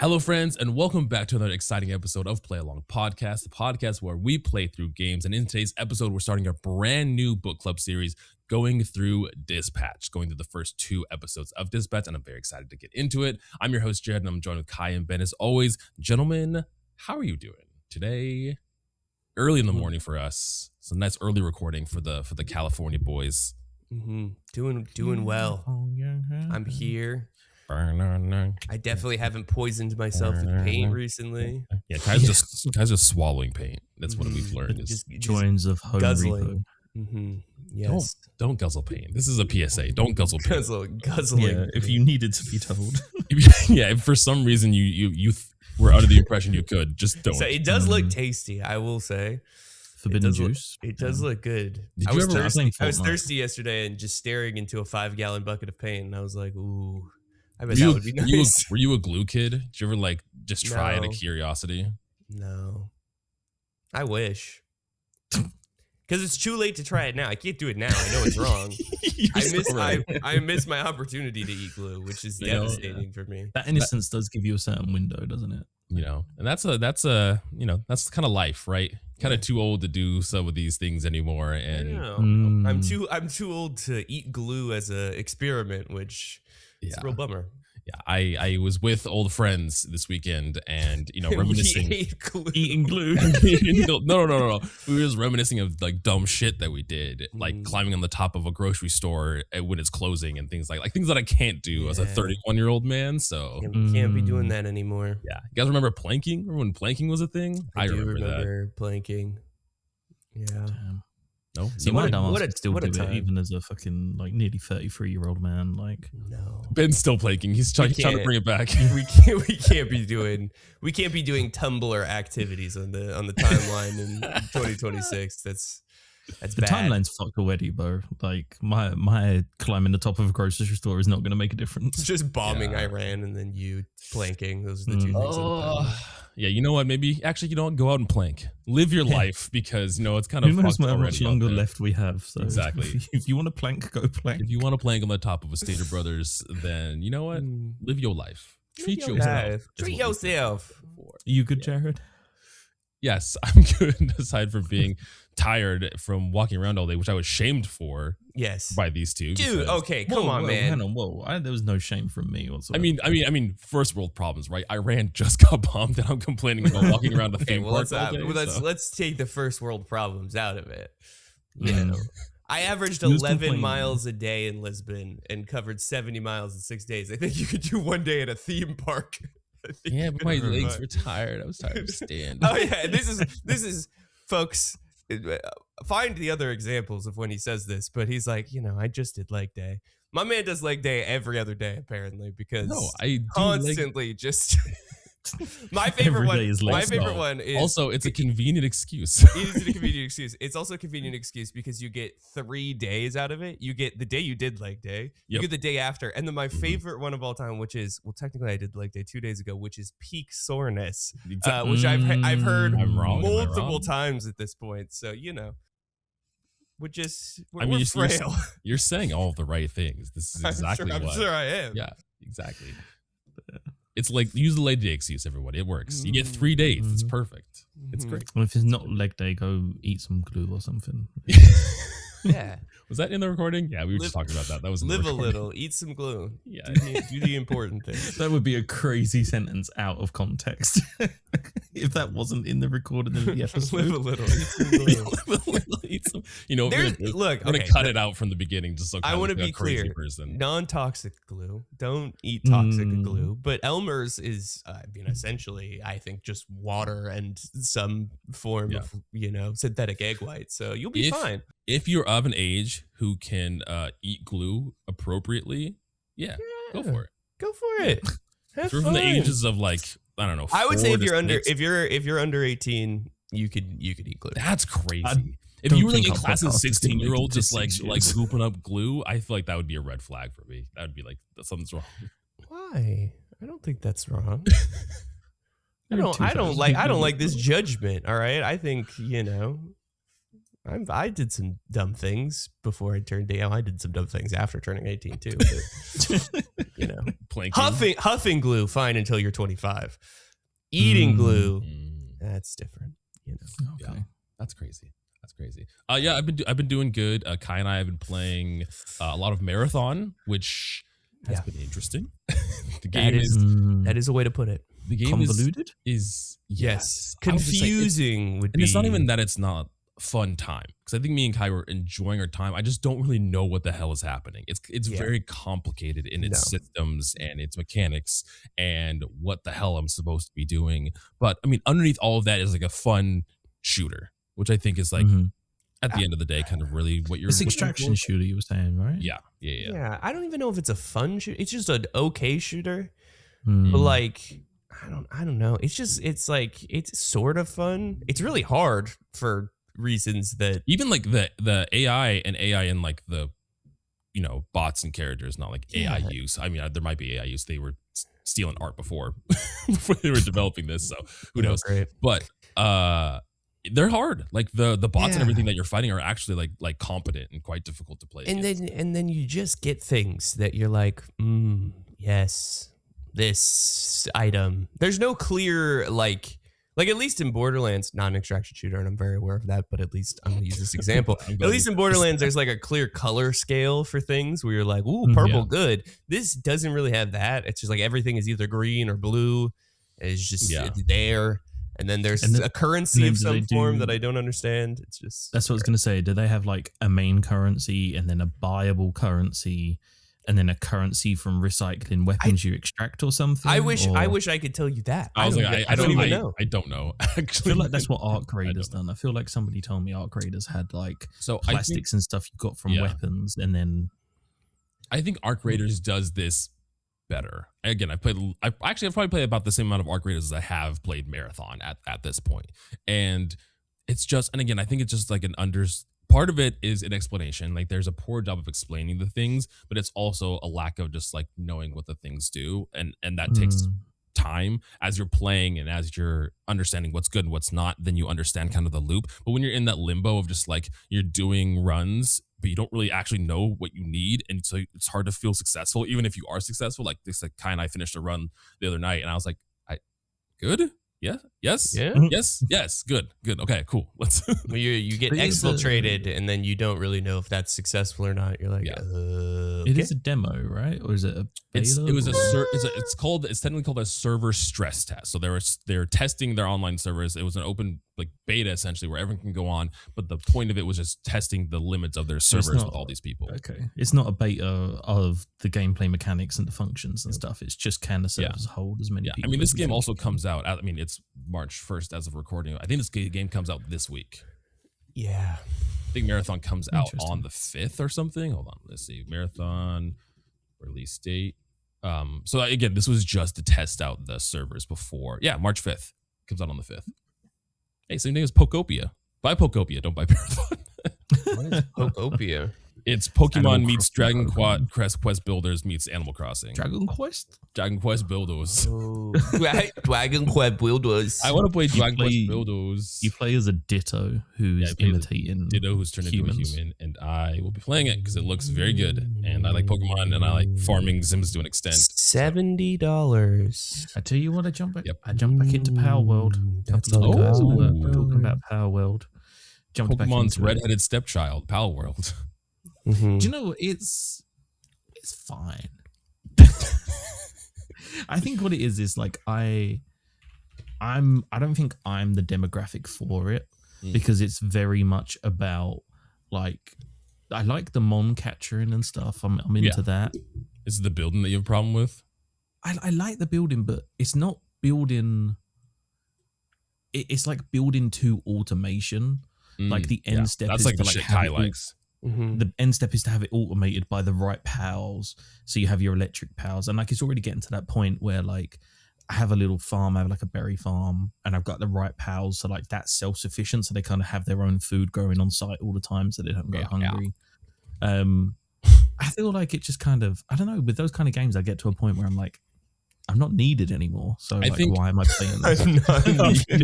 Hello, friends, and welcome back to another exciting episode of Play Along Podcast, the podcast where we play through games. And in today's episode, we're starting a brand new book club series going through Dispatch, going through the first 2 episodes of Dispatch, and I'm very excited to get into it. I'm your host, Jared, and I'm joined with Kai and Ben as always. Gentlemen, how are you doing today? Early in the morning for us. It's a nice early recording for the California boys. Doing well. I'm here. I definitely haven't poisoned myself with paint recently. Yeah, Kai's just swallowing paint. That's what we've learned. Just joins of home guzzling. Yes. Don't guzzle paint. This is a PSA. Don't guzzle paint. Guzzling. Yeah, if you needed to be told. Yeah, if for some reason you were under the impression you could, just don't. So it does look tasty, I will say. Forbidden juice. It does look good. Did I you was ever- thirsty. I was thirsty yesterday and just staring into a 5-gallon bucket of paint, and I was like, ooh. I bet that would be nice. Were you a glue kid? Did you ever just try out of No. curiosity? No. I wish. Because it's too late to try it now. I can't do it now. I know it's wrong. I miss my opportunity to eat glue, which is devastating for me. That innocence does give you a certain window, doesn't it? And that's kind of life, right? Kind of too old to do some of these things anymore, and I'm too old to eat glue as a experiment, which is a real bummer. Yeah, I was with old friends this weekend, and reminiscing, Eating glue. No. We were just reminiscing of dumb shit that we did, like climbing on the top of a grocery store when it's closing and things like things that I can't do as a 31-year-old man. So can't be doing that anymore. Yeah, you guys remember planking? Remember when planking was a thing? I do remember planking. Yeah. Damn. No, See, my dumb ass still do time. it, even as a fucking nearly 33-year-old man. No, Ben's still planking. He's trying to bring it back. We can't be doing Tumblr activities on the timeline in 2026. That's the bad. timeline's fucked already, bro. My climbing the top of a grocery store is not going to make a difference. Just bombing Iran and then you planking. Those are the 2 things. Yeah, you know what? Maybe actually, go out and plank. Live your life because it's kind of Who knows fucked how already much out longer there. left we have? So Exactly. If you want to plank, go plank. If you want to plank on the top of a Stater Brothers, then you know what? Live your life. Treat yourself. Treat is what we yourself. said before. You good, Jared? Yes, I'm good. Aside from being tired from walking around all day, which I was shamed for Yes. by these two. Dude, because- okay, come on, Whoa, man. Hang on, whoa. There was no shame from me whatsoever. I mean, first world problems, right? Iran just got bombed, and I'm complaining about walking around the Okay, theme well, park all day. let's take the first world problems out of it. Yeah. I averaged He was 11 complaining. miles a day in Lisbon and covered 70 miles in 6 days. I think you could do one day at a theme park. Yeah, but my legs were tired. I was tired of standing. Oh yeah, this is folks. Find the other examples of when he says this, but he's like, I just did leg day. My man does leg day every other day apparently because No, I do constantly just. My favorite Every one. day is leg My day. favorite one is Also, it's a convenient excuse. It is a convenient excuse. It's also a convenient excuse because you get 3 days out of it. You get the day you did leg day. You Yep. get the day after. And then my favorite one of all time, which is, well, technically I did leg day 2 days ago, which is peak soreness, which I've heard I'm wrong. Am I multiple wrong? times at this point. So, we're you're frail. You're saying all the right things. This is exactly I'm what. sure I am. Yeah, exactly. It's like use the leg day excuse, everybody. It works. You get 3 days. It's perfect. It's great. Well, if it's not leg day, go eat some glue or something. Yeah. Was that in the recording? Yeah, we were just talking about that. That was in the Live a recording. little, eat some glue. Yeah. Do the important things. That would be a crazy sentence out of context if that wasn't in the recording of the Live episode. a little, eat some glue. Eat some- Look, I'm gonna cut it out from the beginning just so I want to be crazy clear. person. Non-toxic glue. Don't eat toxic glue. But Elmer's is, essentially, I think just water and some form of, synthetic egg white. So you'll be fine. If you're of an age who can eat glue appropriately, go for it. Go for it. Have If you're fun. from the ages of I don't know. I would say 4 if to you're under 6, if you're under 18, you could eat glue. that's crazy. If don't you were think in our class of podcast is gonna make 16-year-old it just to like 6 years. gooping up glue, I feel like that would be a red flag for me. That would be like something's wrong. Why? I don't think that's wrong. I There are don't. two I don't things. like. I don't like this judgment. All right. I think I did some dumb things before I turned 18. I did some dumb things after turning 18 too. But, you know, huffing glue, fine until you're 25. Eating glue, that's different. You know, okay, that's crazy. That's crazy. Yeah, I've been doing good. Kai and I have been playing a lot of Marathon, which has been interesting. The game that is a way to put it. The game convoluted is yes, confusing would be. And it's not even that it's not fun time, because I think me and Kai were enjoying our time. I just don't really know what the hell is happening. It's very complicated in its systems and its mechanics and what the hell I'm supposed to be doing. But I mean, underneath all of that is like a fun shooter, which I think is like at the end of the day kind of really what you're. It's extraction shooter, you were saying, right? Yeah. I don't even know if it's a fun shooter. It's just an okay shooter, but like. I don't know. It's like it's sort of fun. It's really hard for reasons that even like the AI and like the, you know, bots and characters, not like AI use. I mean, there might be AI use. They were stealing art before they were developing this, so who knows? Great. But they're hard. Like the bots and everything that you're fighting are actually like competent and quite difficult to play. And then you just get things that you're like, yes. This item. There's no clear like at least in Borderlands, not an extraction shooter, and I'm very aware of that, but at least I'm gonna use this example. At least in Borderlands, there's like a clear color scale for things where you're like, ooh, purple, good. This doesn't really have that. It's just like everything is either green or blue. It's just it's there. And then there's a currency of some form that I don't understand. It's just that's what I was gonna say. Do they have like a main currency and then a buyable currency? And then a currency from recycling weapons you extract or something. I wish I could tell you that. I don't even know. I don't know. Actually, I feel like that's what Arc Raiders done. I feel like somebody told me Arc Raiders had like plastics and stuff you got from weapons, and then I think Arc Raiders does this better. Again, I've probably played about the same amount of Arc Raiders as I have played Marathon at this point, and it's just, and again, I think it's just like part of it is an explanation. Like there's a poor job of explaining the things, but it's also a lack of just like knowing what the things do. And that takes time as you're playing and as you're understanding what's good and what's not, then you understand kind of the loop. But when you're in that limbo of just like you're doing runs, but you don't really actually know what you need. And so it's hard to feel successful, even if you are successful. Like this, like Kai and I finished a run the other night and I was like, good. Yeah. Yes. Yeah. Yes. Good. Okay. Cool. Let's. You get exfiltrated, and then you don't really know if that's successful or not. You're like, It is a demo, right? Or is it a beta? It's technically called a server stress test. So they're testing their online servers. It was an open like beta essentially where everyone can go on, but the point of it was just testing the limits of their servers with all these people. Okay. It's not a beta of the gameplay mechanics and the functions and stuff. It's just can the servers hold as many people. I mean, this game also comes out. I mean, it's March 1st as of recording. I think this game comes out this week. Yeah. I think Marathon comes out on the 5th or something. Hold on. Let's see. Marathon release date. So again, this was just to test out the servers before. Yeah, March 5th. Comes out on the 5th. Hey, same name as Pokopia. Buy Pokopia, don't buy Marathon. What is Pokopia? It's Pokemon meets Dragon Quest Builders meets Animal Crossing. Dragon Quest Builders. Oh, Dragon Quest Builders. I want to play Dragon Quest Builders. You play as a Ditto who's imitating Ditto who's turned into a human, and I will be playing it because it looks very good, and I like Pokemon, and I like farming Sims to an extent. $70. I tell you what, I jump back into Power World. That's all guys were talking about Power World. Pokemon's redheaded stepchild, Power World. Mm-hmm. Do you know it's fine. I think what it is like I don't think I'm the demographic for it because it's very much about like I like the mon catchering and stuff. I'm into that. Is it the building that you have a problem with? I like the building, but it's not building. It's like building to automation. Like the end step. That's is like the to, shit Kai likes. The end step is to have it automated by the right pals, so you have your electric pals, and like it's already getting to that point where like I have a little farm, I have like a berry farm, and I've got the right pals, so like that's self-sufficient, so they kind of have their own food growing on site all the time, so they don't go hungry. I feel like it just kind of, I don't know, with those kind of games, I get to a point where I'm like, I'm not needed anymore. So I think, why am I playing this? I'm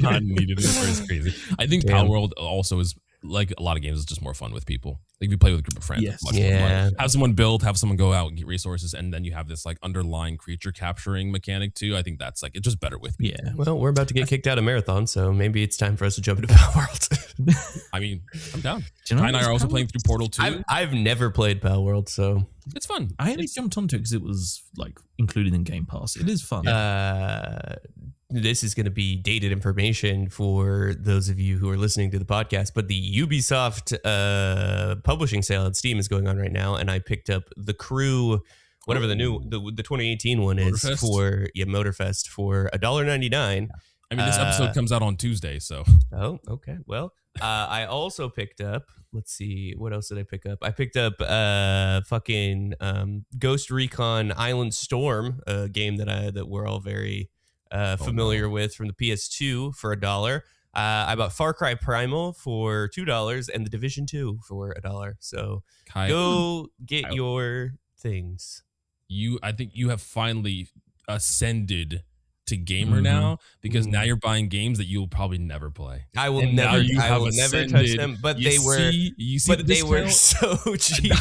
not needed. It's crazy. I think Power World also is like a lot of games, it's just more fun with people. Like if you play with a group of friends, Yes. it's much more fun. Have someone build, have someone go out and get resources, and then you have this like underlying creature capturing mechanic too. I think that's like it's just better with people. Yeah. Well, we're about to get kicked out of Marathon, so maybe it's time for us to jump into Pal World. I mean, I'm down. Do you know Kai and I are also playing through Portal 2. I've never played Pal World, so It's fun. I only jumped onto it because it was like included in Game Pass. It is fun. this is going to be dated information for those of you who are listening to the podcast, but the Ubisoft publishing sale on Steam is going on right now, and I picked up The Crew, whatever the 2018 one is, Motorfest? for Motorfest for $1.99. I mean, this episode comes out on Tuesday, so. Oh, okay. Well, I also picked up, let's see, what else did I pick up? I picked up Ghost Recon Island Storm, a game that we're all very familiar with from the PS2 for $1. I bought Far Cry Primal for $2 and The Division 2 for $1. So Kai, go get your things. I think you have finally ascended to gamer now, because now you're buying games that you'll probably never play. I will And now never you I have will never ascended. touch them, but You they were see but the they were discount? so cheap.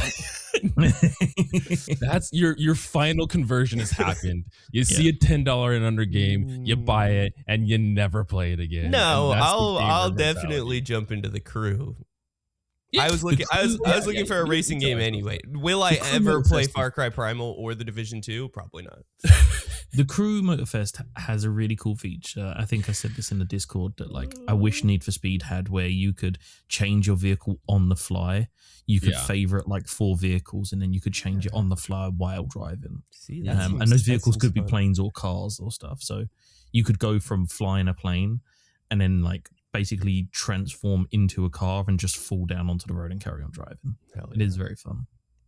That's your final conversion has happened. You see a $10 and under game, you buy it, and you never play it again. No, And that's the I'll gamer definitely mentality. jump into The Crew. Yeah, I was looking. I was yeah, looking for a you racing can game tell. anyway. Will I Crew ever Motorfest play is- Far Cry Primal or The Division 2? Probably not. The Crew Motorfest has a really cool feature. I think I said this in the Discord that like I wish Need for Speed had, where you could change your vehicle on the fly. You could favorite like 4 vehicles, and then you could change it on the fly while driving. See, And those vehicles could be planes or cars or stuff. So you could go from flying a plane and then like basically transform into a car and just fall down onto the road and carry on driving. It is very fun.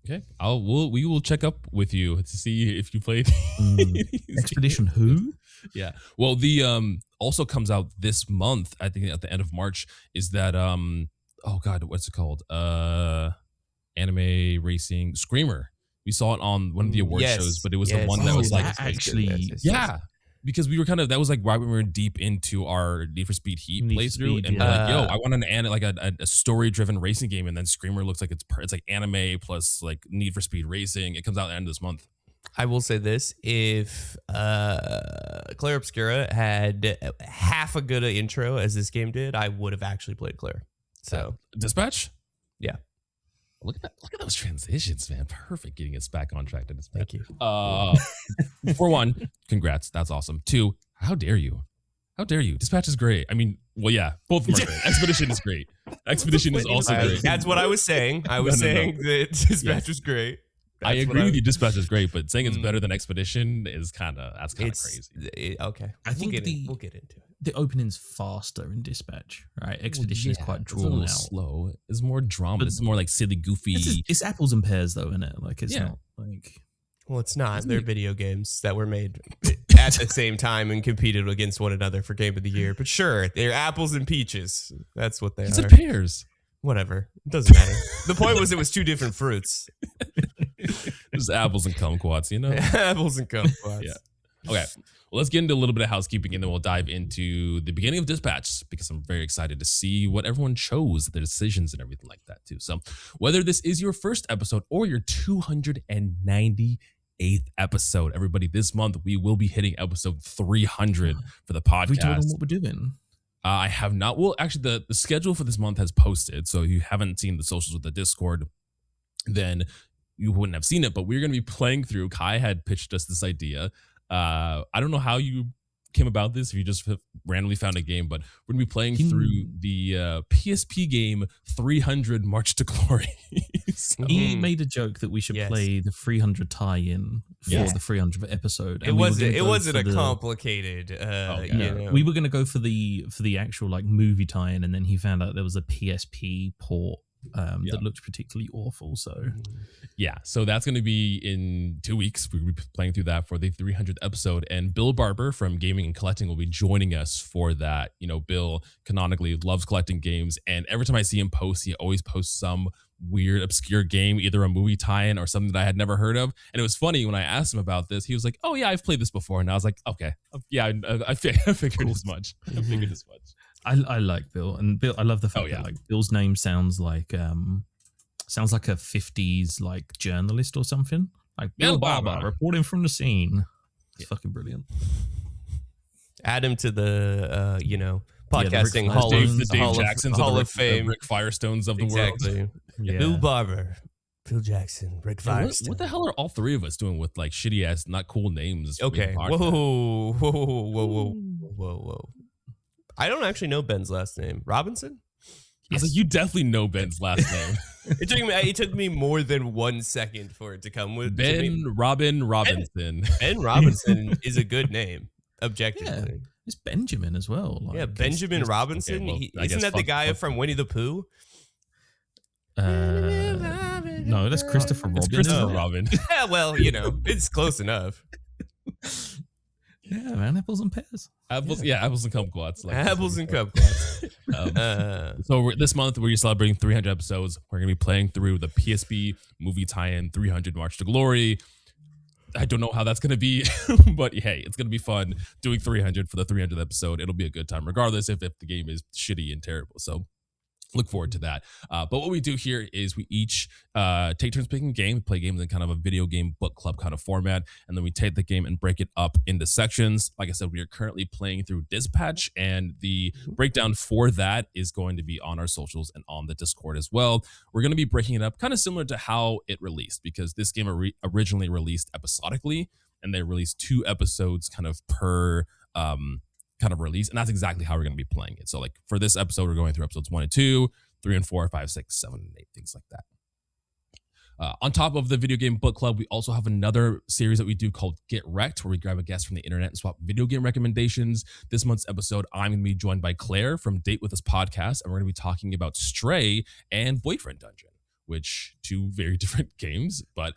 Okay, we will check up with you to see if you played Expedition who? Yeah. Well, the also comes out this month. I think at the end of March is that oh god, what's it called? Anime racing Screamer. We saw it on one of the award shows, but it was the one that was like actually because we were kind of that was like right when we were deep into our Need for Speed Heat Need for playthrough, Speed, and yeah. we're like, yo, I want a story driven racing game, and then Screamer looks like it's like anime plus like Need for Speed Racing. It comes out at the end of this month. I will say this: if Claire Obscura had half a good intro as this game did, I would have actually played Claire. So Dispatch. yeah, Look at that! Look at those transitions, man. Perfect, getting us back on track to Dispatch. thank you. For one, congrats. That's awesome. 2, how dare you? How dare you? Dispatch is great. I mean, well, yeah, both of them are great. Expedition is great. Expedition is also great. That's what I was saying. I was saying that Dispatch was great. I That's agree what with you. Dispatch is great, but saying it's better than Expedition is kind of crazy. Okay, I think we'll get into it. The opening's faster in Dispatch, right? Expedition is quite It's a drawn little out. slow. It's more drama. But It's more like silly, goofy. It's apples and pears, though, isn't it? Like it's not like Well, it's not. They're video games that were made at the same time and competed against one another for Game of the Year. But sure, they're apples and peaches. That's what they It's are. pears. Whatever. It doesn't matter. The point was it was 2 different fruits. There's apples and kumquats, you know? Apples and kumquats. Yeah. Okay. Well, let's get into a little bit of housekeeping, and then we'll dive into the beginning of Dispatch, because I'm very excited to see what everyone chose, their decisions and everything like that too. So whether this is your first episode or your 298th episode, everybody, this month we will be hitting episode 300 for the podcast. have we told them what we're doing? I have not. Well, actually, the schedule for this month has posted, so if you haven't seen the socials with the Discord, then you wouldn't have seen it. But we're going to be playing through. Kai had pitched us this idea. I don't know how you came about this, if you just randomly found a game, but we're going to be playing through the PSP game 300 March to Glory. So- He made a joke that we should play the 300 tie-in for the 300th episode. It wasn't a complicated. You know. We were going to go for the actual like movie tie-in, and then he found out there was a PSP port that looked particularly awful. So so that's going to be in 2 weeks. We'll be playing through that for the 300th episode, and Bill Barber from Gaming and Collecting will be joining us for that. You know, Bill canonically loves collecting games, and every time I see him post, he always posts some weird obscure game, either a movie tie-in or something that I had never heard of. And it was funny when I asked him about this, he was like, oh yeah, I've played this before. And I was like, okay, yeah, I figured as much. I figured as much. I like Bill, and Bill. I love the fact that like Bill's name sounds like a 50s like journalist or something. Like Bill Barber reporting from the scene. It's fucking brilliant. Add him to the podcasting Hall of Fame, the Rick Firestones of the world. Yeah. Bill Barber, Phil Jackson, Rick Firestone. What the hell are all three of us doing with like shitty ass, not cool names? Okay, whoa. I don't actually know Ben's last name. Robinson? I was like, you definitely know Ben's last name. It took me more than 1 second for it to come with Robinson. Ben Robinson is a good name, objectively. Yeah, it's Benjamin as well. Like, Benjamin Robinson. Okay, isn't that the guy from Winnie the Pooh? No, that's Christopher Robin. Christopher Robin. Yeah, well, it's close enough. Yeah, man, apples and pears. Apples and kumquats. Like apples and kumquats. So this month we're celebrating 300 episodes. We're going to be playing through the PSP movie tie-in 300 March to Glory. I don't know how that's going to be, but hey, it's going to be fun doing 300 for the 300th episode. It'll be a good time, regardless if the game is shitty and terrible. So look forward to that. But what we do here is we each take turns picking a game, play games in kind of a video game book club kind of format, and then we take the game and break it up into sections. Like I said, we are currently playing through Dispatch, and the breakdown for that is going to be on our socials and on the Discord as well. We're going to be breaking it up kind of similar to how it released, because this game originally released episodically, and they released 2 episodes kind of per kind of release, and that's exactly how we're going to be playing it. So like for this episode, we're going through episodes 1 and 2, 3 and 4, 5, 6, 7, and 8, things like that. On top of the video game book club, we also have another series that we do called Get Wrecked, where we grab a guest from the internet and swap video game recommendations. This month's episode, I'm going to be joined by Claire from Date With Us podcast, and we're going to be talking about Stray and Boyfriend Dungeon, which 2 very different games, but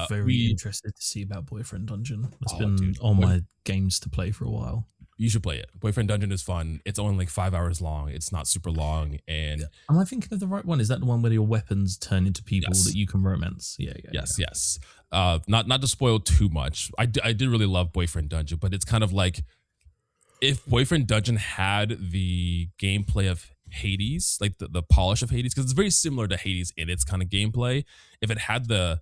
very interested to see about Boyfriend Dungeon. It's been on my games to play for a while. You should play it. Boyfriend Dungeon is fun. It's only like 5 hours long. It's not super long. And am I thinking of the right one? Is that the one where your weapons turn into people that you can romance? Yes. Not to spoil too much. I did really love Boyfriend Dungeon, but it's kind of like if Boyfriend Dungeon had the gameplay of Hades, like the polish of Hades, because it's very similar to Hades in its kind of gameplay. If it had the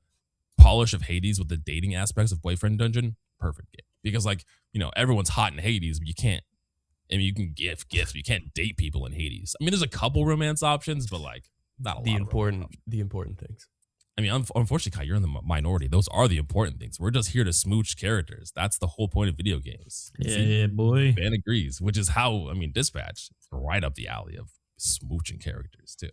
polish of Hades with the dating aspects of Boyfriend Dungeon, perfect game. Because like, everyone's hot in Hades, but you can't, you can give gifts, but you can't date people in Hades. I mean, there's a couple romance options, but like not a lot. The important things. I mean, unfortunately, Kai, you're in the minority. Those are the important things. We're just here to smooch characters. That's the whole point of video games. Yeah, boy. Ben agrees, which is how, Dispatch is right up the alley of smooching characters too.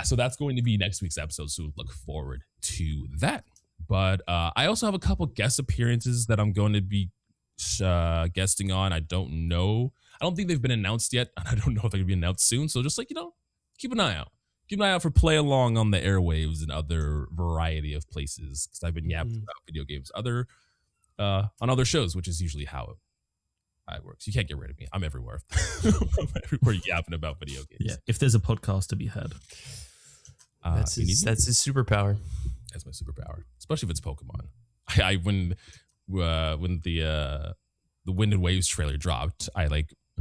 So that's going to be next week's episode, so look forward to that. But I also have a couple guest appearances that I'm going to be guesting on. I don't know. I don't think they've been announced yet, and I don't know if they're going to be announced soon. So just keep an eye out. Keep an eye out for Play Along on the airwaves and other variety of places, because I've been yapping about video games on other shows, which is usually how it works. You can't get rid of me. I'm everywhere. I'm everywhere yapping about video games. Yeah, if there's a podcast to be had. That's his superpower. That's my superpower, especially if it's Pokemon. When the Wind and Waves trailer dropped, I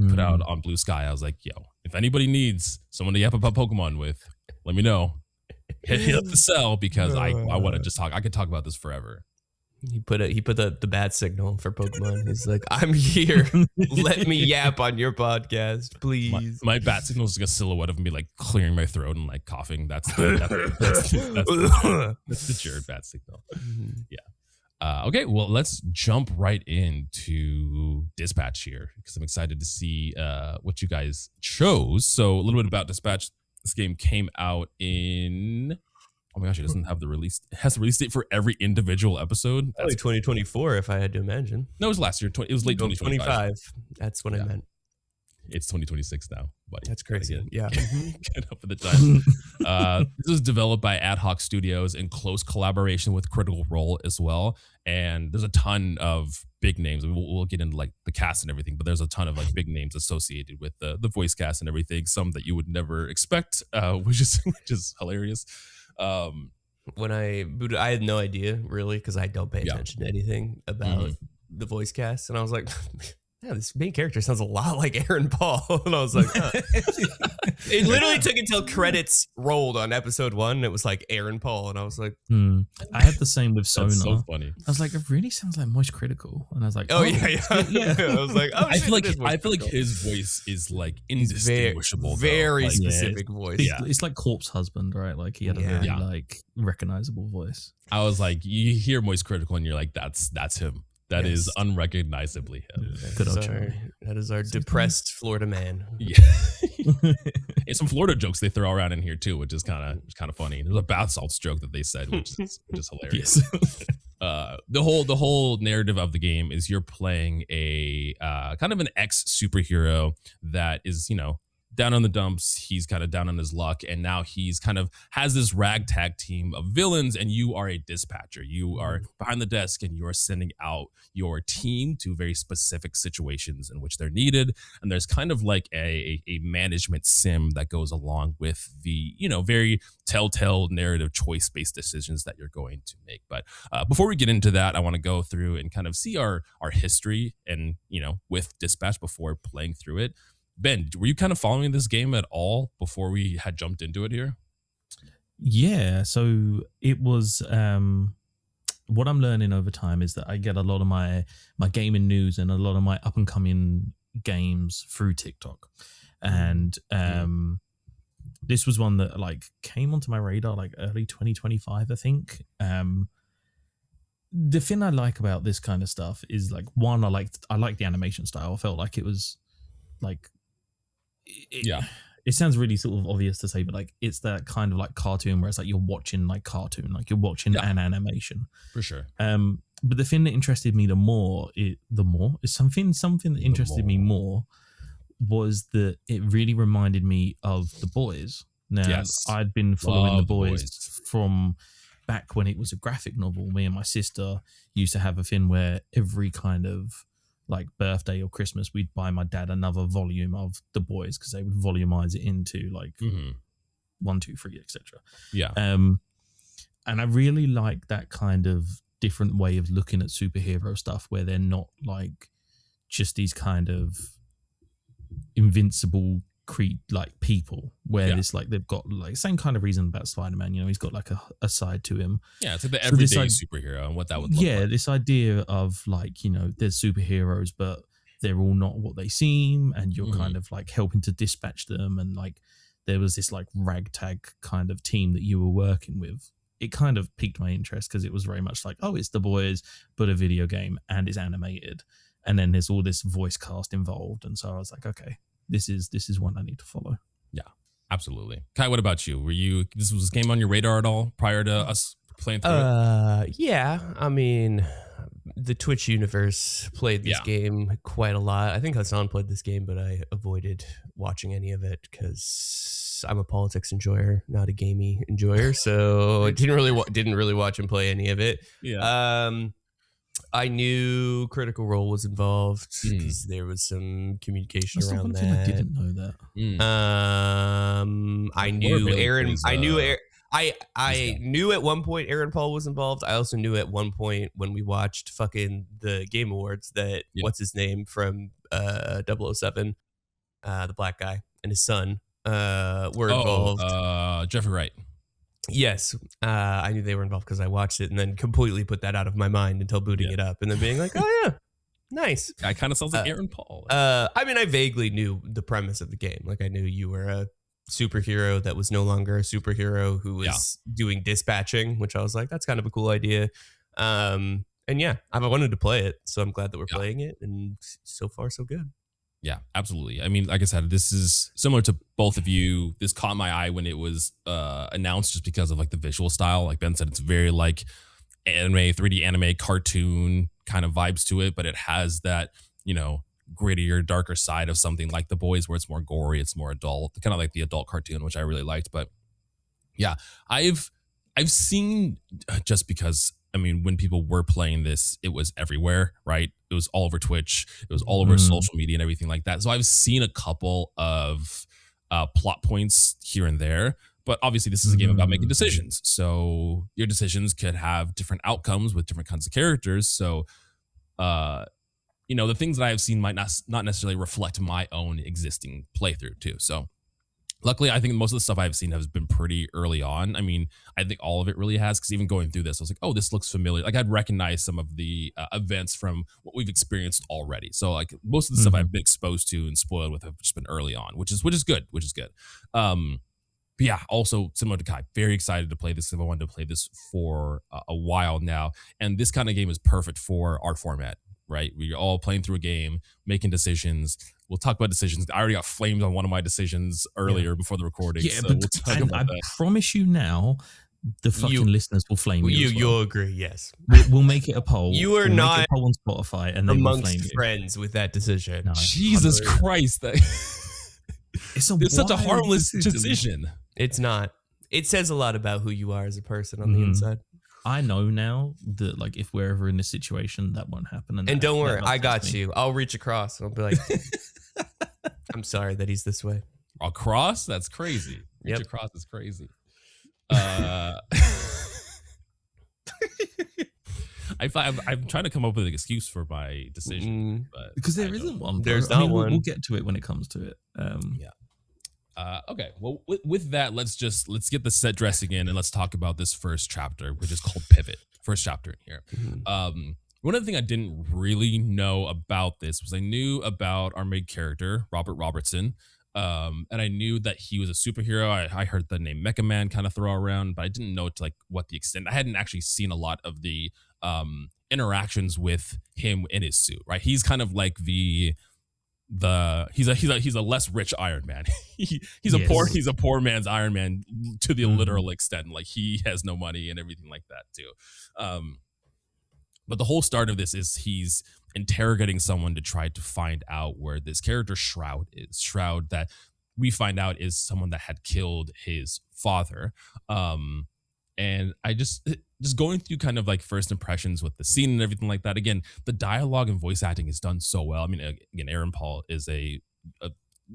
put out on Blue Sky. I was like, yo, if anybody needs someone to yap about Pokemon with, let me know. Hit up the cell, because I want to just talk. I could talk about this forever. He put the bat signal for Pokemon. He's like, I'm here. Let me yap on your podcast, please. My bat signal is like a silhouette of me like clearing my throat and like coughing. That's the Jared bat signal. Yeah. Okay, well, let's jump right into Dispatch here, because I'm excited to see what you guys chose. So a little bit about Dispatch. This game came out in... Oh my gosh, it doesn't have the release. It has the release date for every individual episode. Probably 2024, if I had to imagine. No, it was last year. It was late 2025. That's what I meant. It's 2026 now, buddy. That's crazy. Yeah. Get up for the time. This was developed by Ad Hoc Studios in close collaboration with Critical Role as well. And there's a ton of big names. We'll get into like the cast and everything, but there's a ton of like big names associated with the voice cast and everything. Some that you would never expect, which is hilarious. When I booted, I had no idea really, because I don't pay attention to anything about the voice cast, and I was like, yeah, this main character sounds a lot like Aaron Paul. And I was like, huh. It literally took until credits rolled on episode 1. And it was like Aaron Paul. And I was like, I had the same with Sona. That's so funny. I was like, it really sounds like Moist Critical. And I was like, yeah. I was like, oh, I feel like his voice is like indistinguishable. Very like, specific voice. It's like Corpse Husband, right? Like he had a very like recognizable voice. I was like, you hear Moist Critical and you're like, that's him. That is unrecognizably him. That is our depressed Florida man. Yeah. And some Florida jokes they throw around in here too, which is kind of funny. There's a bath salts joke that they said, which is hilarious. The whole narrative of the game is you're playing a kind of an ex superhero that is, down on the dumps. He's kind of down on his luck, and now he's kind of has this ragtag team of villains, and you are a dispatcher. You are behind the desk, and you are sending out your team to very specific situations in which they're needed. And there's kind of like a management sim that goes along with the, very telltale narrative choice-based decisions that you're going to make. But before we get into that, I want to go through and kind of see our history and, with Dispatch before playing through it. Ben, were you kind of following this game at all before we had jumped into it here? Yeah, so it was what I'm learning over time is that I get a lot of my gaming news and a lot of my up and coming games through TikTok. And this was one that like came onto my radar like early 2025, I think. The thing I like about this kind of stuff is like, one, I like the animation style. I felt like it was like it sounds really sort of obvious to say, but like it's that kind of like cartoon where it's like you're watching like cartoon, like you're watching an animation for sure. But the thing that interested me something that interested me more was that it really reminded me of The Boys. Now I'd been following The Boys from back when it was a graphic novel. Me and my sister used to have a thing where every kind of like birthday or Christmas, we'd buy my dad another volume of The Boys because they would volumize it into like 1, 2, 3, etc. Yeah. And I really like that kind of different way of looking at superhero stuff where they're not like just these kind of invincible like people where it's like they've got like same kind of reason about Spider-Man, he's got like a side to him. Yeah, it's like the everyday superhero and what that would look like. This idea of like, there's superheroes, but they're all not what they seem, and you're kind of like helping to dispatch them, and like there was this like ragtag kind of team that you were working with. It kind of piqued my interest because it was very much like, oh, it's The Boys, but a video game and it's animated. And then there's all this voice cast involved. And so I was like, okay, this is one I need to follow. Yeah, absolutely. Kai, what about you? Was this game on your radar at all prior to us playing through it? Yeah. I mean, the Twitch universe played this game quite a lot. I think Hassan played this game, but I avoided watching any of it because I'm a politics enjoyer, not a gamey enjoyer. So I didn't really watch and play any of it. Yeah. I knew Critical Role was involved because there was some communication around that. I didn't know that. I knew Aaron. I knew at one point Aaron Paul was involved. I also knew at one point when we watched fucking the Game Awards that what's his name from 007, the black guy and his son were involved. Jeffrey Wright. Yes, I knew they were involved because I watched it and then completely put that out of my mind until booting it up and then being like, oh yeah, nice. That kind of sounds like Aaron Paul. I mean, I vaguely knew the premise of the game. Like I knew you were a superhero that was no longer a superhero who was doing dispatching, which I was like, that's kind of a cool idea. And yeah, I wanted to play it, so I'm glad that we're playing it, and so far so good. Yeah, absolutely. I mean, like I said, this is similar to both of you. This caught my eye when it was announced just because of like the visual style. Like Ben said, it's very like anime, 3D anime, cartoon kind of vibes to it, but it has that, grittier, darker side of something like The Boys where it's more gory, it's more adult, kind of like the adult cartoon, which I really liked. But yeah, I've seen, just because I mean, when people were playing this, it was everywhere, right? It was all over Twitch. It was all over social media and everything like that. So I've seen a couple of plot points here and there, but obviously this is a game about making decisions. So your decisions could have different outcomes with different kinds of characters. So the things that I have seen might not necessarily reflect my own existing playthrough too. So luckily, I think most of the stuff I've seen has been pretty early on. I mean, I think all of it really has, because even going through this, I was like, oh, this looks familiar. Like I'd recognize some of the events from what we've experienced already. So like most of the stuff I've been exposed to and spoiled with have just been early on, which is good. But yeah, also similar to Kai, very excited to play this because I wanted to play this for a while now. And this kind of game is perfect for our format, right? We're all playing through a game, making decisions. We'll talk about decisions. I already got flamed on one of my decisions earlier before the recording. Yeah, so but we'll talk about that. Promise you now, the fucking listeners will flame you. You'll agree, yes. We'll make it a poll. You are not make a poll on Spotify, and then we'll flame you. friends with that decision. No, Jesus Christ. It's such a harmless decision. It's not. It says a lot about who you are as a person on the inside. I know now that like if we're ever in this situation, that won't happen. And don't worry, I got you. I'll reach across and I'll be like, I'm sorry that he's this way. Across? That's crazy. Reach across is crazy. I'm trying to come up with an excuse for my decision, but because there isn't one. There's not one. We'll get to it when it comes to it. Okay. Well, with that, let's get the set dressing in and let's talk about this first chapter, which is called Pivot. First chapter in here. One of the things I didn't really know about this was I knew about our main character, Robert Robertson. And I knew that he was a superhero. I heard the name Mecha Man kind of throw around, but I didn't know to like what the extent. I hadn't actually seen a lot of the interactions with him in his suit, right? He's kind of like he's a less rich Iron Man. he's a poor man's Iron Man to the literal extent. Like he has no money and everything like that too. But the whole start of this is he's interrogating someone to try to find out where this character Shroud is. Shroud, that we find out is someone that had killed his father. And I just going through kind of like first impressions with the scene and everything like that. Again, the dialogue and voice acting is done so well. I mean, again, Aaron Paul is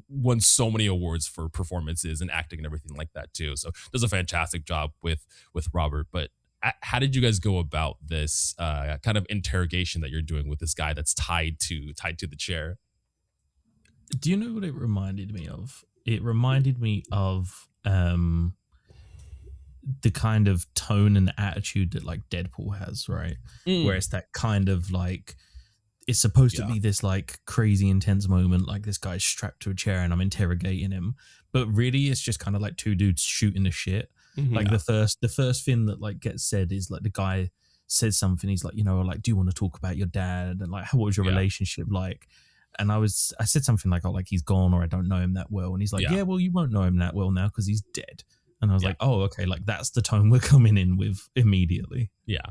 won so many awards for performances and acting and everything like that too. So does a fantastic job with Robert. But how did you guys go about this kind of interrogation that you're doing with this guy that's tied to the chair? Do you know what it reminded me of? It reminded me of the kind of tone and attitude that like Deadpool has, right? Where it's that kind of like, it's supposed to be this like crazy intense moment, like this guy's strapped to a chair and I'm interrogating him, but really it's just kind of like two dudes shooting the shit. Like the first thing that like gets said is like the guy says something, he's like, like, do you want to talk about your dad, and like what was your relationship like? And I said something like, oh, like he's gone or I don't know him that well, and he's like, well, you won't know him that well now because he's dead. And I was like, oh, okay, like that's the tone we're coming in with immediately. Yeah.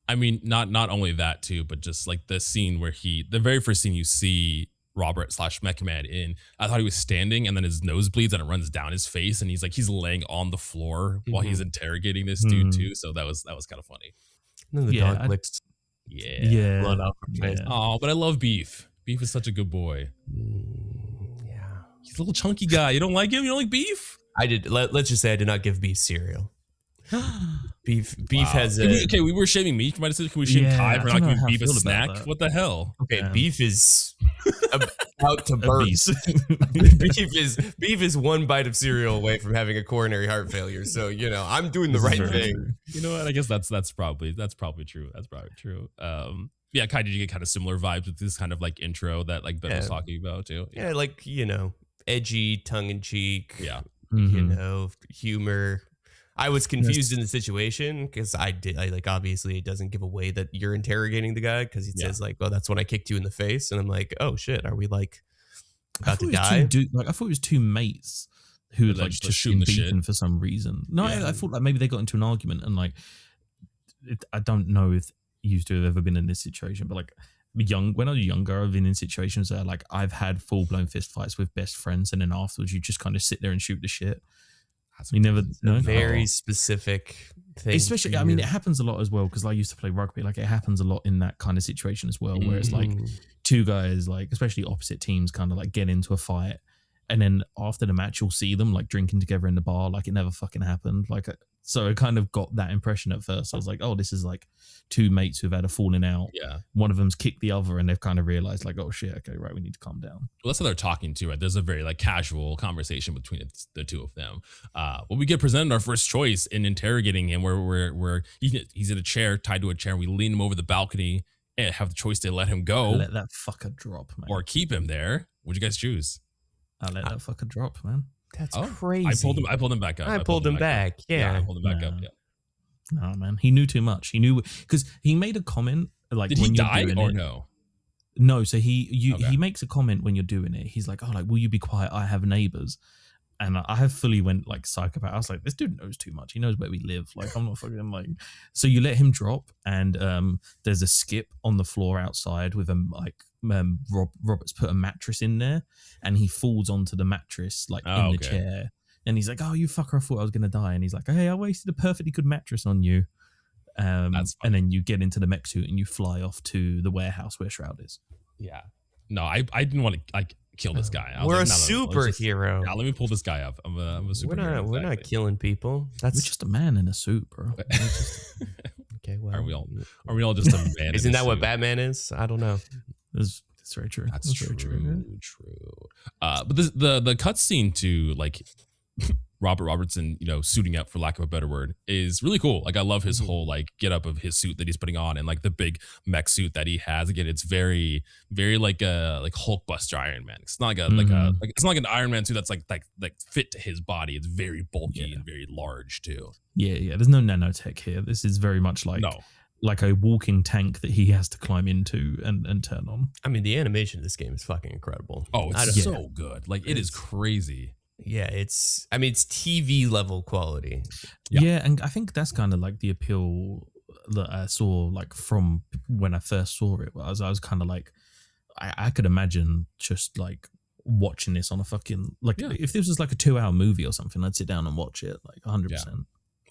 I mean, not only that too, but just like the scene where the very first scene you see Robert / Mecha Man in, I thought he was standing and then his nose bleeds and it runs down his face and he's laying on the floor while he's interrogating this dude too. So that was kind of funny. And then the dog licks. Yeah. Blood off her face. Oh, but I love Beef. Beef is such a good boy. Yeah. He's a little chunky guy. You don't like him? You don't like Beef? I did. Let's just say I did not give Beef cereal. Beef has we were shaming me for my decision. Can we shame Kai for not giving Beef a snack? What the hell? Okay, Beef is about to burst. Beef is one bite of cereal away from having a coronary heart failure. So I'm doing the right thing. True. You know what? I guess that's probably true. That's probably true. Yeah, Kai, did you get kind of similar vibes with this kind of like intro that like Ben was talking about too? Yeah, like edgy, tongue in cheek. Yeah. Humor. I was confused in the situation because I obviously it doesn't give away that you're interrogating the guy because he says like, well, that's when I kicked you in the face. And I'm like, oh shit, are we like about to die? I thought it was two mates who had like just shooting the shit for some reason. No, I thought like maybe they got into an argument and like, I don't know if you used to have ever been in this situation, but like when I was younger, I've been in situations where like I've had full blown fist fights with best friends and then afterwards you just kind of sit there and shoot the shit. You never know. Very specific thing. Especially, I mean, it happens a lot as well because I used to play rugby. Like, it happens a lot in that kind of situation as well, where it's like two guys, like, especially opposite teams, kind of like get into a fight. And then after the match, you'll see them like drinking together in the bar. Like, it never fucking happened. Like, So I kind of got that impression at first. I was like, oh, this is like two mates who've had a falling out. Yeah. One of them's kicked the other and they've kind of realized like, oh shit, okay, right, we need to calm down. Well, that's how they're talking too, right? There's a very like casual conversation between the two of them. When we get presented our first choice in interrogating him, where he's in a chair, tied to a chair, and we lean him over the balcony and have the choice to let him go. Let that fucker drop, man. Or keep him there. What'd you guys choose? I'll let that fucker drop, man. That's crazy. I pulled him back up. I pulled him back. Yeah. I pulled him back up. Yeah. No, man. He knew too much. He knew because he made a comment like, did when he die doing or it, no? No, so he makes a comment when you're doing it. He's like, oh, like, will you be quiet? I have neighbors. And I have fully went like psychopath. I was like, this dude knows too much. He knows where we live. Like, I'm not fucking like. So you let him drop, and there's a skip on the floor outside with Robert's put a mattress in there, and he falls onto the mattress like in the chair. And he's like, oh, you fucker, I thought I was gonna die. And he's like, hey, I wasted a perfectly good mattress on you. And then you get into the mech suit and you fly off to the warehouse where Shroud is. Yeah. No, I didn't want to like kill this guy. We're a superhero. Let me pull this guy up. I'm a superhero. We're not killing people. We're just a man in a suit, bro. Okay, well, are we all just a man? Isn't that what Batman is? I don't know. That's very true. That's true. But the cutscene to like Robert Robertson, suiting up, for lack of a better word, is really cool. Like, I love his whole like get up of his suit that he's putting on, and like the big mech suit that he has. Again, it's very, very like Hulkbuster Iron Man. It's not like it's not like an Iron Man suit that's like fit to his body. It's very bulky and very large too. Yeah. There's no nanotech here. This is very much like a walking tank that he has to climb into and turn on. I mean, the animation of this game is fucking incredible. Oh, it's so good. Like, it is crazy. Yeah, it's TV level quality. Yeah, and I think that's kind of like the appeal that I saw like from when I first saw it. I was kind of like, I could imagine just like watching this on a fucking if this was like a 2-hour movie or something, I'd sit down and watch it like 100%. Yeah,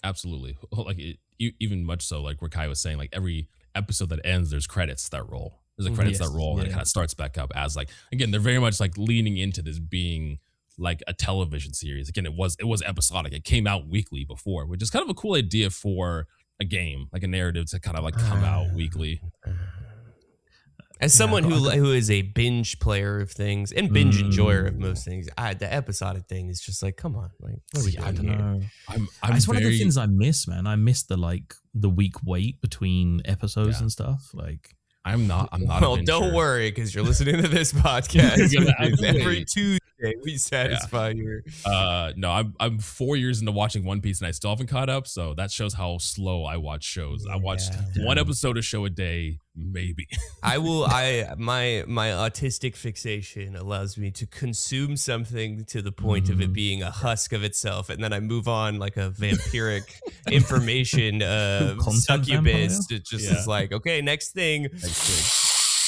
absolutely. Like even much so, like where Kai was saying, like every episode that ends, there's credits that roll. There's like credits that roll, and it kind of starts back up as like, again, they're very much like leaning into this being like a television series. Again, it was episodic. It came out weekly before, which is kind of a cool idea for a game, like a narrative to kind of like come out weekly. As someone who is a binge player of things and binge enjoyer of most things, the episodic thing is just like, come on, like, what are we doing here? It's one of the things I miss, man. I miss the week wait between episodes and stuff. Like, I'm not. Well, don't worry, because you're listening to this podcast. Every Tuesday we satisfy your. No, I'm 4 years into watching One Piece and I still haven't caught up. So that shows how slow I watch shows. I watched one episode of show a day, maybe. My autistic fixation allows me to consume something to the point of it being a husk of itself, and then I move on like a vampiric information succubus. It just is like, okay, next thing.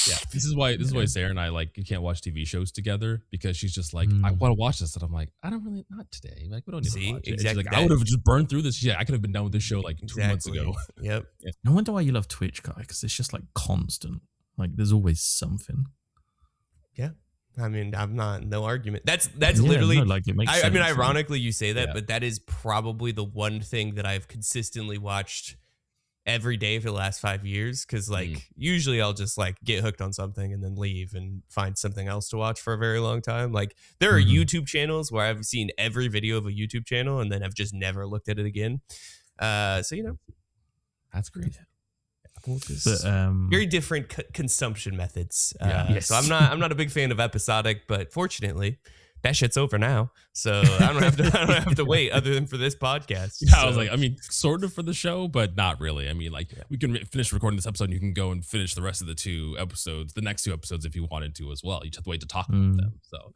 Yeah, this is why Sarah and I can't watch TV shows together, because she's just like, I want to watch this, and I'm like, I don't really, not today. Like, we don't need to watch it. Exactly. Like, I would have just burned through this. Yeah, I could have been done with this show like 2 months ago. Yep. Yeah. No wonder why you love Twitch, guy, because it's just like constant. Like, there's always something. Yeah. I mean, no argument. That's literally it makes sense. I mean, ironically, you say that, but that is probably the one thing that I've consistently watched every day for the last 5 years, because usually I'll just like get hooked on something and then leave and find something else to watch for a very long time. Like, there are YouTube channels where I've seen every video of a YouTube channel and then I've just never looked at it again. So that's great. Very different consumption methods. So I'm not a big fan of episodic, but fortunately that shit's over now, so I don't have to wait other than for this podcast. Yeah, so. I was like, I mean, sort of for the show, but not really. I mean, we can finish recording this episode and you can go and finish the rest of the next two episodes if you wanted to as well. You just have to wait to talk about them. So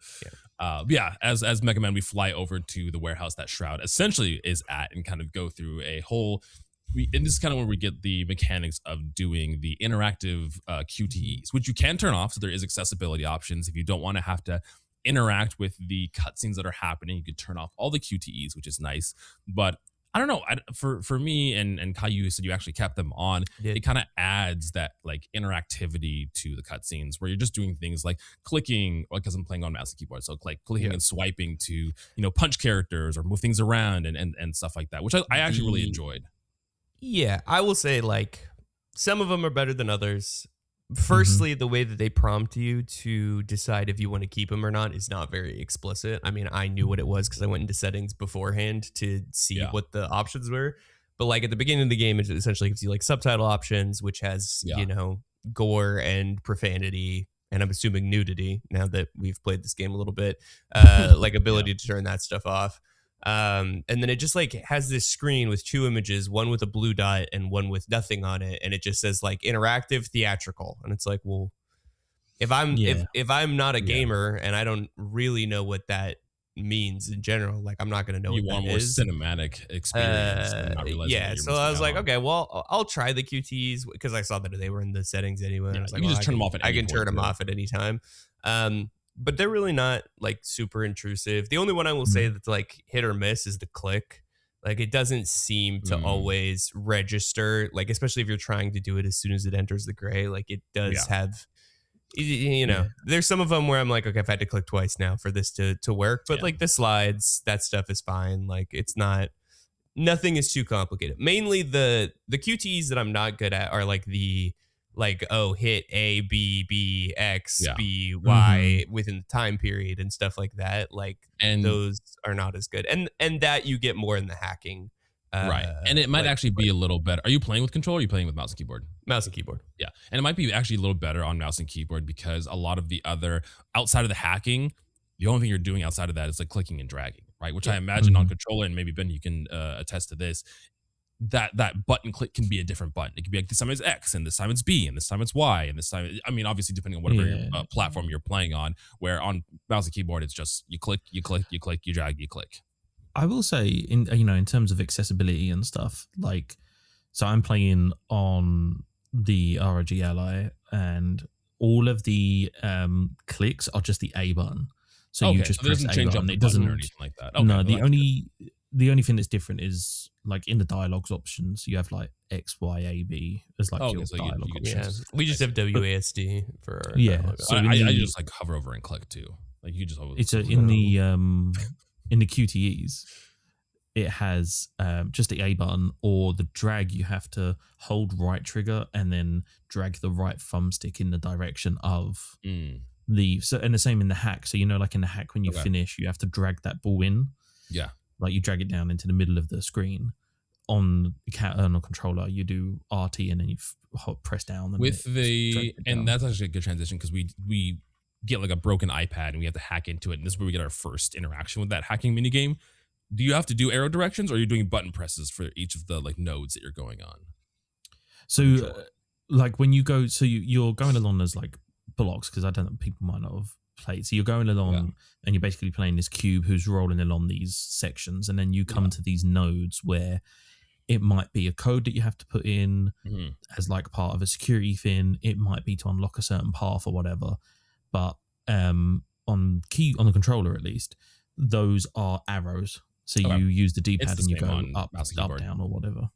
as Mega Man, we fly over to the warehouse that Shroud essentially is at and kind of go through a whole. And this is kind of where we get the mechanics of doing the interactive QTEs, which you can turn off. So there is accessibility options. If you don't want to have to interact with the cutscenes that are happening, you could turn off all the QTEs, which is nice. But I don't know. For me and Caillou said you actually kept them on. It kind of adds that like interactivity to the cutscenes where you're just doing things like clicking, because I'm playing on mouse and keyboard, so like clicking and swiping to punch characters or move things around and stuff like that, which I actually really enjoyed. Yeah, I will say like some of them are better than others. Firstly, the way that they prompt you to decide if you want to keep them or not is not very explicit. I mean, I knew what it was because I went into settings beforehand to see what the options were. But like at the beginning of the game, it essentially gives you like subtitle options, which has, gore and profanity, and I'm assuming nudity now that we've played this game a little bit, like ability to turn that stuff off. And then it just like has this screen with two images, one with a blue dot and one with nothing on it, and it just says like interactive theatrical, and it's like, well, if I'm not a gamer and I don't really know what that means in general, like I'm not going to know you what want that more is. cinematic experience. So I was like, okay, well, I'll try the QTs because I saw that they were in the settings anyway. I was like, you just turn them off at any I can point, turn them off at any time. But they're really not like super intrusive. The only one I will say that's like hit or miss is the click. Like it doesn't seem to always register, like especially if you're trying to do it as soon as it enters the gray. Like it does have, there's some of them where I'm like, okay, I've had to click twice now for this to work. But like the slides, that stuff is fine. Like it's not, nothing is too complicated. Mainly the QTs that I'm not good at are like hit A, B, B, X, B, Y within the time period and stuff like that. Like, and those are not as good. And that you get more in the hacking. Right. And it might actually be a little better. Are you playing with controller or are you playing with mouse and keyboard? Mouse and keyboard. Yeah. And it might be actually a little better on mouse and keyboard because a lot of the other, outside of the hacking, the only thing you're doing outside of that is like clicking and dragging, right? Which I imagine on controller, and maybe Ben, you can attest to this, that button click can be a different button. It can be like this time it's X and this time it's B and this time it's Y and this time, I mean, obviously depending on whatever platform you're playing on, where on mouse and keyboard, it's just you click, you click, you click, you drag, you click. I will say in terms of accessibility and stuff, like, so I'm playing on the ROG Ally and all of the clicks are just the A button. So you just press A button. It doesn't, or anything like that. Okay, no, the only thing that's different is like in the dialogues options, you have like X, Y, A, B as like your dialogue options. We just have WASD for our dialogue. So I just like hover over and click too. Like you just it's in the QTEs, it has just the A button, or the drag, you have to hold right trigger and then drag the right thumbstick in the direction of the, so, and the same in the hack. So like in the hack when you finish, you have to drag that ball in. Yeah. Like you drag it down into the middle of the screen. On the controller, you do RT and then you press down. And that's actually a good transition because we get like a broken iPad and we have to hack into it. And this is where we get our first interaction with that hacking minigame. Do you have to do arrow directions or are you doing button presses for each of the like nodes that you're going on? So like when you go, so you're going along as like blocks, because I don't know, people might not have played. So you're going along and you're basically playing this cube who's rolling along these sections, and then you come to these nodes where it might be a code that you have to put in as like part of a security thing. It might be to unlock a certain path or whatever. But on the controller at least, those are arrows. So you use the D-pad and you go up, down, or whatever.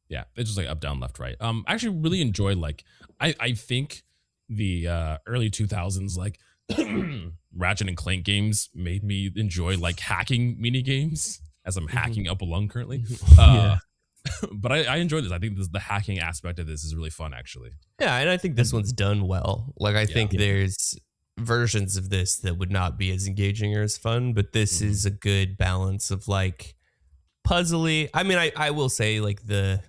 Yeah, it's just like up, down, left, right. I actually really enjoyed like I think the early 2000s like Ratchet and Clank games made me enjoy like hacking mini games as I'm hacking up along currently. But I enjoy this. I think the hacking aspect of this is really fun, actually. Yeah, and I think this one's done well. Like I think there's versions of this that would not be as engaging or as fun, but this is a good balance of like puzzly. I mean, I will say like the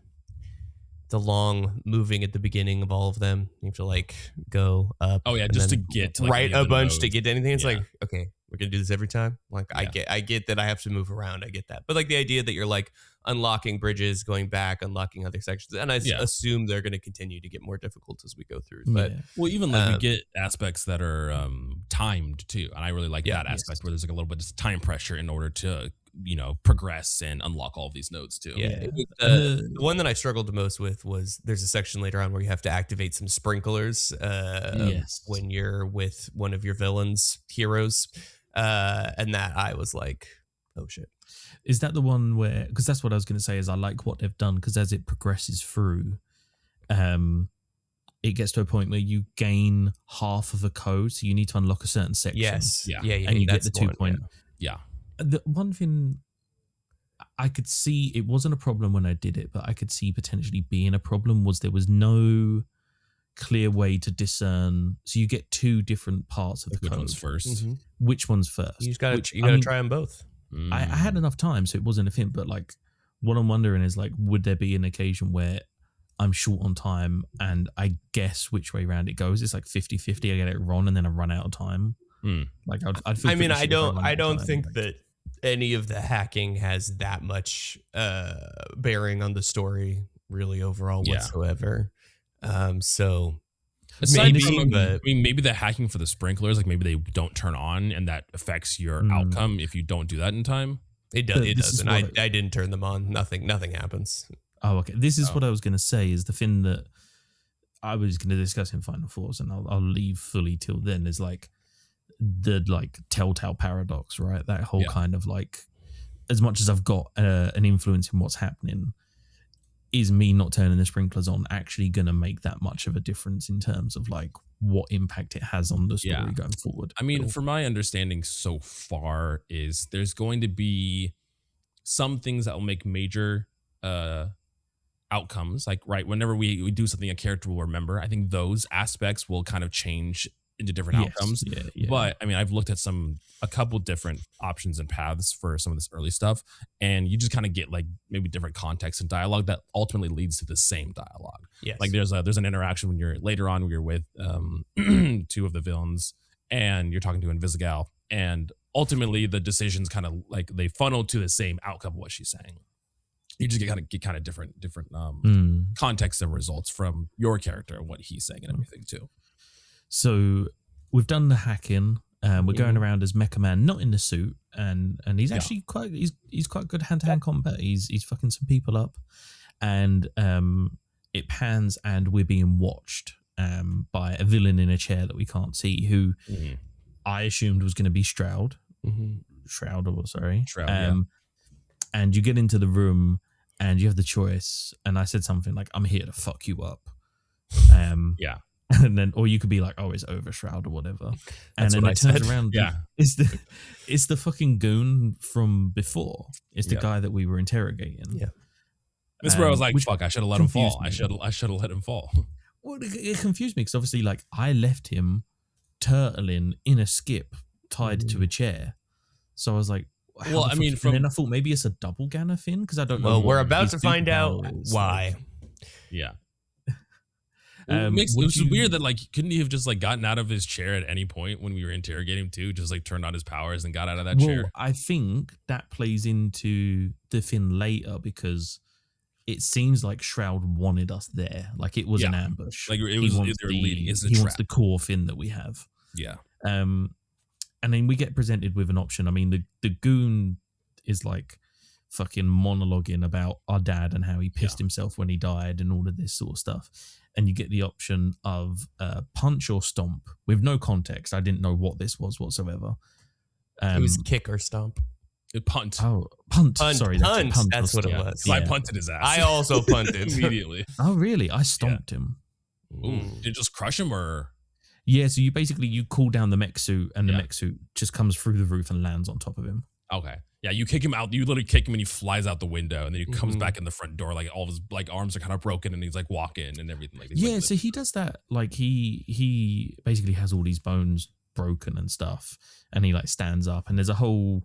long moving at the beginning of all of them, you have to like go up. Oh yeah, just to get to, like, right a bunch to get to anything. It's like, okay, we're gonna do this every time. Like I get that I have to move around. I get that, but like the idea that you're like unlocking bridges, going back, unlocking other sections, and I assume they're gonna continue to get more difficult as we go through. But well, even like we get aspects that are timed too, and I really like that aspect where there's like a little bit of time pressure in order to progress and unlock all of these nodes too. The one that I struggled the most with was there's a section later on where you have to activate some sprinklers when you're with one of your villains heroes, and that I was like, oh shit. Is that the one where, because that's what I was going to say, is I like what they've done, because as it progresses through, it gets to a point where you gain half of a code, so you need to unlock a certain section. Yes. Yeah. And you get the 2 point. Yeah. The one thing I could see, it wasn't a problem when I did it, but I could see potentially being a problem, was there was no clear way to discern. So you get 2 different parts of the Which code. one's first? Mm-hmm. Which one's first? You just gotta try them both. I had enough time, so it wasn't a thing. But like, what I'm wondering is like, would there be an occasion where I'm short on time and I guess which way around it goes? It's like 50-50. I get it wrong and then I run out of time. Like I'd feel. I mean, pretty shit if I don't time, think like, that any of the hacking has that much bearing on the story really overall whatsoever. So aside maybe, from, but I mean, maybe the hacking for the sprinklers, like maybe they don't turn on, and that affects your outcome if you don't do that in time. it does. It This is doesn't. what I didn't turn them on. Nothing happens. Oh, okay. This is what I was going to say, is the thing that I was going to discuss in Final Force, and I'll leave fully till then, is like the like telltale paradox, right? That whole kind of like, as much as I've got an influence in what's happening, is me not turning the sprinklers on actually going to make that much of a difference in terms of like what impact it has on the story going forward? I mean, from my understanding so far, is there's going to be some things that will make major outcomes, like whenever we do something a character will remember. I think those aspects will kind of change into different outcomes. But I mean, I've looked at a couple different options and paths for some of this early stuff, and you just kind of get like maybe different context and dialogue that ultimately leads to the same dialogue. Yes. Like there's an interaction when you're later on, when you're with 2 of the villains and you're talking to Invisigal, and ultimately the decisions kind of like they funnel to the same outcome of what she's saying. You just get kind of different context and results from your character and what he's saying and everything too. So we've done the hacking. We're going around as Mecha Man, not in the suit, and he's actually quite good hand-to-hand combat. He's fucking some people up, and it pans, and we're being watched by a villain in a chair that we can't see, who I assumed was going to be Shroud. Shroud. And you get into the room and you have the choice, and I said something like, "I'm here to fuck you up." And then, or you could be like, "Oh, it's over, Shroud," or whatever. And then it turns around. It's the fucking goon from before. It's the guy that we were interrogating. Yeah. This is where I was like, "Fuck! I should have let him fall. I should have let him fall." Well, it confused me because obviously, like, I left him turtling in a skip tied to a chair. So I was like, well, I mean, and then I thought maybe it's a double ganner thing because I don't know. Well, we're about to find out why. Yeah. It was weird that like couldn't he have just like gotten out of his chair at any point when we were interrogating him too, just like turned on his powers and got out of that chair? I think that plays into the thing later because it seems like Shroud wanted us there, like it was an ambush. Like it was leading. He wants the core thing that we have. Yeah. And then we get presented with an option. I mean, the goon is like fucking monologuing about our dad and how he pissed himself when he died and all of this sort of stuff. And you get the option of punch or stomp with no context. I didn't know what this was whatsoever. It was kick or stomp. Punt. Oh, punt. Sorry, punt. That's what it was. So I punted his ass. I also punted immediately. Oh, really? I stomped him. Ooh. Did you just crush him or? Yeah, so you cool down the mech suit, and the mech suit just comes through the roof and lands on top of him. Okay. Yeah, you kick him out. You literally kick him and he flies out the window, and then he comes back in the front door. Like all of his like arms are kind of broken, and he's like walking and everything. Like so he does that. Like he basically has all these bones broken and stuff, and he like stands up, and there's a whole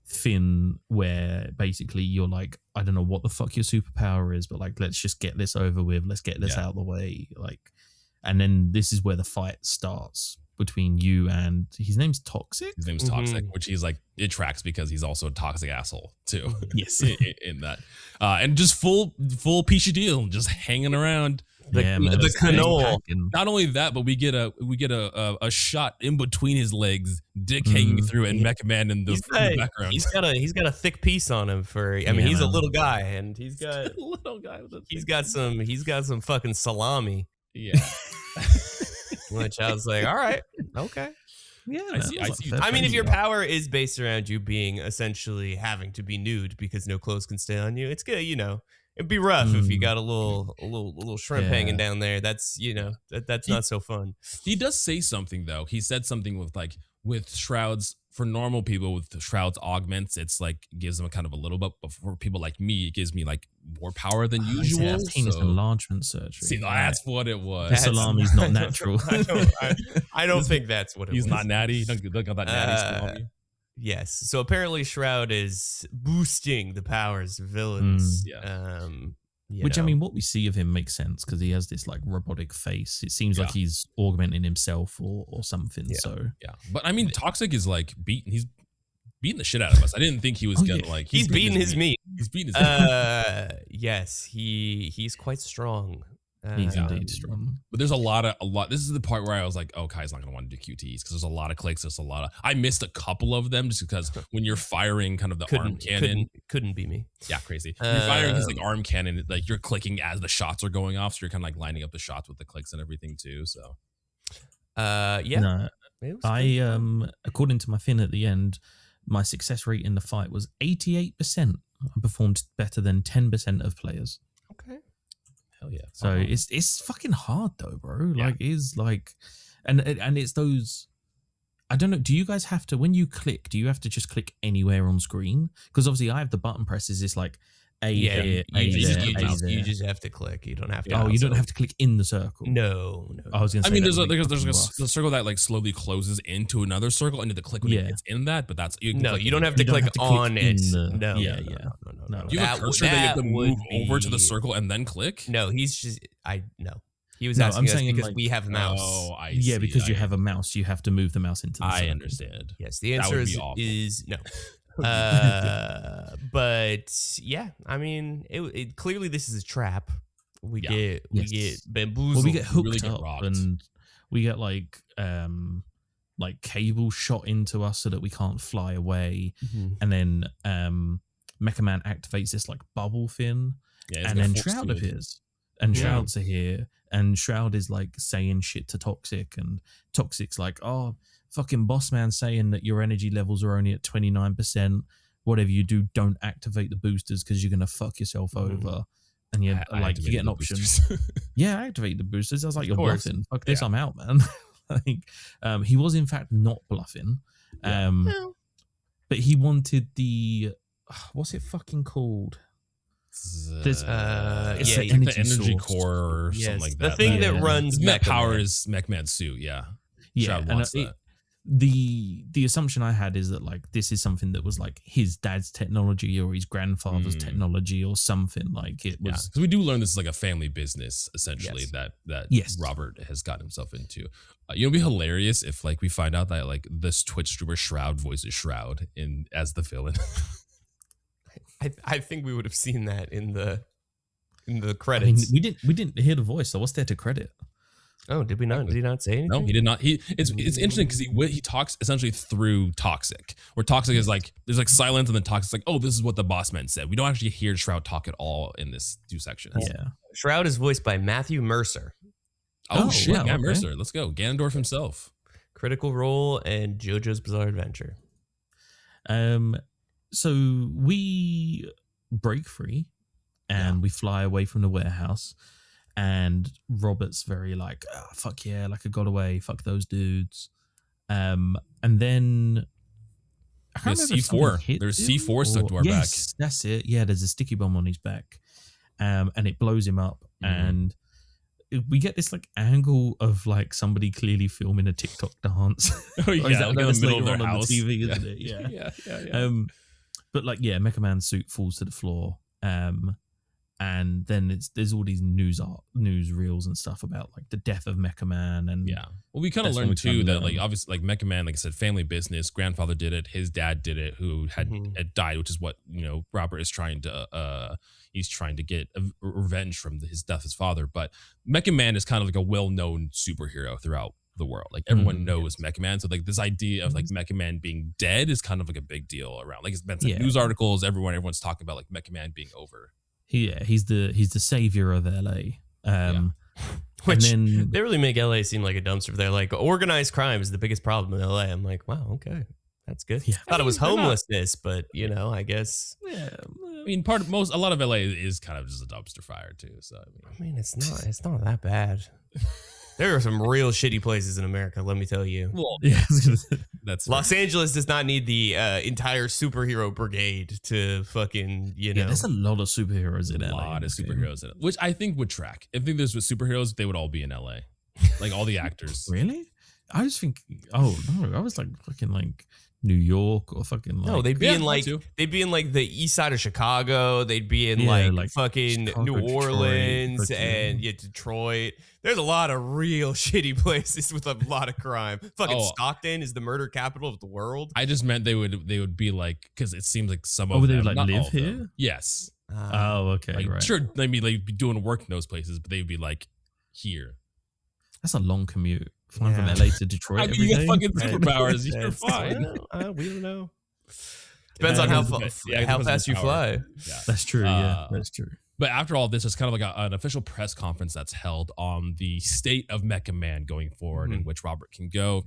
thing where basically you're like, I don't know what the fuck your superpower is, but like let's just get this over with. Let's get this out of the way. Like, and then this is where the fight starts between you and his name's Toxic. His name's Toxic, which he's like, it tracks because he's also a toxic asshole too. Yes, in that, and just full piece of deal, just hanging around. The canole. Not only that, but we get a shot in between his legs, dick hanging through, and Mecha Man in the background. He's got a thick piece on him for. I mean, he's a little guy, and he's got a little guy with a. He's got some fucking salami. Yeah. Which I was like, all right, okay. Yeah, I see. I mean, if your power is based around you being essentially having to be nude because no clothes can stay on you, it's good. It'd be rough if you got a little shrimp hanging down there. That's that's not so fun. He does say something though. He said something with shrouds for normal people with the shrouds augments. It's like gives them a kind of a little bit, but for people like me, it gives me like more power than usual. Yeah, penis enlargement surgery. See, that's what it was. The salami's not natural. I don't think that's what it was. He's not natty. Don't look at that natty salami. Yes. So apparently Shroud is boosting the powers of villains. Which, I mean, what we see of him makes sense because he has this like robotic face. It seems like he's augmenting himself or something. Yeah. So but I mean, Toxic is like he's beating the shit out of us. I didn't think he was gonna like. He's beating his meat. He's beating his meat. Yes, he's quite strong. He's indeed strong. But there's a lot. This is the part where I was like, oh, Kai's not going to want to do QTEs because there's a lot of clicks. There's a lot of. I missed a couple of them just because when you're firing kind of the arm cannon. Couldn't be me. Yeah, crazy. When you're firing his like arm cannon, like you're clicking as the shots are going off. So you're kind of like lining up the shots with the clicks and everything too. So. No, according to my fin at the end, my success rate in the fight was 88%. I performed better than 10% of players. Okay. Hell yeah. So it's fucking hard though, bro. Like it's like, and it's those. I don't know. Do you guys have to when you click? Do you have to just click anywhere on screen? Because obviously I have the button presses. It's like you just have to click. You don't have to. Oh, you don't have to click in the circle. No. I was gonna say. I mean, there's a circle that like slowly closes into another circle, and you have to click when it gets in that. But that's you don't have to click on it. No. Do you have a cursor that you have to move over to the circle and then click? No, he's just no. He was asking us because we have a mouse. Oh, I see. Yeah, because you have a mouse, you have to move the mouse into the circle. I understand. Yes, the answer is no. But yeah, I mean, it clearly this is a trap. We get bamboozled. Well, we get hooked really up and we get like cable shot into us so that we can't fly away, and then Mecha Man activates this like bubble fin, and then Shroud appears, and Shroud's here, and Shroud is like saying shit to Toxic, and Toxic's like, oh, fucking boss man saying that your energy levels are only at 29%. Whatever you do, don't activate the boosters because you're gonna fuck yourself over. And you get an option. Activate the boosters. I was like, you're bluffing. Fuck this, I'm out, man. He was in fact not bluffing. But he wanted the what's it fucking called? It's the energy core or something like that. The thing that runs that powers Mech Man's suit. Yeah. The assumption I had is that like this is something that was like his dad's technology or his grandfather's technology or something like it was. Because we do learn this is like a family business essentially that Robert has gotten himself into. It'd be hilarious if like we find out that like this Twitch streamer Shroud voices Shroud as the villain. I think we would have seen that in the credits. I mean, we didn't hear the voice. So what's there to credit? Oh, did we not? Did he not say anything? No, he did not. It's interesting because he talks essentially through Toxic, where Toxic is like there's like silence and then Toxic's like, oh, this is what the boss man said. We don't actually hear Shroud talk at all in this two sections. Yeah, Shroud is voiced by Matthew Mercer. Oh shit, wow, Matt Mercer. Let's go, Ganondorf himself. Critical Role and JoJo's Bizarre Adventure. So we break free and we fly away from the warehouse. And Robert's very like, oh, fuck yeah, like I got away, fuck those dudes. And then I can't remember C4. There's C4 stuck to our back. Yes, that's it. Yeah, there's a sticky bomb on his back. And it blows him up. And we get this like angle of like somebody clearly filming a TikTok dance. Oh yeah, like in the middle of their house. On the TV, isn't it? Yeah. But like, yeah, Mecha Man's suit falls to the floor. And then there's all these news reels and stuff about like the death of Mecha Man. And well, we kind of learned too that like obviously like Mecha Man, like I said, family business. Grandfather did it. His dad did it, who had died, which is what Robert is trying to he's trying to get revenge from his death of his father. But Mecha Man is kind of like a well-known superhero throughout the world. Like everyone knows Mecha Man. So like this idea of like Mecha Man being dead is kind of like a big deal around. Like it's been news articles. Everyone's talking about like Mecha Man being over. Yeah, he's the savior of LA. Which then, they really make LA seem like a dumpster. They're like, organized crime is the biggest problem in LA. I'm like, wow, okay, that's good. Yeah. I thought it was homelessness, but I guess. yeah, I mean, a lot of LA is kind of just a dumpster fire too. So I mean, it's not that bad. There are some real shitty places in America, let me tell you. well, yeah. that's Los Angeles does not need the entire superhero brigade to fucking, Yeah, there's a lot of superheroes in a LA. lot of superheroes in it, which I think would track. I think there's with superheroes, they would all be in LA, like all the actors. Really? I was thinking. Oh no, I was like fucking like New York or fucking like. No, they'd be Yeah, in like too. they'd be in like the east side of Chicago. They'd be in Yeah, like fucking Chicago, New Detroit, Orleans fucking- and Detroit. There's a lot of real shitty places with a lot of crime. Fucking Oh. Stockton is the murder capital of the world. I just meant they would be like, because it seems like some of would they, them like, not live all of them. here? Yes, Oh, okay, like, right. sure. They be like be doing work in those places, but they'd be like here. That's a long commute. Flying Yeah. from LA to Detroit I mean, every you day. get fucking superpowers. You're That's- fine. We don't know. Depends on Yeah, how it depends. Yeah, it how depends on fast the you power. fly. Yeah. That's true. Yeah, Uh, that's true. But after all this, it's kind of like an official press conference that's held on the state of Mecha Man going forward, in which Robert can go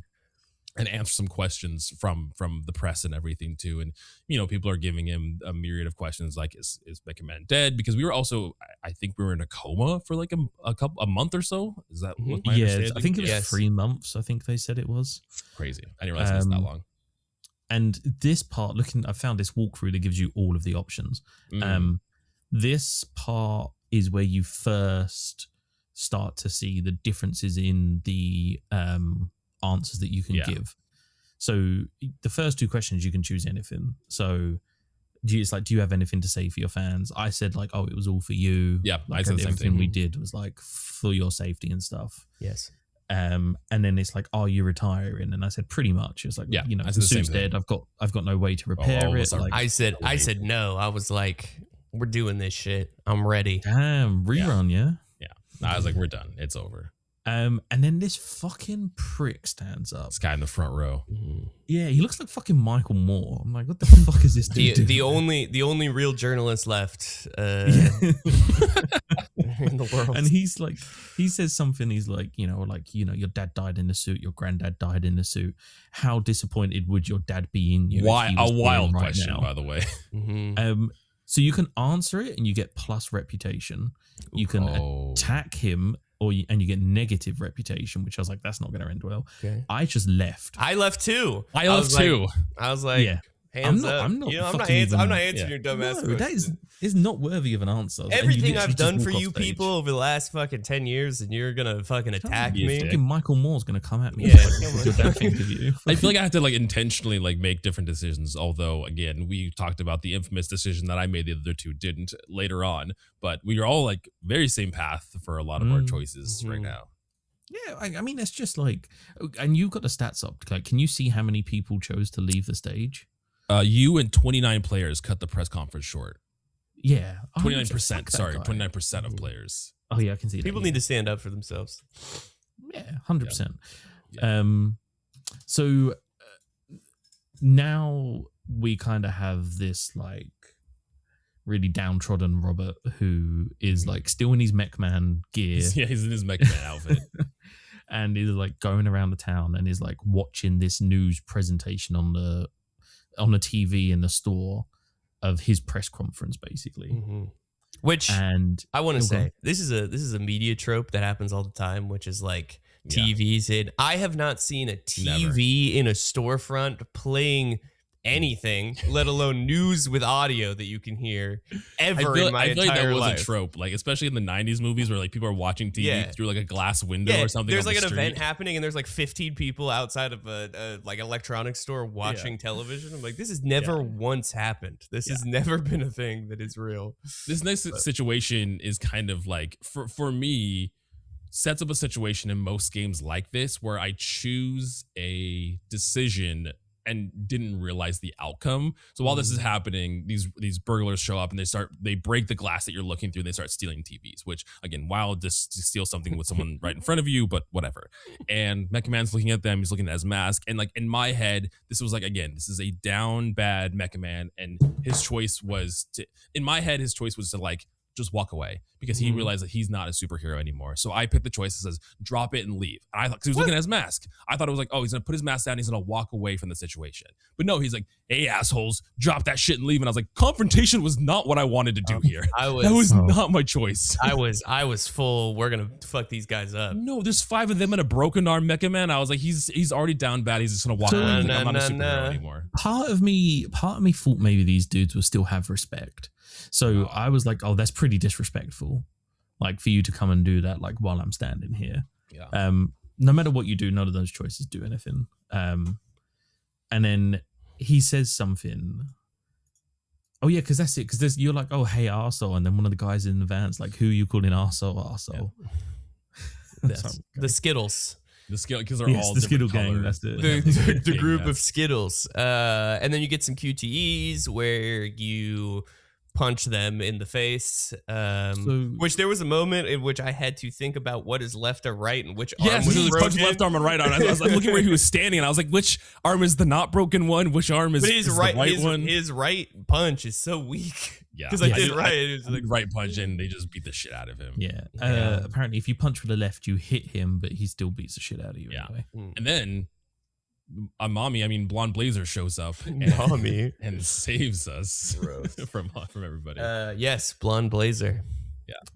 and answer some questions from the press and everything too. And people are giving him a myriad of questions like, is Mecha Man dead? Because we were also, I think we were in a coma for like a month or so. Is that what my Yeah, understanding? I think it was Yes. 3 months. I think they said it was. Crazy. I didn't realize it was that Um, long. And this part, I found this walkthrough that gives you all of the options. This part is where you first start to see the differences in the answers that you can Yeah. give. So the first 2 questions, you can choose anything. So do you have anything to say for your fans? I said like, oh, it was all for you. Yeah, I Like, said the same everything thing. we did was like for your safety and stuff. Yes. And then it's like, are you retiring? And I said, pretty much. It's like, Yeah, you know, I the said the same suit's thing. dead. I've got no way to repair all of it. us are- Like, I said no. I was like, we're doing this shit. I'm ready. damn, rerun, yeah. I was like, we're done. It's over. And then this fucking prick stands up. This guy in the front row. Yeah, he looks like fucking Michael Moore. I'm like, what the fuck is this dude doing? The only real journalist left Yeah. in the world. And he's like, he says something. He's like, your dad died in the suit. Your granddad died in the suit. How disappointed would your dad be in you? Why? if he A was wild born right question, now? by the way. Mhm. So you can answer it and you get plus reputation. You can attack him and you get negative reputation, which I was like, that's not going to end well. Okay. I just left. I left too. I left was like- too. I was like, Yeah. hands I'm not- up. I'm not You know, I'm not fucking answering even- your dumbass No, that question. is not worthy of an answer. And you Everything literally I've just done for walk you off stage. people over the last fucking 10 years, and you're gonna fucking attack be a me. dick. Fucking Michael Moore's going to come at me. Yeah, Like, come what on. did that think of you? I feel like I have to like intentionally like make different decisions. Although again, we talked about the infamous decision that I made, the other two didn't later on. But we are all like very same path for a lot of our choices right now. Yeah, I mean, it's just like, and you've got the stats up. Like, can you see how many people chose to leave the stage? You and 29 players cut the press conference short. Yeah, 29%. Fuck that sorry, guy. 29% of players. Oh yeah, I can see that. People need to stand up for themselves. Yeah, 100%. Yeah. So now we kind of have this like really downtrodden Robert who is like still in his Mech Man gear Yeah, he's in his Mech Man outfit. and is like going around the town and is like watching this news presentation on the TV in the store of his press conference, basically. Which And I want to Oh, go on. say, this is a media trope that happens all the time, which is like TVs in. I have not seen a TV in a storefront playing anything, let alone news with audio that you can hear ever in my I feel like entire that was life. a trope, like especially in the 90s movies where like people are watching TV Yeah. through like a glass window Yeah, or something. there's on like the an street. event happening and there's like 15 people outside of a like electronics store watching television. I'm like, this has never once happened. This has never been a thing that is real. This next situation is kind of like for me sets up a situation in most games like this where I choose a decision and didn't realize the outcome. So while this is happening, these burglars show up and they break the glass that you're looking through and they start stealing TVs, which again, wild to steal something with someone right in front of you, but whatever. And Mecha Man's looking at them, he's looking at his mask, and like in my head, this was like, again, this is a down bad Mecha Man, and his choice was to like just walk away because he realized that he's not a superhero anymore. So I picked the choice that says drop it and leave. And I thought, because he was looking at his mask, I thought it was like, oh, he's gonna put his mask down, and he's gonna walk away from the situation. But no, he's like, hey assholes, drop that shit and leave. And I was like, confrontation was not what I wanted to do here. That was not my choice. I was full. We're gonna fuck these guys up. No, there's 5 of them and a broken arm Mecha Man. I was like, he's already down bad. He's just gonna walk away. I'm not a superhero anymore. Part of me thought maybe these dudes will still have respect. So I was like, oh, that's pretty disrespectful. Like for you to come and do that, like while I'm standing here. Yeah. No matter what you do, none of those choices do anything. And then he says something. Oh yeah, because that's it. Because you're like, oh hey arsehole, and then one of the guys in the van's like, who are you calling arsehole? Yeah. The Skittles. The Skittle, because they're all the Skittle gang. Gang. That's it. The group of Skittles. And then you get some QTEs where you punch them in the face. Which there was a moment in which I had to think about what is left or right and which arm was broken. Punched left arm and right arm. I was like looking where he was standing, and I was like, which arm is the not broken one? Which arm is, the right one? His right punch is so weak. Yeah, because I did right. It was like right punch, and they just beat the shit out of him. Yeah. Apparently, if you punch with the left, you hit him, but he still beats the shit out of you anyway. And then Blonde Blazer shows up and saves us from everybody. Yes, Blonde Blazer.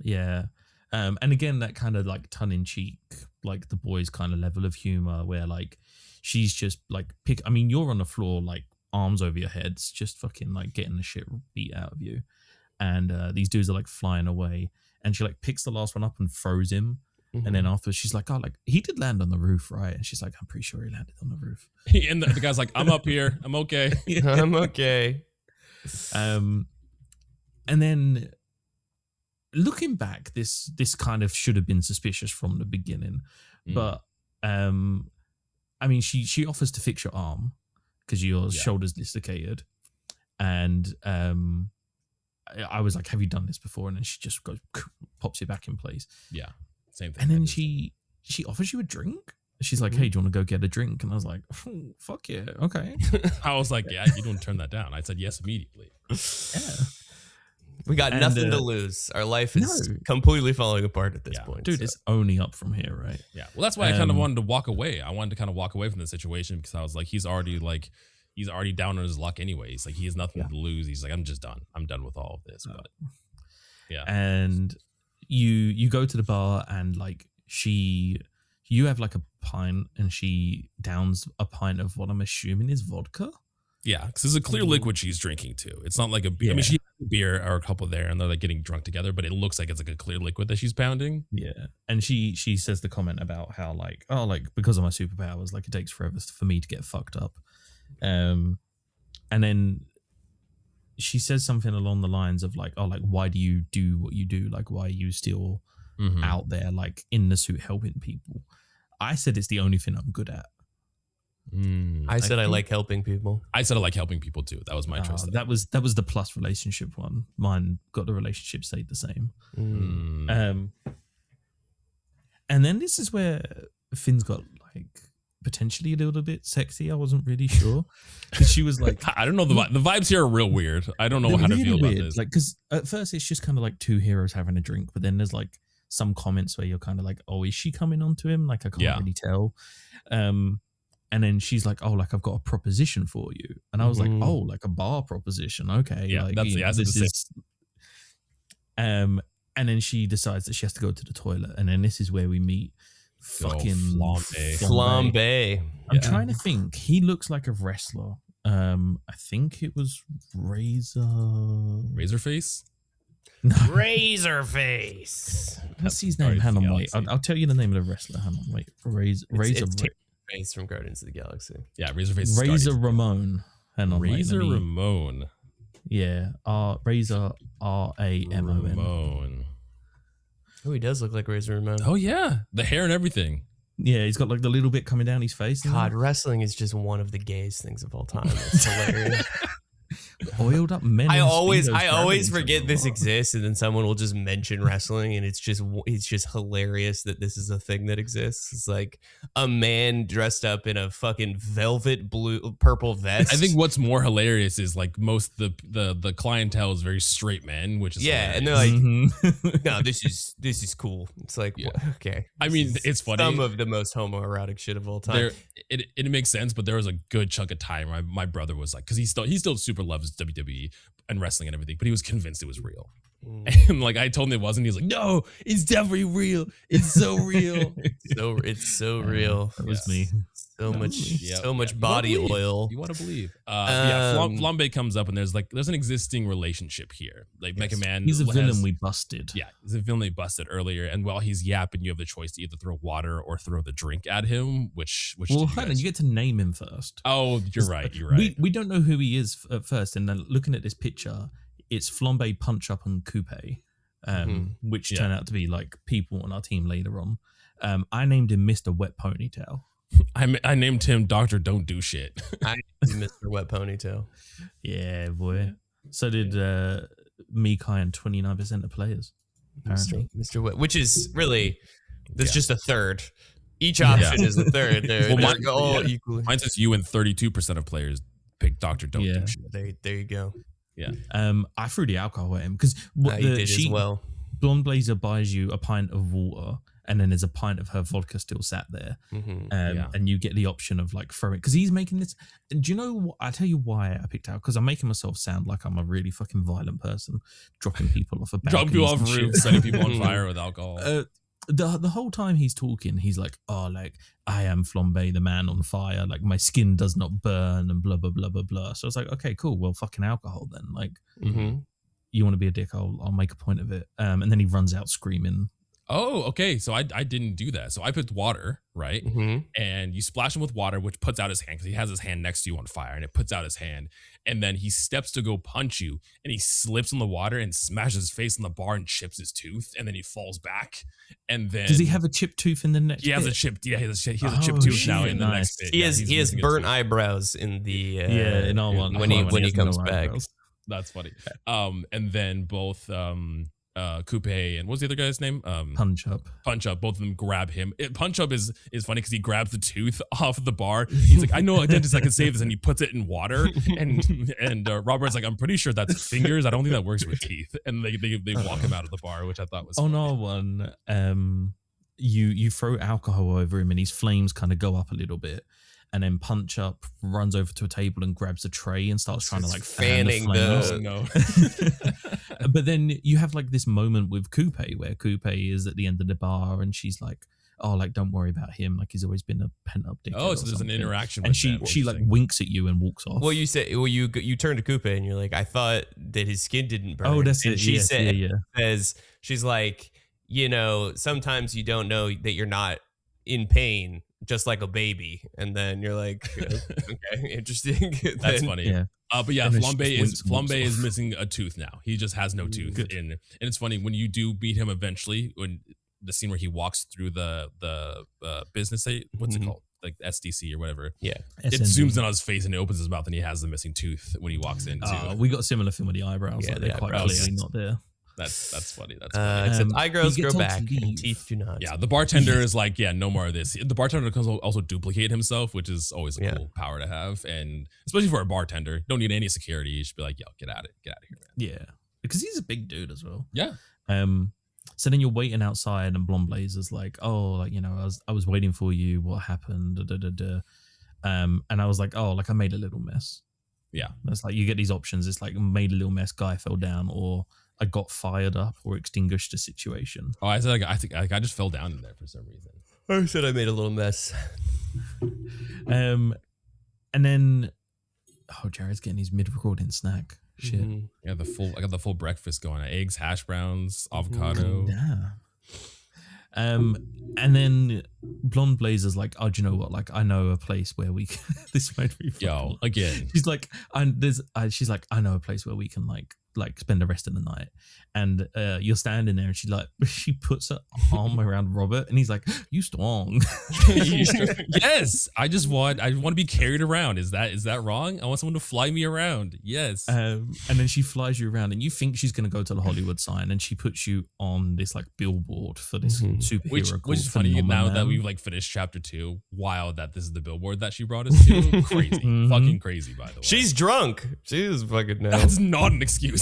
Yeah. And again, that kind of like tongue in cheek, like the boys kind of level of humor where like she's just like you're on the floor like arms over your heads, just fucking like getting the shit beat out of you. And these dudes are like flying away, and she like picks the last one up and throws him. And then afterwards, she's like, oh, like he did land on the roof, right? And she's like, I'm pretty sure he landed on the roof. And the guy's like, I'm up here. I'm okay. I'm okay. And then looking back, this kind of should have been suspicious from the beginning. But she offers to fix your arm because your shoulder's dislocated. And I was like, have you done this before? And then she just goes, pops it back in place. Yeah. Same thing. And then she offers you a drink. She's like, hey, do you want to go get a drink? And I was like, oh, fuck yeah, okay. I was like, yeah, you don't turn that down. I said yes immediately. Yeah. We got nothing to lose. Our life is completely falling apart at this point. Dude, it's only up from here, right? Yeah. Well, that's why I kind of wanted to walk away. I wanted to kind of walk away from the situation because I was like, he's already down on his luck anyways. Like he has nothing to lose. He's like, I'm just done. I'm done with all of this. But yeah. And you go to the bar and like you have like a pint and she downs a pint of what I'm assuming is vodka. Yeah, because there's a clear liquid she's drinking too. It's not like a beer. Yeah. I mean, she has a beer or a couple there and they're like getting drunk together, but it looks like it's like a clear liquid that she's pounding. Yeah. And she says the comment about how like, oh, like because of my superpowers, like it takes forever for me to get fucked up. And then she says something along the lines of like, oh, like, why do you do what you do? Like, why are you still out there, like in the suit helping people? I said it's the only thing I'm good at. I said I like helping people. I said I like helping people too. That was my choice. That was the plus relationship one. Mine got the relationship stayed the same. And then this is where Finn's got like potentially a little bit sexy. I wasn't really sure. She was like, I don't know, the vibes here are real weird. I don't know how to feel about this. Like, because at first it's just kind of like two heroes having a drink, but then there's like some comments where you're kind of like, oh, is she coming on to him? Like, I can't really tell. And then she's like, oh, like I've got a proposition for you. And I was like, oh, like a bar proposition. Okay. Yeah, like, that's this is. And then she decides that she has to go to the toilet. And then this is where we meet fucking Flambe. I'm trying to think. He looks like a wrestler. I think it was Razorface? No. Razorface. What's his name? Hang on, wait. I'll tell you the name of the wrestler. Hang on, wait. Razorface from Guardians of the Galaxy. Yeah, Razorface. Razor Ramon. Hang on, Razor Ramon. Yeah, Razor Ramon. Ramon. Oh, he does look like Razor Ramon. Oh yeah, the hair and everything. Yeah, he's got like the little bit coming down his face. God, wrestling is just one of the gayest things of all time. It's hilarious. Oiled up men. I in always Speedos forget grabbing this each other. exists, and then someone will just mention wrestling, and it's just hilarious that this is a thing that exists. It's like a man dressed up in a fucking velvet purple vest. I think what's more hilarious is like most the clientele is very straight men, which is yeah, hilarious. and they're like, Mhm. no, this is cool. It's like, Yeah. okay. I mean, it's funny. Some of the most homoerotic shit of all time. It makes sense, but there was a good chunk of time where my brother was like, because he still super loves WWE and wrestling and everything, but he was convinced it was real. And like I told him it wasn't. He's like, no, it's definitely real. It's so real. It's so real. That was me. So much, Yeah. so much You wanna body believe. oil. You want to believe? Um, Flambe comes up and there's an existing relationship here. Like Mega Man, He's a has- villain we busted. Yeah, he's a villain they busted earlier. And while he's yapping, you have the choice to either throw water or throw the drink at him. Which Well, did you hold on, guys- you get to name him first. Oh, you're right. You're right. We don't know who he is at first, and then looking at this picture, it's Flambe, Punch Up, and Coupe, which Yeah. turn out to be like people on our team later on. I named him Mr. Wet Ponytail. I named him Doctor Don't Do Shit. Mr. Wet Ponytail. Yeah, boy. So did Mikai and 29% of players. Apparently. Mr. Wet, which is really, there's Yeah. just a third. Each option is a third. They're Well, all yeah. equally. Mine says you and 32% of players pick Doctor Don't Yeah. Do Shit. There you go. I threw the alcohol at him because You did as well. Blonde Blazer buys you a pint of water, and then there's a pint of her vodka still sat there. And you get the option of like throwing, because he's making this. And do you know what? I tell you why I picked out, because I'm making myself sound like I'm a really fucking violent person, dropping people off a balcony. Drop people off roofs, setting people on fire with alcohol. The whole time he's talking, he's like, "Oh, like I am Flambe, the man on fire. Like my skin does not burn, and blah blah blah blah blah." So I was like, "Okay, cool. Well, fucking alcohol then. Like, you want to be a dick? I'll make a point of it." And then he runs out screaming. Oh, okay. So I didn't do that. So I picked water, right? And you splash him with water, which puts out his hand because he has his hand next to you on fire, and it puts out his hand. And then he steps to go punch you, and he slips in the water and smashes his face on the bar and chips his tooth, and then he falls back. And then Does he have a chipped tooth in the next? He has bit? a chipped. Yeah, he has a Oh, chipped tooth now shit, in the nice. next bit. He Yeah, has he's he has missing a burnt tooth. eyebrows in the Yeah, in our one. when he has comes no back. eyebrows. That's funny. And then both Coupe and what's the other guy's name? Punch Up. Punch Up. Both of them grab him. Punch Up is funny because he grabs the tooth off the bar. He's like, I know a dentist that can save this, and he puts it in water. And Robert's like, I'm pretty sure that's fingers. I don't think that works with teeth. And they walk him out of the bar, which I thought was On funny. our one, you throw alcohol over him, and his flames kind of go up a little bit. And then Punch Up runs over to a table and grabs a tray and starts trying to like fan the fanning flames. the- No. But then you have like this moment with Coupe where Coupe is at the end of the bar and she's like, "Oh, like don't worry about him. Like he's always been a pent up dickhead." Oh, or so there's an something." interaction. And with she them, she like interesting. winks at you and walks off. Well, you turn to Coupe and you're like, I thought that his skin didn't burn. Oh, that's and it. She Yes, said, yeah. says, she's like, sometimes you don't know that you're not in pain, just like a baby. And then you're like, okay, interesting. That's Then- funny. Yeah. But yeah, And then she Flambe just winks and walks is off. missing a tooth now. He just has no tooth. Good. And it's funny when you do beat him eventually, when the scene where he walks through the business, what's it called? Like SDC or whatever. Yeah. It SND. zooms in on his face and it opens his mouth and he has the missing tooth when he walks in too. We got a similar thing with the eyebrows. Yeah, like the they're quite eyebrows. clearly not there. That's funny. That's funny. Except Um, eyebrows he gets grow told to back and leave. teeth do not. Yeah, the bartender is like, yeah, no more of this. The bartender can also duplicate himself, which is always a Yeah. cool power to have. And especially for a bartender, don't need any security. You should be like, yo, get out of here, man. Yeah. Because he's a big dude as well. Yeah. So then you're waiting outside and Blonde Blazer's like, "Oh, like, I was waiting for you. What happened?" Da, da, da, da. And I was like, "Oh, like I made a little mess." Yeah. That's like, you get these options. It's like made a little mess, guy fell down, or I got fired up or extinguished the situation. Oh, I said, I think I just fell down in there for some reason. I said I made a little mess. And then, Jared's getting his mid-recording snack. Shit. Mhm. Yeah, I got the full breakfast going. Eggs, hash browns, avocado. Yeah. And then Blonde Blazer's like, "Oh, do you know what? Like, I know a place where we can." This made me Yo, again. She's like, she's like, "I know a place where we can like like spend the rest of the night. And you're standing there, and she puts her arm around Robert, and he's like, "You strong." Yes, I want to be carried around. Is that wrong? I want someone to fly me around. Yes. And then she flies you around, and you think she's going to go to the Hollywood sign, and she puts you on this like billboard for this superhero. Which is funny now that we've like finished chapter 2. Wow, that this is the billboard that she brought us to. Crazy, fucking crazy. By the way, she's drunk. She is fucking nuts. That's not an excuse.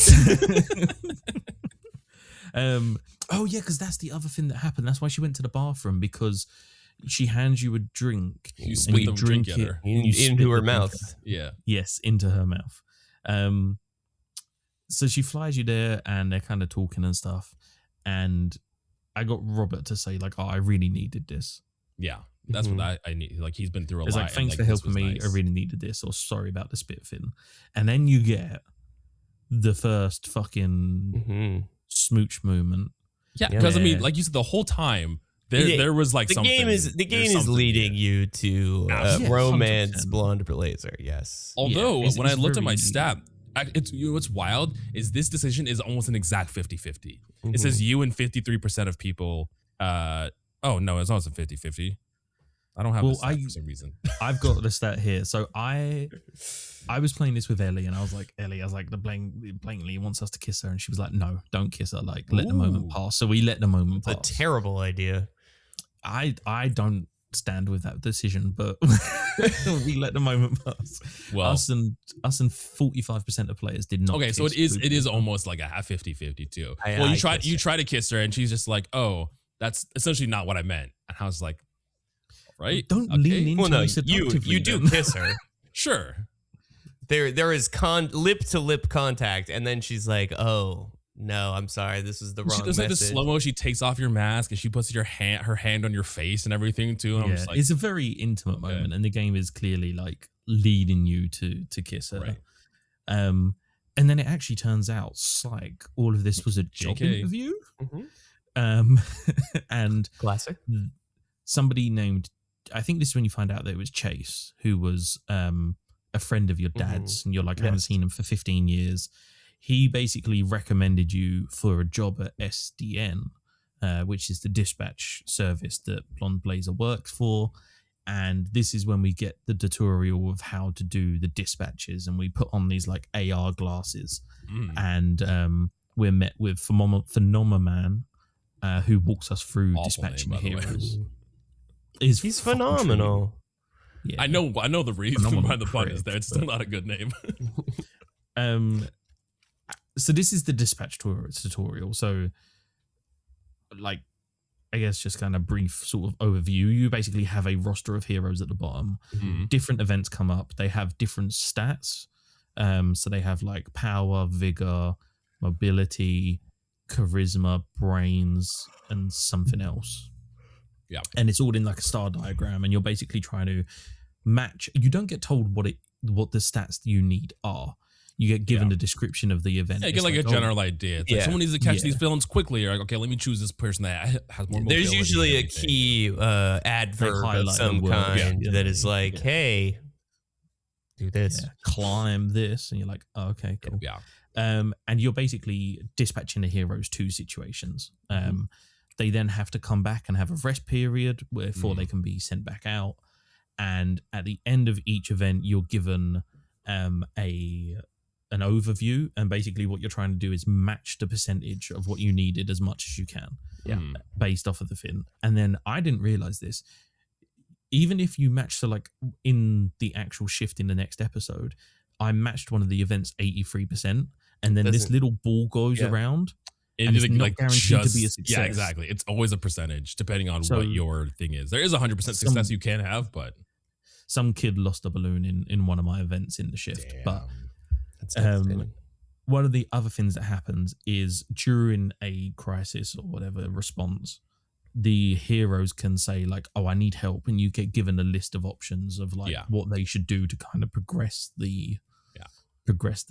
Oh yeah, because that's the other thing that happened. That's why she went to the bathroom, because she hands you a drink. You spit the drink at her into her mouth. Yeah. Yes, into her mouth. So she flies you there, and they're kind of talking and stuff. And I got Robert to say like, "Oh, I really needed this." Yeah, that's what I need. Like, he's been through a lot. It's like, "Thanks for helping me. Nice. I really needed this," or "Sorry about the spit thing." And then you get the first fucking smooch moment. Yeah, because I mean, like you said, the whole time there was like the game is leading you to romance 100%. Blonde blazer. Yes. Although when I looked at my stat, it's what's wild is this decision is almost an exact 50-50. It says you and 53% of people. Oh no, it's almost a 50-50. I don't have the stat for some reason. I've got the stat here. So I was playing this with Ellie, and I was like, the blatantly wants us to kiss her, and she was like, "No, don't kiss her. Like, let the moment pass." So we let the moment pass. It's a terrible idea. I don't stand with that decision, but we let the moment pass. Well, us and 45% of players did not. Okay, so it is almost like a 50-50 too. Well, you try to kiss her, and she's just like, "Oh, that's essentially not what I meant." And I was like, right? Don't lean into you do kiss her. Sure. There is lip to lip contact, and then she's like, "Oh no, I'm sorry, this is the wrong message." Like the slow mo. She takes off your mask, and she puts her hand on your face and everything too. And I'm just like, it's a very intimate moment, and the game is clearly like leading you to kiss her. Right. And then it actually turns out, psych, all of this was a job interview. And classic. Somebody named, I think this is when you find out that it was Chase, who was a friend of your dad's, and you're like, I haven't seen him for 15 years. He basically recommended you for a job at SDN, which is the dispatch service that Blonde Blazer works for. And this is when we get the tutorial of how to do the dispatches, and we put on these like AR glasses, and we're met with Phenomenon, who walks us through dispatching the heroes. He's phenomenal. Yeah. I know the reason why the pun is there. It's still not a good name. So this is the dispatch tutorial. So, like, I guess just kind of brief sort of overview. You basically have a roster of heroes at the bottom. Different events come up. They have different stats. So they have like power, vigor, mobility, charisma, brains, and something else. Yeah. And it's all in like a star diagram, and you're basically trying to match. You don't get told what the stats you need are. You get given the description of the event. Yeah, you get like a general idea. It's like someone needs to catch these villains quickly. You're like, okay, let me choose this person that has more mobility. There's usually a key adverb of some kind that is like, hey, do this. Yeah, climb this. And you're like, oh, okay, cool. Yeah. And you're basically dispatching the heroes to situations. They then have to come back and have a rest period before they can be sent back out. And at the end of each event, you're given an overview, and basically what you're trying to do is match the percentage of what you needed as much as you can, based off of the thing. And then I didn't realize this. Even if you match, so like in the actual shift in the next episode, I matched one of the events 83%, and then this little ball goes around. And it's not guaranteed to be a success. Yeah, exactly. It's always a percentage depending on what your thing is. There is 100% success you can have, but some kid lost a balloon in one of my events in the shift. Damn. But one of the other things that happens is during a crisis or whatever response, the heroes can say like, "Oh, I need help," and you get given a list of options of like what they should do to kind of progress the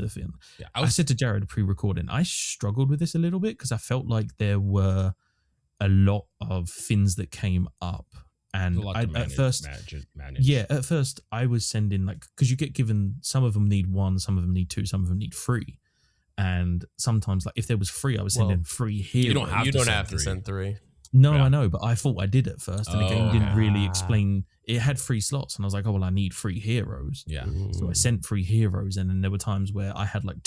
thing. Yeah, I said to Jared pre-recording, I struggled with this a little bit because I felt like there were a lot of things that came up, and at first I was sending like, because you get given, some of them need 1, some of them need 2, some of them need 3, And sometimes, like if there was free, I was sending free heroes. You don't have to send 3. No, I know, but I thought I did at first, and the game didn't really explain. It had 3 slots, and I was like, "Oh well, I need 3 heroes." Yeah. So I sent 3 heroes, and then there were times where I had like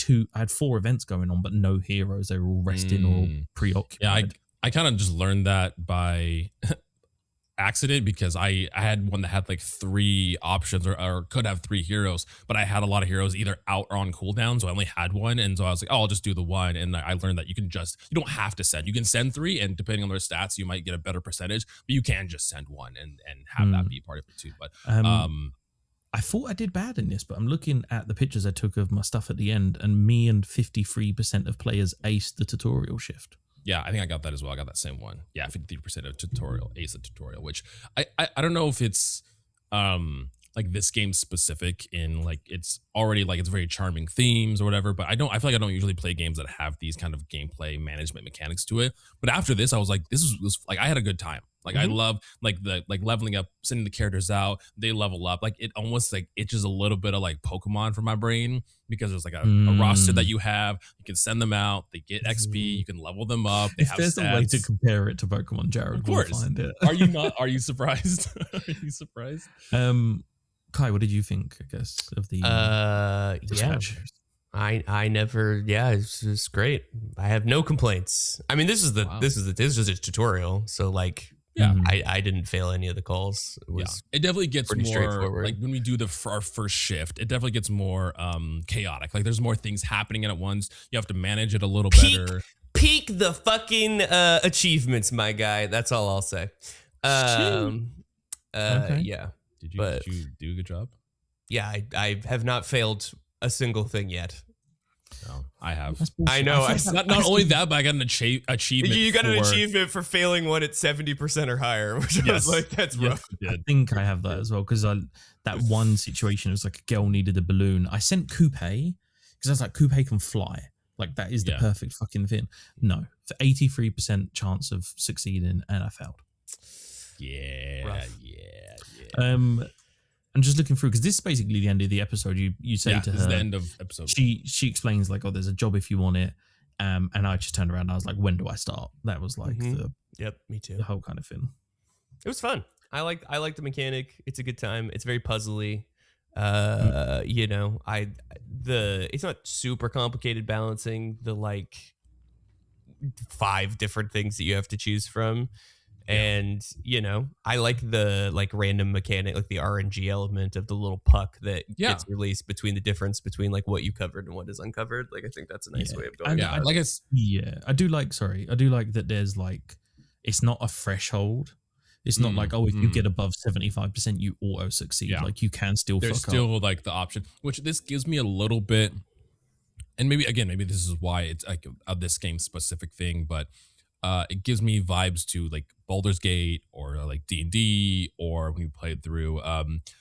4 events going on, but no heroes. They were all resting or preoccupied. Yeah, I kind of just learned that by accident because I had one that had like 3 options or could have 3 heroes, but I had a lot of heroes either out or on cooldown, so I only had one, and so I was like, oh, I'll just do the one. And I learned that you don't have to send. You can send 3, and depending on their stats, you might get a better percentage, but you can just send 1 and have that be part of it too. But I thought I did bad in this, but I'm looking at the pictures I took of my stuff at the end, and me and 53% of players aced the tutorial shift. Yeah, I think I got that as well. I got that same one. Yeah, 53% of tutorial, ace of tutorial, which I don't know if it's like this game specific in like it's already like it's very charming themes or whatever, but I feel like I don't usually play games that have these kind of gameplay management mechanics to it. But after this, I was like, this was like I had a good time. Like I love like the leveling up, sending the characters out, they level up. Like it almost like itches a little bit of like Pokemon for my brain because there's like a roster that you have. You can send them out, they get XP, you can level them up. They if have there's stats. a way to compare it to Pokemon, Jared, of course. will find it. Are you not? Are you surprised? Are you surprised? Kai, what did you think? I guess of the I never. Yeah, it's great. I have no complaints. I mean, this is just a tutorial, so like. Yeah, I didn't fail any of the calls. It definitely gets more straightforward. like when we do our first shift, it definitely gets more chaotic. Like there's more things happening at once. You have to manage it a little better. Peak the fucking achievements, my guy. That's all I'll say. Okay. Yeah. Did you do a good job? Yeah, I have not failed a single thing yet. No, I have. I know. Not only that, but I got an achievement. You got an achievement for failing one at 70% or higher, which I was like, that's rough. I think I have that as well because that one situation was like a girl needed a balloon. I sent Coupe because I was like, Coupe can fly. Like that is the perfect fucking thing. No, for 83% chance of succeeding, and I failed. Yeah. I'm just looking through because this is basically the end of the episode. You say to her, this is the end of episode. She explains like, oh, there's a job if you want it, and I just turned around and I was like, when do I start? That was like me too. The whole kind of thing. It was fun. I like the mechanic. It's a good time. It's very puzzly. You know, it's not super complicated balancing the like 5 different things that you have to choose from. And, you know, I like the like random mechanic, like the RNG element of the little puck that gets released between the difference between like what you covered and what is uncovered. Like, I think that's a nice way of going. I do like that there's like, it's not a threshold. It's not like, oh, if you get above 75%, you auto succeed. Yeah. Like you can still There's still like the option, which this gives me a little bit. And maybe this is why it's like this game specific thing, but it gives me vibes to like Baldur's Gate or like D&D or when you played through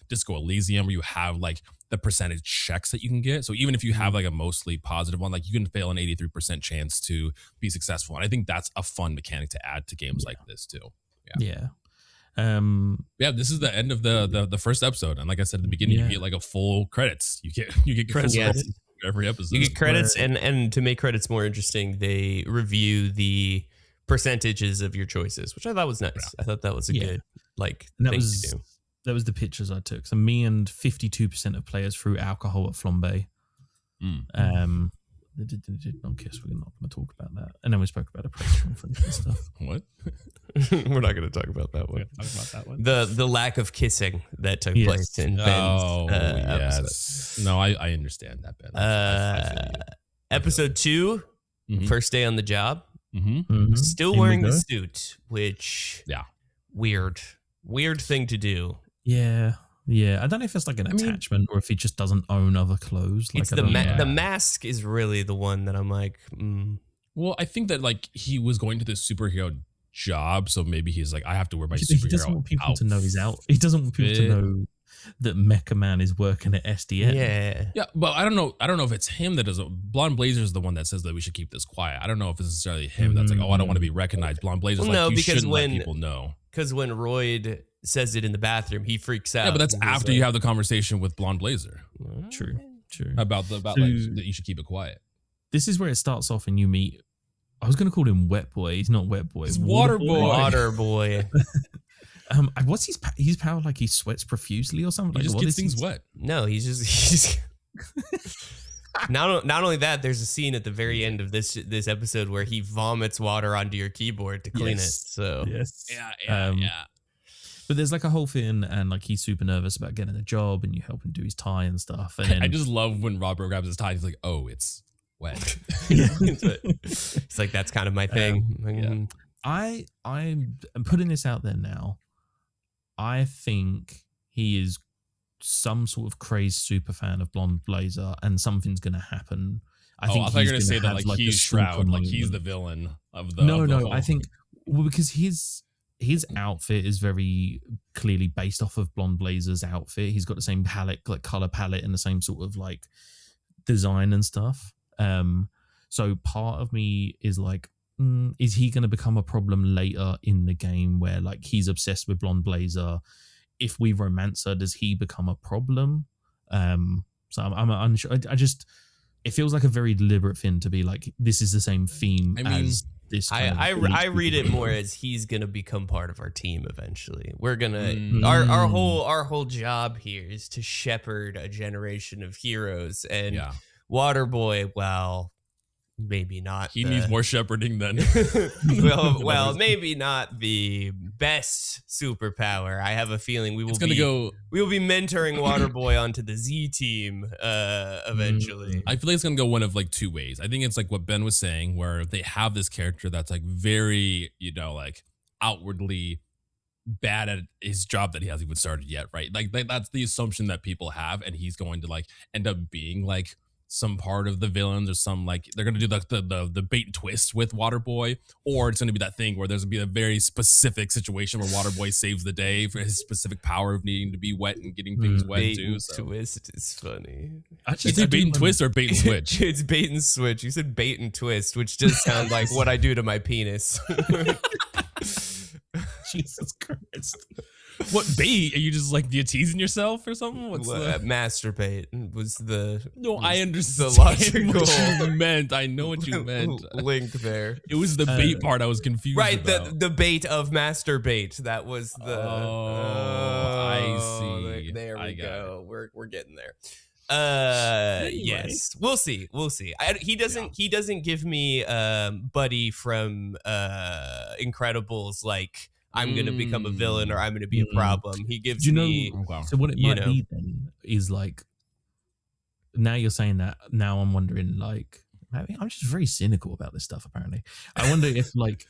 Disco Elysium where you have like the percentage checks that you can get. So even if you have like a mostly positive one, like you can fail an 83% chance to be successful. And I think that's a fun mechanic to add to games like this too. This is the end of the first episode. And like I said at the beginning, you get like a full credits. You get credits for every episode. You get credits and to make credits more interesting, they review the percentages of your choices, which I thought was nice. Yeah. I thought that was a good thing to do. That was the pictures I took. So me and 52% of players threw alcohol at Flambe. They did not kiss. We're not going to talk about that. And then we spoke about a press conference and stuff. What? We're not going to talk about that one. The lack of kissing that took place in Ben's episode. No, I understand that, Ben. I episode 2, first day on the job. Still wearing the suit, which weird thing to do. Yeah. I don't know if it's like an attachment or if he just doesn't own other clothes. Like it's the mask is really the one that I'm like. Well, I think that like he was going to this superhero job, so maybe he's like, I have to wear my superhero. He doesn't want people to know he's out. He doesn't want people to know that Mecha Man is working at SDN. Yeah, but I don't know if it's him that does it. Blonde Blazer is the one that says that we should keep this quiet. I don't know if it's necessarily him that's like, oh, I don't want to be recognized. Blonde Blazer's you shouldn't let people know. Because when Royd says it in the bathroom, he freaks out. Yeah, but that's after you have the conversation with Blonde Blazer. True. About that you should keep it quiet. this is where it starts off, and you meet. I was going to call him Wet Boy. He's not Wet Boy. It's Water Boy. Water Boy. What's his power? Like he sweats profusely or something? He like, just gets things wet. No, he's not only that. There's a scene at the very end of this episode where he vomits water onto your keyboard to clean it. So yes, yeah. But there's like a whole thing, and like he's super nervous about getting a job, and you help him do his tie and stuff. And then, I just love when Robert grabs his tie. He's like, "Oh, it's wet." It's like that's kind of my thing. I'm putting this out there now. I think he is some sort of crazed super fan of Blonde Blazer, and something's going to happen. I thought you were going to say that like he's Shroud, like he's the villain of the. No. I think because his outfit is very clearly based off of Blonde Blazer's outfit. He's got the same palette, like color palette, and the same sort of like design and stuff. So part of me is like, is he going to become a problem later in the game where like he's obsessed with Blonde Blazer? If we romance her, does he become a problem? So I'm unsure. It feels like a very deliberate thing to be like, this is the same theme as this. I read it more as he's gonna become part of our team eventually. We're gonna our whole job here is to shepherd a generation of heroes, and Waterboy, well, maybe not. He needs more shepherding then. well, maybe not the best superpower. I have a feeling we will be mentoring Waterboy onto the Z team eventually. I feel like it's gonna go one of like two ways. I think it's like what Ben was saying, where they have this character that's like very, like outwardly bad at his job that he hasn't even started yet, right? Like that's the assumption that people have, and he's going to like end up being like some part of the villains, or some like they're gonna do the bait and twist with Waterboy, or it's gonna be that thing where there's gonna be a very specific situation where Waterboy saves the day for his specific power of needing to be wet and getting things wet bait too. So. Twist is funny. It's bait and twist or bait and switch. It's bait and switch. You said bait and twist, which does sound like what I do to my penis. Jesus Christ. What bait? Are you just like, you teasing yourself or something? What's masturbate was the I understand the logical what you meant. I know what you meant. Link there. It was the bait part I was confused about. The bait of masturbate. That was the I see. There we go. We're getting there. Anyway. Yes, we'll see. He doesn't give me Buddy from Incredibles like I'm gonna become a villain or I'm gonna be a problem. He gives me. So what it might be then is like, now you're saying that, now I'm wondering, like, maybe I'm just very cynical about this stuff apparently. I wonder if like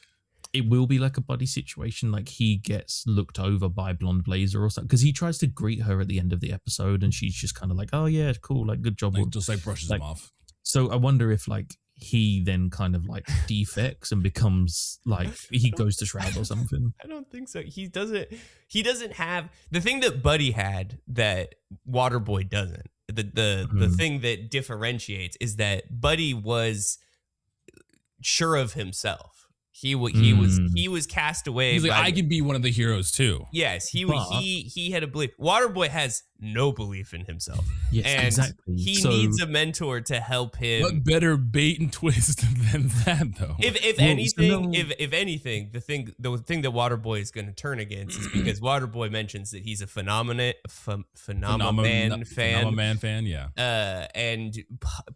it will be like a buddy situation, like he gets looked over by Blonde Blazer or something, because he tries to greet her at the end of the episode and she's just kind of like, oh yeah, cool, like good job, like, just like brushes him off. So I wonder if like he then kind of like defects and becomes like he goes to Shroud or something. I don't think so. He doesn't have the thing that Buddy had that Waterboy doesn't. The thing that differentiates is that Buddy was sure of himself. He was cast away. He's like, I can be one of the heroes too. Yes, he had a belief. Waterboy has no belief in himself. Yes, and exactly. He needs a mentor to help him. What better bait and twist than that, though? If anything, the thing that Waterboy is going to turn against is because Waterboy mentions that he's a phenomenon fan, yeah. And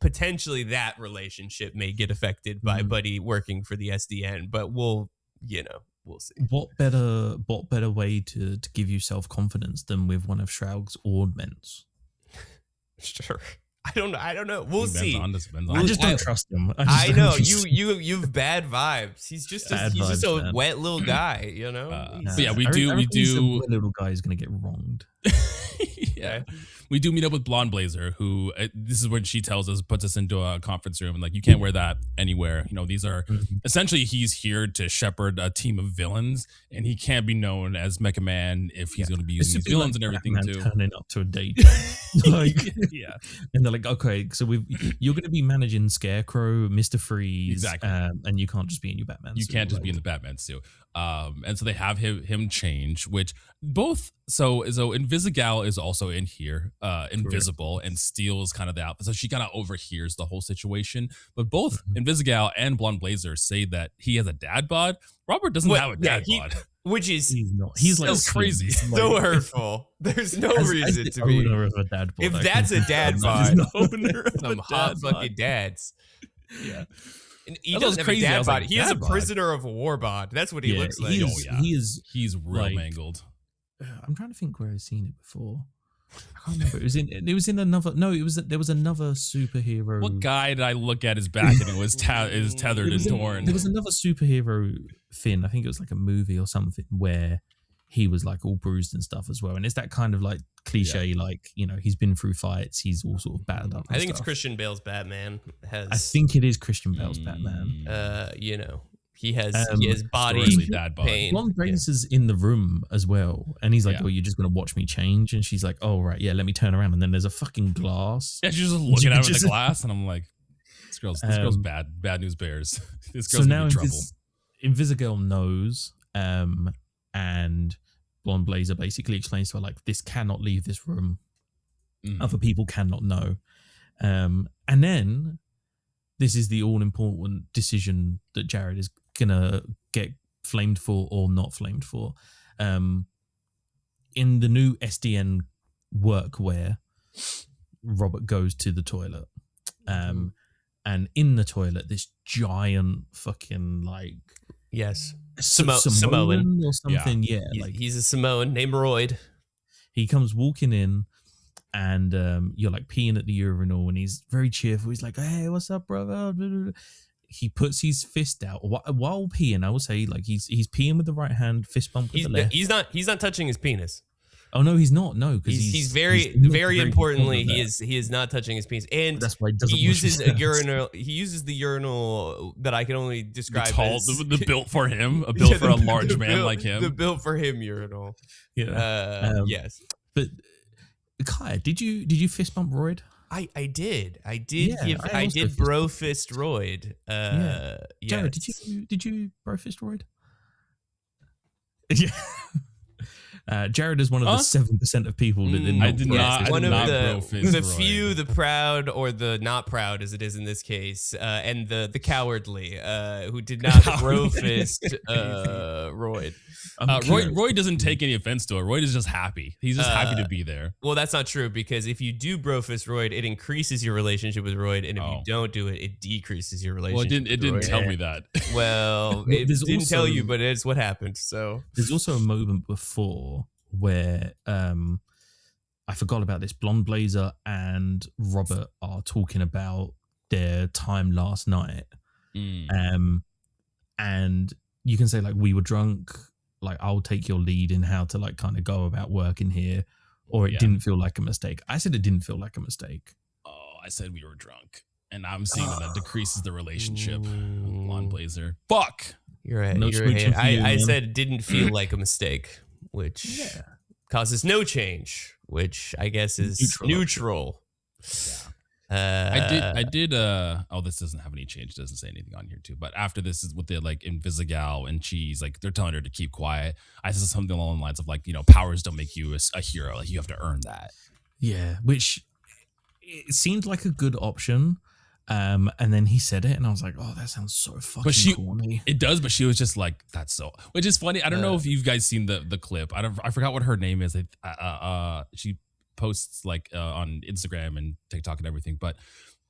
potentially that relationship may get affected by Buddy working for the SDN, but we'll see. What better way to give you self-confidence than with one of Shroud's ornaments? Sure. I don't know. We'll see. I just don't trust him. I know you've bad vibes. He's just a wet little guy, you know. But yeah, we do. Wet little guy is gonna get wronged. Yeah, we do meet up with Blonde Blazer, who this is when she puts us into a conference room, and like, you can't wear that anywhere. These are essentially, he's here to shepherd a team of villains, and he can't be known as Mecha Man if he's going to be using these villains and everything Batman too. Turning up to a date, yeah, and they're like, okay, so you're going to be managing Scarecrow, Mr. Freeze, exactly, and you can't just be in your Batman. You can't just be in the Batman suit. And so they have him change, which both so Invisigal is also in here, invisible, and steals kind of the outfit. So she kind of overhears the whole situation. But both Invisigal and Blonde Blazer say that he has a dad bod. Robert doesn't have a dad bod. Which is he's like crazy, so hurtful. There's no reason to be. Of a dad bod, if that's a dad bod, some hot fucking dads. Yeah. He doesn't have a dad bod. He is a prisoner of war bod. That's what he looks like. He's real mangled. I'm trying to think where I've seen it before. I can't remember. It was in another. No, there was another superhero. What guy did I look at his back and it was tethered and torn? There was another superhero thing. I think it was like a movie or something where he was like all bruised and stuff as well. And it's that kind of like cliche, like, you know, he's been through fights. He's all sort of battered up. I think it's Christian Bale's Batman. I think it is Christian Bale's Batman. You know, he has body pain. Blonde Blazer's in the room as well. And he's like, oh, you're just going to watch me change? And she's like, oh, right. Yeah, let me turn around. And then there's a fucking glass. Yeah, she's just looking at him in the glass. And I'm like, this girl's bad. Bad news bears. This girl's in trouble. Invisigal knows, and Blonde Blazer basically explains to her, like, this cannot leave this room. Other people cannot know. And then this is the all-important decision that Jared is going to get flamed for or not flamed for. In the new SDN workwear, Robert goes to the toilet. And in the toilet, this giant fucking, like... Yes. Samoan or something. Yeah. He's a Samoan named Royd. He comes walking in and you're like peeing at the urinal and he's very cheerful. He's like, hey, what's up, brother? He puts his fist out while peeing. I will say, like, he's peeing with the right hand, fist bump with the left. He's not touching his penis. Oh no, he's not. No, because he's very importantly, he is not touching his penis, and that's why he uses a urinal. He uses the urinal that I can only describe as the built for him, a built for a large man like him. The built for him urinal. Yeah. Yes. But Kai, did you fist bump Royd? I did. I did bro fist Royd. Jared, did you bro fist Royd? Yeah. Jared is one of the 7% of people that did not. I did not. One of the few, the proud or the not proud, as it is in this case, and the cowardly who did not bro fist Royd. Roy doesn't take any offense to it. Roy is just happy. He's just happy to be there. Well, that's not true, because if you do bro fist Royd, it increases your relationship with Royd, and if you don't do it, it decreases your relationship. Well, it didn't tell me that. Well, it didn't tell you, but it's what happened. So there's also a moment before where I forgot about this. Blonde Blazer and Robert are talking about their time last night, and you can say, like, we were drunk. Like, I'll take your lead in how to, like, kind of go about working here, or it didn't feel like a mistake. I said it didn't feel like a mistake. Oh, I said we were drunk, and I'm seeing that decreases the relationship with Blonde Blazer. Fuck. You're right. I said it didn't feel like a mistake, which causes no change, which I guess is neutral. Yeah. I did. Oh, this doesn't have any change. It doesn't say anything on here too. But after this is with the, like, Invisigal and Cheese, like, they're telling her to keep quiet. I said something along the lines of, like, you know, powers don't make you a hero. Like, you have to earn that. Yeah, which it seemed like a good option. And then he said it, and I was like, "Oh, that sounds so fucking corny." It does, but she was just like, "That's so." Which is funny. I don't know if you guys seen the clip. I forgot what her name is. She posts, like, on Instagram and TikTok and everything, but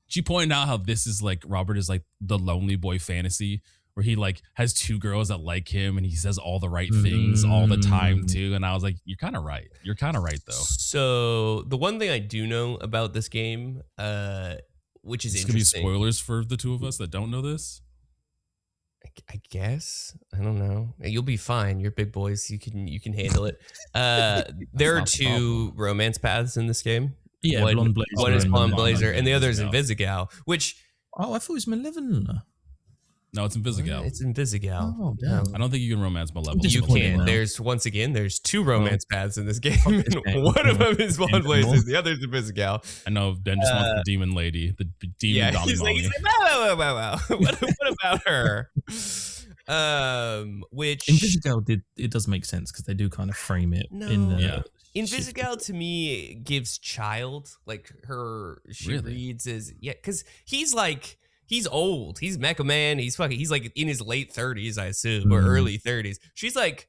she pointed out how this is, like, Robert is like the lonely boy fantasy, where he, like, has two girls that like him and he says all the right things all the time too. And I was like, you're kind of right. You're kind of right though. So the one thing I do know about this game, which is interesting. Gonna be spoilers for the two of us that don't know this. I guess. I don't know. You'll be fine. You're big boys. You can handle it. There are two romance paths in this game. Yeah, Blonde Blazer. One is Blonde Blazer, and the other is Invisigal. Which I thought it was Malevolent. No, it's Invisigal. It's Invisigal. Oh, damn. I don't think you can romance Malevolent. You can. There's two romance paths in this game. One of them is Blonde Blazer, the other is Invisigal. I know. Ben just wants the demon lady, the demon Dommy. He's like, wow. What about her? Which Invisigal it does make sense because they do kind of frame it in the Invisigal to me gives child, like she Really? reads as, because he's old. He's Mecha Man. He's like in his late 30s, I assume, or early 30s. She's like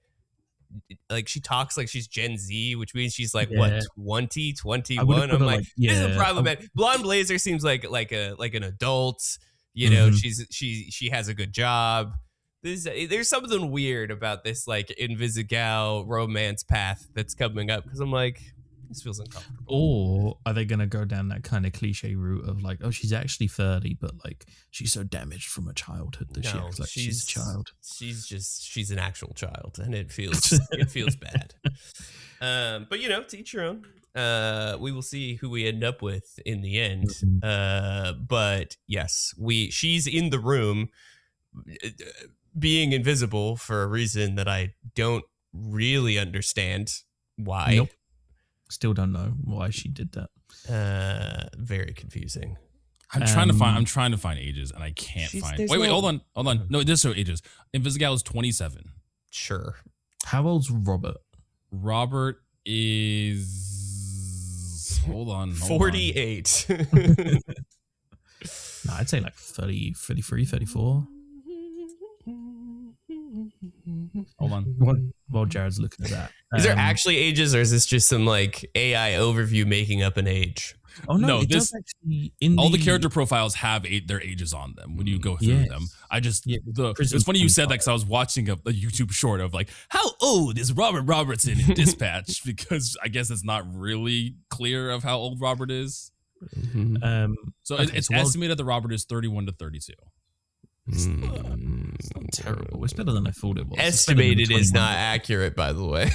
she talks like she's Gen Z, which means she's like, what, 20, 21? I'm like, this is a problem, man. Blonde Blazer seems like an adult. You know, she has a good job. There's something weird about this like Invisigal romance path that's coming up, because I'm like, this feels uncomfortable. Or are they going to go down that kind of cliche route of like, oh, she's actually 30, but like she's so damaged from her childhood that she acts like she's a child. She's an actual child, and it feels bad. But you know, to each your own. We will see who we end up with in the end. But yes, she's in the room, being invisible for a reason that I don't really understand why. Nope. Still don't know why she did that. Very confusing. I'm trying to find ages, and I can't find. Wait, hold on. No, it does show ages. Invisigal is 27. Sure. How old's Robert? Robert is. Hold on. 48. No, I'd say like 30, 33, 34. Hold on. While Jared's looking at that. Is there actually ages, or is this just some like AI overview making up an age? Oh no, it this does actually all the character profiles have their ages on them when you go through them. I just it's funny you said that, because I was watching a YouTube short of like, how old is Robert Robertson in Dispatch, because I guess it's not really clear of how old Robert is. So it's estimated that Robert is 31 to 32. It's not terrible. It's better than I thought it was. Estimated is not accurate, by the way.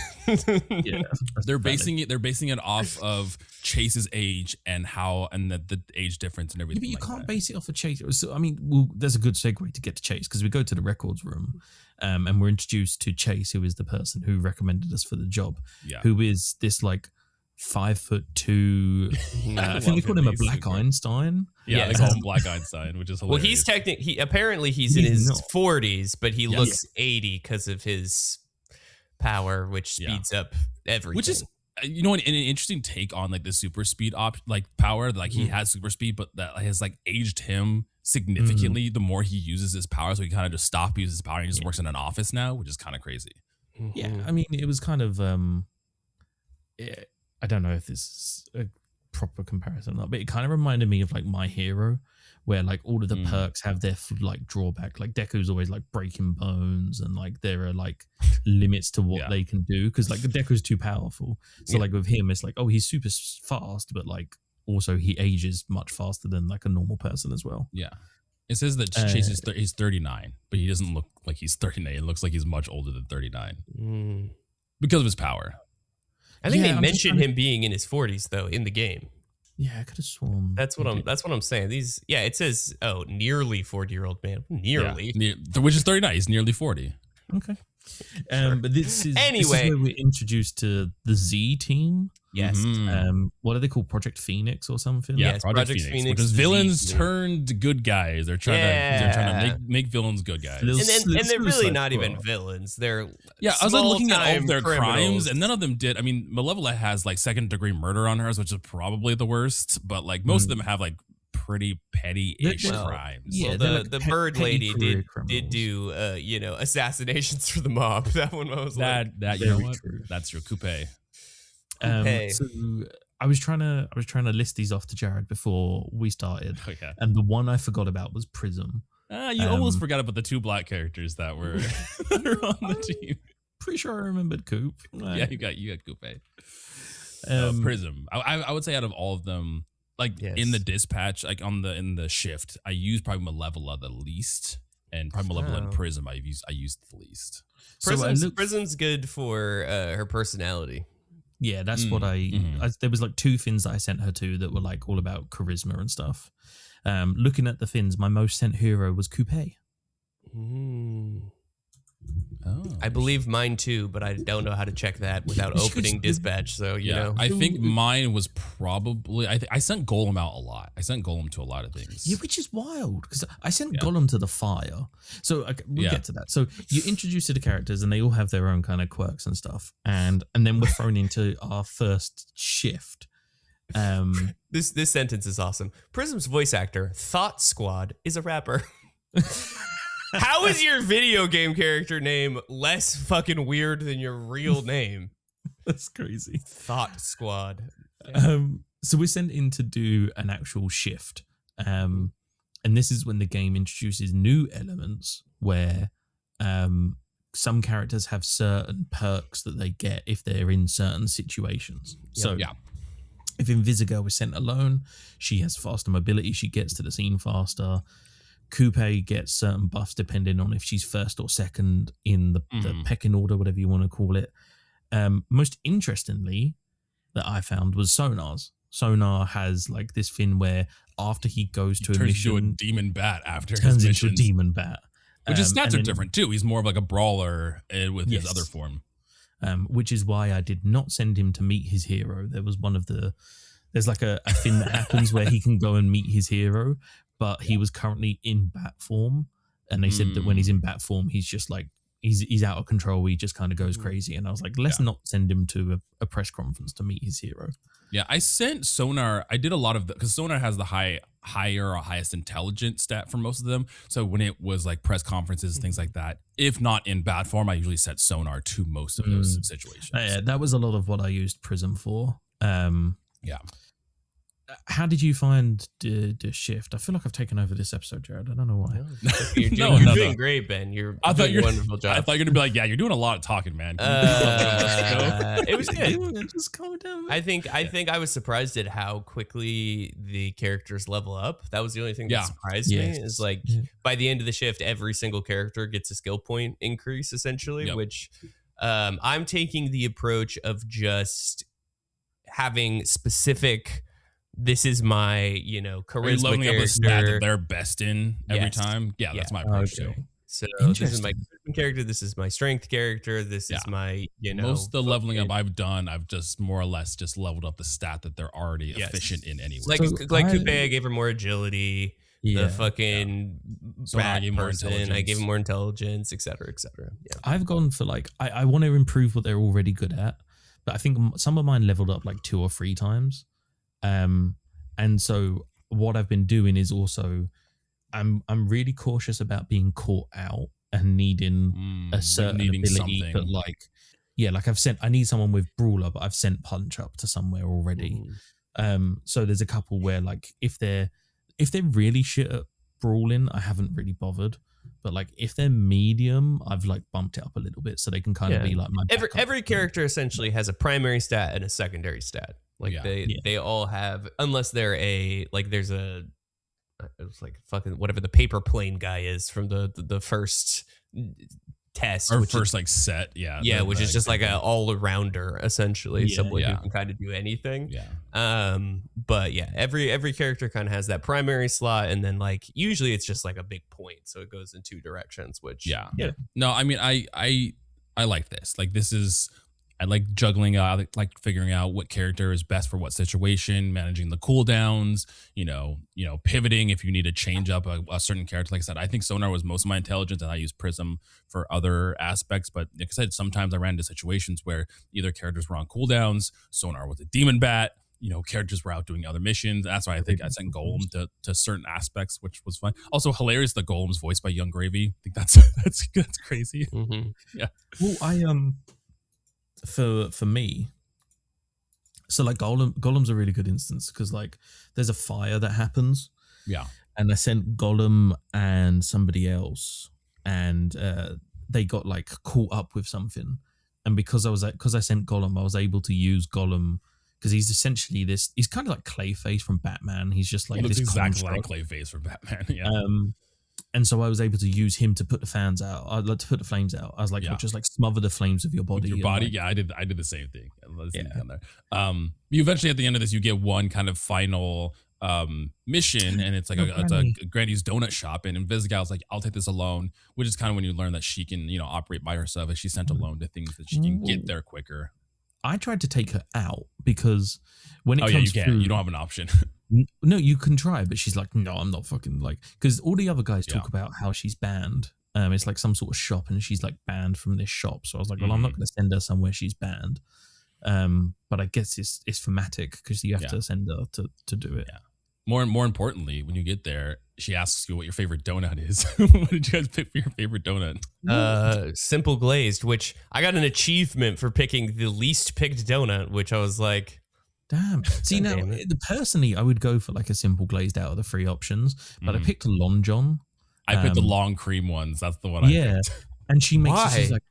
Yeah, they're basing it off of Chase's age and the age difference and everything. Yeah, but you can't base it off of Chase. So, I mean, there's a good segue to get to Chase, because we go to the records room, and we're introduced to Chase, who is the person who recommended us for the job. Yeah. Who is this like 5'2"? I think they call him a Black Einstein. Yeah, they call him Black Einstein, which is hilarious. Well, he's in his 40s, but he looks 80 because of his power, which speeds up everything. Which is, you know, an interesting take on like the super speed power. Like he has super speed, but that has like aged him significantly the more he uses his power. So he kind of just uses his power and he just works in an office now, which is kind of crazy. Yeah, I mean, it was kind of I don't know if this is a proper comparison or not, but it kind of reminded me of like My Hero, where like all of the perks have their like drawback. Like Deku's always like breaking bones, and like there are like limits to what they can do, because like Deku's too powerful. So like with him, it's like, oh, he's super fast, but like also he ages much faster than like a normal person as well. Yeah. It says that Chase is he's 39, but he doesn't look like he's 39. It looks like he's much older than 39 because of his power. I think they mentioned him being in his 40s though in the game. Yeah, I could have sworn. That's what I'm saying. It says nearly 40-year-old man. Nearly. Which is 39. He's nearly 40. Okay. But this is where we're introduced to the Z team. Yes. What are they called? Project Phoenix or something? Yeah, yes, Project Phoenix, which is villains turned good guys. They're trying to make villains good guys. And they're really not even villains. They're I was looking at all of their crimes, and none of them did. I mean, Malevolent has like second-degree murder on hers, which is probably the worst. But like most of them have like pretty petty-ish crimes. Yeah, the bird lady did do assassinations for the mob. That one was that you know what? That's true. Coupe. So I was trying to list these off to Jared before we started, and the one I forgot about was Prism. You almost forgot about the two black characters that were on the team. Pretty sure I remembered Coop. Yeah, you got Coupe. Prism. I would say out of all of them, like in the dispatch, like in the shift, I used probably Malevola the least, and probably Malevola and Prism I used the least. Prism's good for her personality. Yeah, that's what I there was like two fins that I sent her to that were like all about charisma and stuff. Looking at the fins, my most sent hero was Coupe. Oh, I believe mine too, but I don't know how to check that without opening dispatch. So you know, I think mine was probably I sent Golem out a lot. I sent Golem to a lot of things. Yeah, which is wild because I sent Golem to the fire. So we'll get to that. So you introduce to the characters, and they all have their own kind of quirks and stuff, and then we're thrown into our first shift. This sentence is awesome. Prism's voice actor, Thought Squad, is a rapper. How is your video game character name less fucking weird than your real name? That's crazy. Thought Squad. So we're sent in to do an actual shift. And this is when the game introduces new elements where some characters have certain perks that they get if they're in certain situations. So if Invisigirl was sent alone, she has faster mobility. She gets to the scene faster. Coupe gets certain buffs depending on if she's first or second in the pecking order, whatever you want to call it. Most interestingly, that I found was Sonar's. Sonar has like this thing where after he goes to a mission, into a demon bat after turns his into a demon bat, which his stats are different too. He's more of like a brawler with his other form. Which is why I did not send him to meet his hero. There was there's like a thing that happens where he can go and meet his hero, but he was currently in bat form, and they said that when he's in bat form, he's just like he's out of control. He just kind of goes crazy, and I was like, let's not send him to a press conference to meet his hero. Yeah, I sent Sonar. I did a lot of because Sonar has the highest intelligence stat for most of them. So when it was like press conferences, things like that, if not in bat form, I usually set Sonar to most of those situations. Yeah, that was a lot of what I used Prism for. How did you find the shift? I feel like I've taken over this episode, Jared. I don't know why. You're doing great, Ben. You're doing a wonderful job. I thought you were gonna be like, yeah, you're doing a lot of talking, man. It was good. Just calm down, man. I think I was surprised at how quickly the characters level up. That was the only thing that surprised me. Is like by the end of the shift, every single character gets a skill point increase essentially, which I'm taking the approach of just having specific. This is my, charisma leveling character. up a stat that they're best in every time. Yeah, that's my approach too. So this is my character. This is my strength character. This is my, most of the leveling up I've done, I've just more or less just leveled up the stat that they're already efficient in anyway. Like Coupe, I gave her more agility. The fucking rat person, I gave him more intelligence, et cetera, et cetera. Yeah. I've gone for like I want to improve what they're already good at, but I think some of mine leveled up like 2 or 3 times. And so what I've been doing is also I'm really cautious about being caught out and needing a certain ability, something. But I need someone with Brawler, but I've sent Punch up to somewhere already. So there's a couple where like if they're really shit at brawling, I haven't really bothered. But like if they're medium, I've like bumped it up a little bit so they can kind of be like my every character essentially has a primary stat and a secondary stat. Like they all have, unless they're there's a, it was like fucking whatever the paper plane guy is from the first test or first like set, which is just like an all rounder essentially, someone who can kind of do anything. But every character kind of has that primary slot, and then like usually it's just like a big point, so it goes in 2 directions. Which no, I mean I like this. Like this is. I like juggling out, like figuring out what character is best for what situation, managing the cooldowns, pivoting if you need to change up a certain character. Like I said, I think Sonar was most of my intelligence, and I use Prism for other aspects. But like I said, sometimes I ran into situations where either characters were on cooldowns, Sonar was a demon bat, characters were out doing other missions. That's why I think I sent Golem to certain aspects, which was fun. Also hilarious, the Golem's voiced by Young Gravy. I think that's crazy. Yeah. Well, For me, so like Golem's a really good instance because like there's a fire that happens, and I sent Golem and somebody else, and they got like caught up with something, and because I sent Golem, I was able to use Golem because he's essentially he's kind of like Clayface from Batman. He's just like this exactly like Clayface from Batman. And so I was able to use him to put the fans out. I'd like to put the flames out. I was like, just like smother the flames of your body. I did the same thing. You eventually at the end of this, you get one kind of final mission, and it's like it's a Granny's donut shop, and Invisigal's like, I'll take this alone, which is kind of when you learn that she can, you know, operate by herself, and she's sent alone to things that she can get there quicker. I tried to take her out because when it comes you don't have an option. No, you can try, but she's like, no, I'm not fucking like, because all the other guys talk about how she's banned. It's like some sort of shop, and she's like banned from this shop. So I was like, well, I'm not going to send her somewhere she's banned. But I guess it's thematic because you have to send her to do it. Yeah. More importantly, when you get there, she asks you what your favorite donut is. What did you guys pick for your favorite donut? Simple glazed, which I got an achievement for picking the least picked donut, which I was like, damn. See, now, personally, I would go for like a simple glazed out of the 3 options, but I picked a Long John. I picked the long cream ones. That's the one I picked. And she makes it, she's like,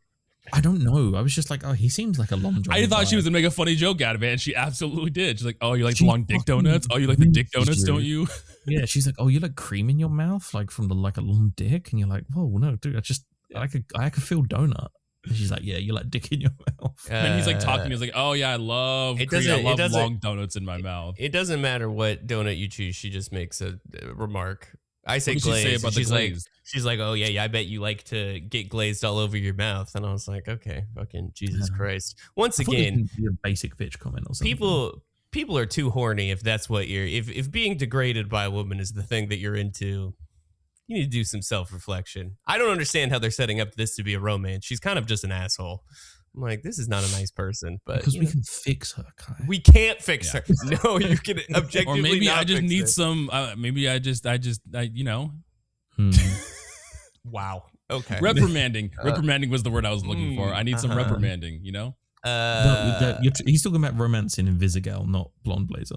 I don't know. I was just like, oh, he seems like a Long John. I thought she was going to make a funny joke out of it, and she absolutely did. She's like, oh, you like the long dick donuts? Oh, you like the dick donuts, don't you? Yeah, she's like, oh, you like cream in your mouth? Like from like a long dick? And you're like, whoa, no, dude, I could feel donut. And she's like, yeah, you like dick in your mouth. And he's like talking, he's like, oh yeah, I love cream. I love long donuts in my mouth. It doesn't matter what donut you choose. She just makes a remark. I say glazed. She's like, oh yeah, I bet you like to get glazed all over your mouth. And I was like, okay, fucking Jesus Christ. Once again, a basic bitch comment or something. People are too horny if that's what you're. If being degraded by a woman is the thing that you're into, you need to do some self-reflection. I don't understand how they're setting up this to be a romance. She's kind of just an asshole. I'm like, this is not a nice person, but because we can fix her, Kai. We can't fix her. No, you can objectively. Or maybe not I just fix need her. some. Maybe I you know. Wow. Okay. Reprimanding. Reprimanding was the word I was looking for. I need some reprimanding. You know. He's talking about romance in Invisigal, not Blonde Blazer.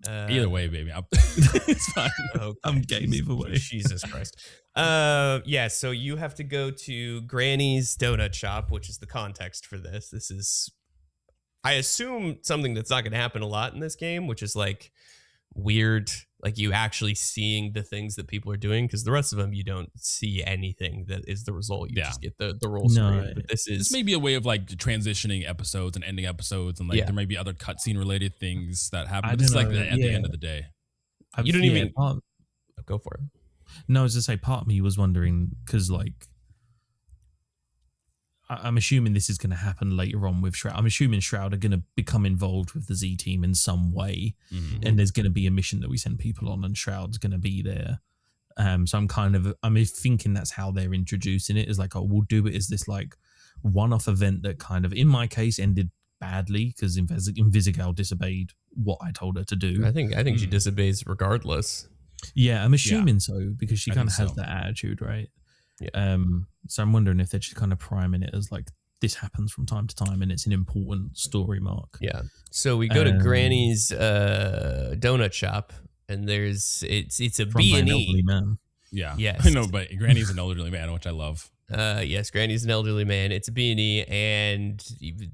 Either way, baby, it's fine. Okay. I'm game either way. Jesus Christ. Yeah. So you have to go to Granny's Donut Shop, which is the context for this. This is, I assume, something that's not going to happen a lot in this game, which is like weird, like you actually seeing the things that people are doing, because the rest of them you don't see anything that is the result. You just get the roll screen. But this may be a way of like transitioning episodes and ending episodes, and like there might be other cutscene related things that happen. But it's like at the end of the day, you don't even go for it. No, as I say, part of me was wondering because like I'm assuming this is going to happen later on with Shroud. I'm assuming Shroud are going to become involved with the Z team in some way, and there's going to be a mission that we send people on, and Shroud's going to be there. So I'm thinking that's how they're introducing it. Is like, oh, we'll do it as this like one-off event that kind of, in my case, ended badly because Invisigal disobeyed what I told her to do. I think she disobeys regardless. Yeah, I'm assuming so because she kind of has that attitude, right? Yeah. So I'm wondering if they're just kind of priming it as like this happens from time to time and it's an important story mark. Yeah. So we go to Granny's donut shop, and it's a B&E man. Yeah. Yes. I know, but Granny's an elderly man, which I love. Yes, Granny's an elderly man. It's a B&E, and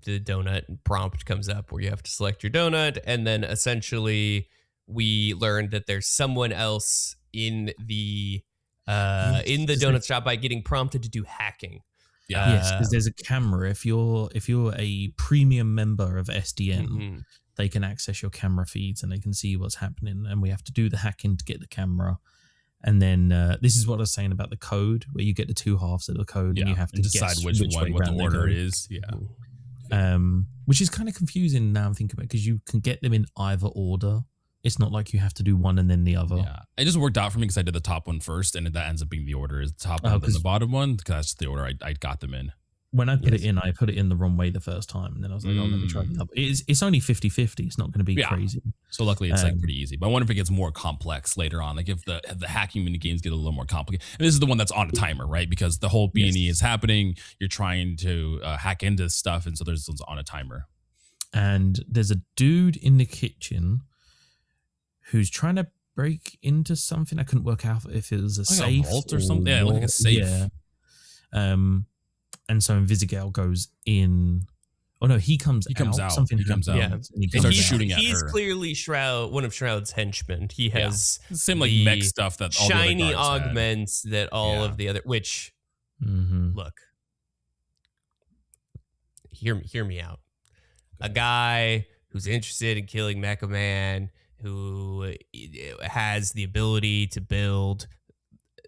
the donut prompt comes up where you have to select your donut, and then essentially we learned that there's someone else in the donut shop by getting prompted to do hacking. Yes, because there's a camera. If you're a premium member of SDN, they can access your camera feeds and they can see what's happening. And we have to do the hacking to get the camera. And then this is what I was saying about the code, where you get the 2 halves of the code and you have to decide which one, what the order is. Yeah. Which is kind of confusing now I'm thinking about it, because you can get them in either order. It's not like you have to do one and then the other. Yeah, it just worked out for me because I did the top one first, and that ends up being the order is the top one and the bottom one, because that's the order I got them in. When I put it in, I put it in the wrong way the first time, and then I was like, oh, let me try the other. It's only 50-50. It's not going to be crazy. So luckily, it's like pretty easy. But I wonder if it gets more complex later on, like if the hacking mini games get a little more complicated. And this is the one that's on a timer, right? Because the whole B&E is happening. You're trying to hack into stuff, and so there's one's on a timer. And there's a dude in the kitchen who's trying to break into something. I couldn't work out if it was a safe a vault or something. Yeah, like a safe. Yeah. And so Invisigal goes in. Oh no, he comes out. Something he comes out. Yeah. And he starts shooting at her. He's clearly one of Shroud's henchmen. He has the same like mech stuff that all shiny the other augments had. that all of the other. Which look, hear me out. A guy who's interested in killing Mecha Man who has the ability to build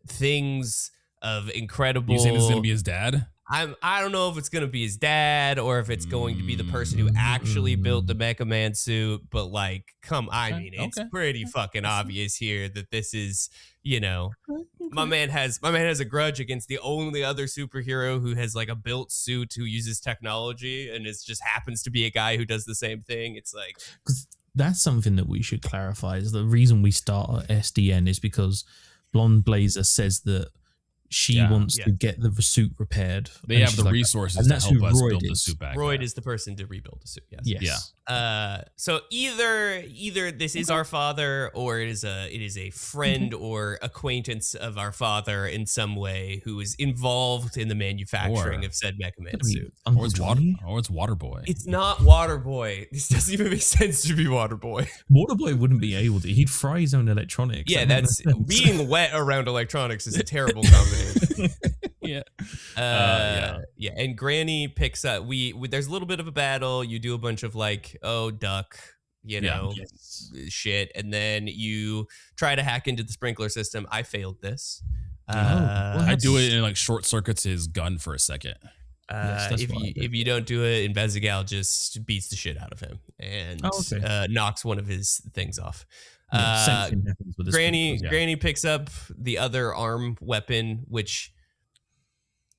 things of incredible. You saying this is gonna be his dad? I don't know if it's gonna be his dad or if it's going to be the person who actually built the Mecha Man suit, but like, it's pretty fucking obvious here that this is, my man has a grudge against the only other superhero who has like a built suit who uses technology, and it just happens to be a guy who does the same thing. It's like, because that's something that we should clarify. Is the reason we start at SDN is because Blonde Blazer says that she wants to get the suit repaired. They have the resources to help us build the suit back. Royd is the person to rebuild the suit. Yes. Yeah. So either this is our father, or it is a friend or acquaintance of our father in some way who is involved in the manufacturing of said Mecha Man suit. Or it's Waterboy. It's not Waterboy. This doesn't even make sense to be Waterboy. Waterboy wouldn't be able to. He'd fry his own electronics. Yeah, that's being wet around electronics is a terrible combination. And Granny picks up. There's a little bit of a battle. You do a bunch of like, duck, shit, and then you try to hack into the sprinkler system. I failed this. I do it and like short circuits his gun for a second. If you don't do it, Invisigal just beats the shit out of him and knocks one of his things off. Granny picks up the other arm weapon, which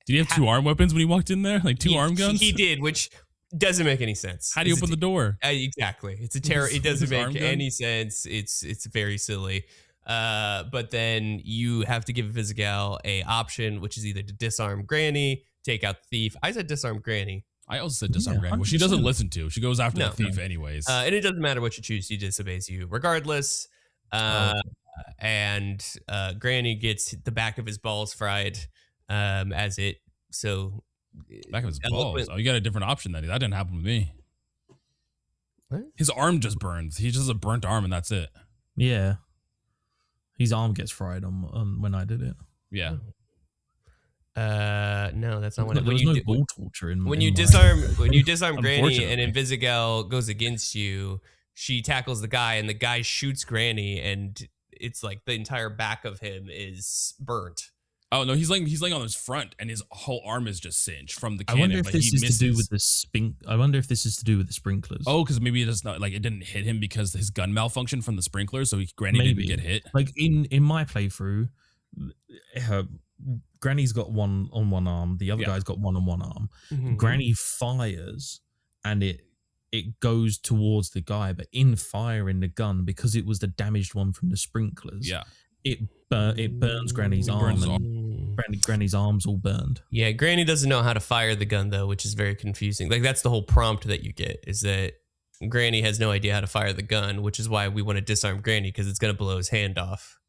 did he have two arm weapons when he walked in there? Like two arm guns? He did, which doesn't make any sense. How do you open the door? Exactly. It's a terror. It doesn't make any sense. It's very silly. But then you have to give Invisigal a option, which is either to disarm Granny, take out the thief. I said disarm Granny. I also said disarm Granny. Well, she doesn't listen to. She goes after the thief anyways. And it doesn't matter what you choose. She disobeys you regardless. And Granny gets the back of his balls fried back of his balls. Oh, you got a different option then. That didn't happen with me. What? His arm just burns. He just has a burnt arm and that's it. Yeah. His arm gets fried on when I did it. Yeah. No, that's not what. There was no ball torture in. When you disarm Granny and Invisigal goes against you, she tackles the guy and the guy shoots Granny and it's like the entire back of him is burnt. Oh no, he's laying on his front and his whole arm is just singed from the cannon. I wonder if this is to do with the sprinklers. Oh, because maybe it didn't hit him because his gun malfunctioned from the sprinklers, so Granny didn't get hit. Like in my playthrough, Granny's got one on one arm, the other guy's got one on one arm. Mm-hmm. Granny fires and it goes towards the guy, but in firing the gun, because it was the damaged one from the sprinklers, it burns Granny's arm. Granny's arm's all burned. Yeah, Granny doesn't know how to fire the gun though, which is very confusing. Like that's the whole prompt that you get, is that Granny has no idea how to fire the gun, which is why we want to disarm Granny, because it's going to blow his hand off.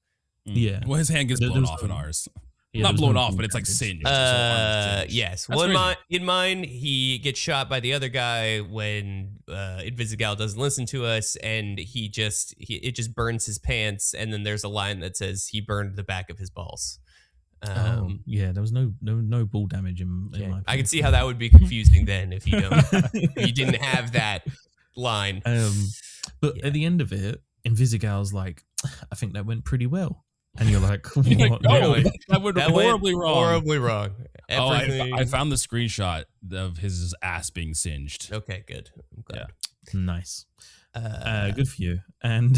Yeah. Well, his hand gets blown off in ours. Yeah, not blown off, but it's like singed. Yes. Well, in mine, he gets shot by the other guy when Invisigal doesn't listen to us, and it just burns his pants, and then there's a line that says he burned the back of his balls. There was no ball damage in my. I can see how that would be confusing then if you didn't have that line. But at the end of it, Invisigal's like, I think that went pretty well. And you're like, what? That went horribly wrong. Horribly wrong. I found the screenshot of his ass being singed. Okay, good. I'm glad. Yeah. Nice. Good for you. And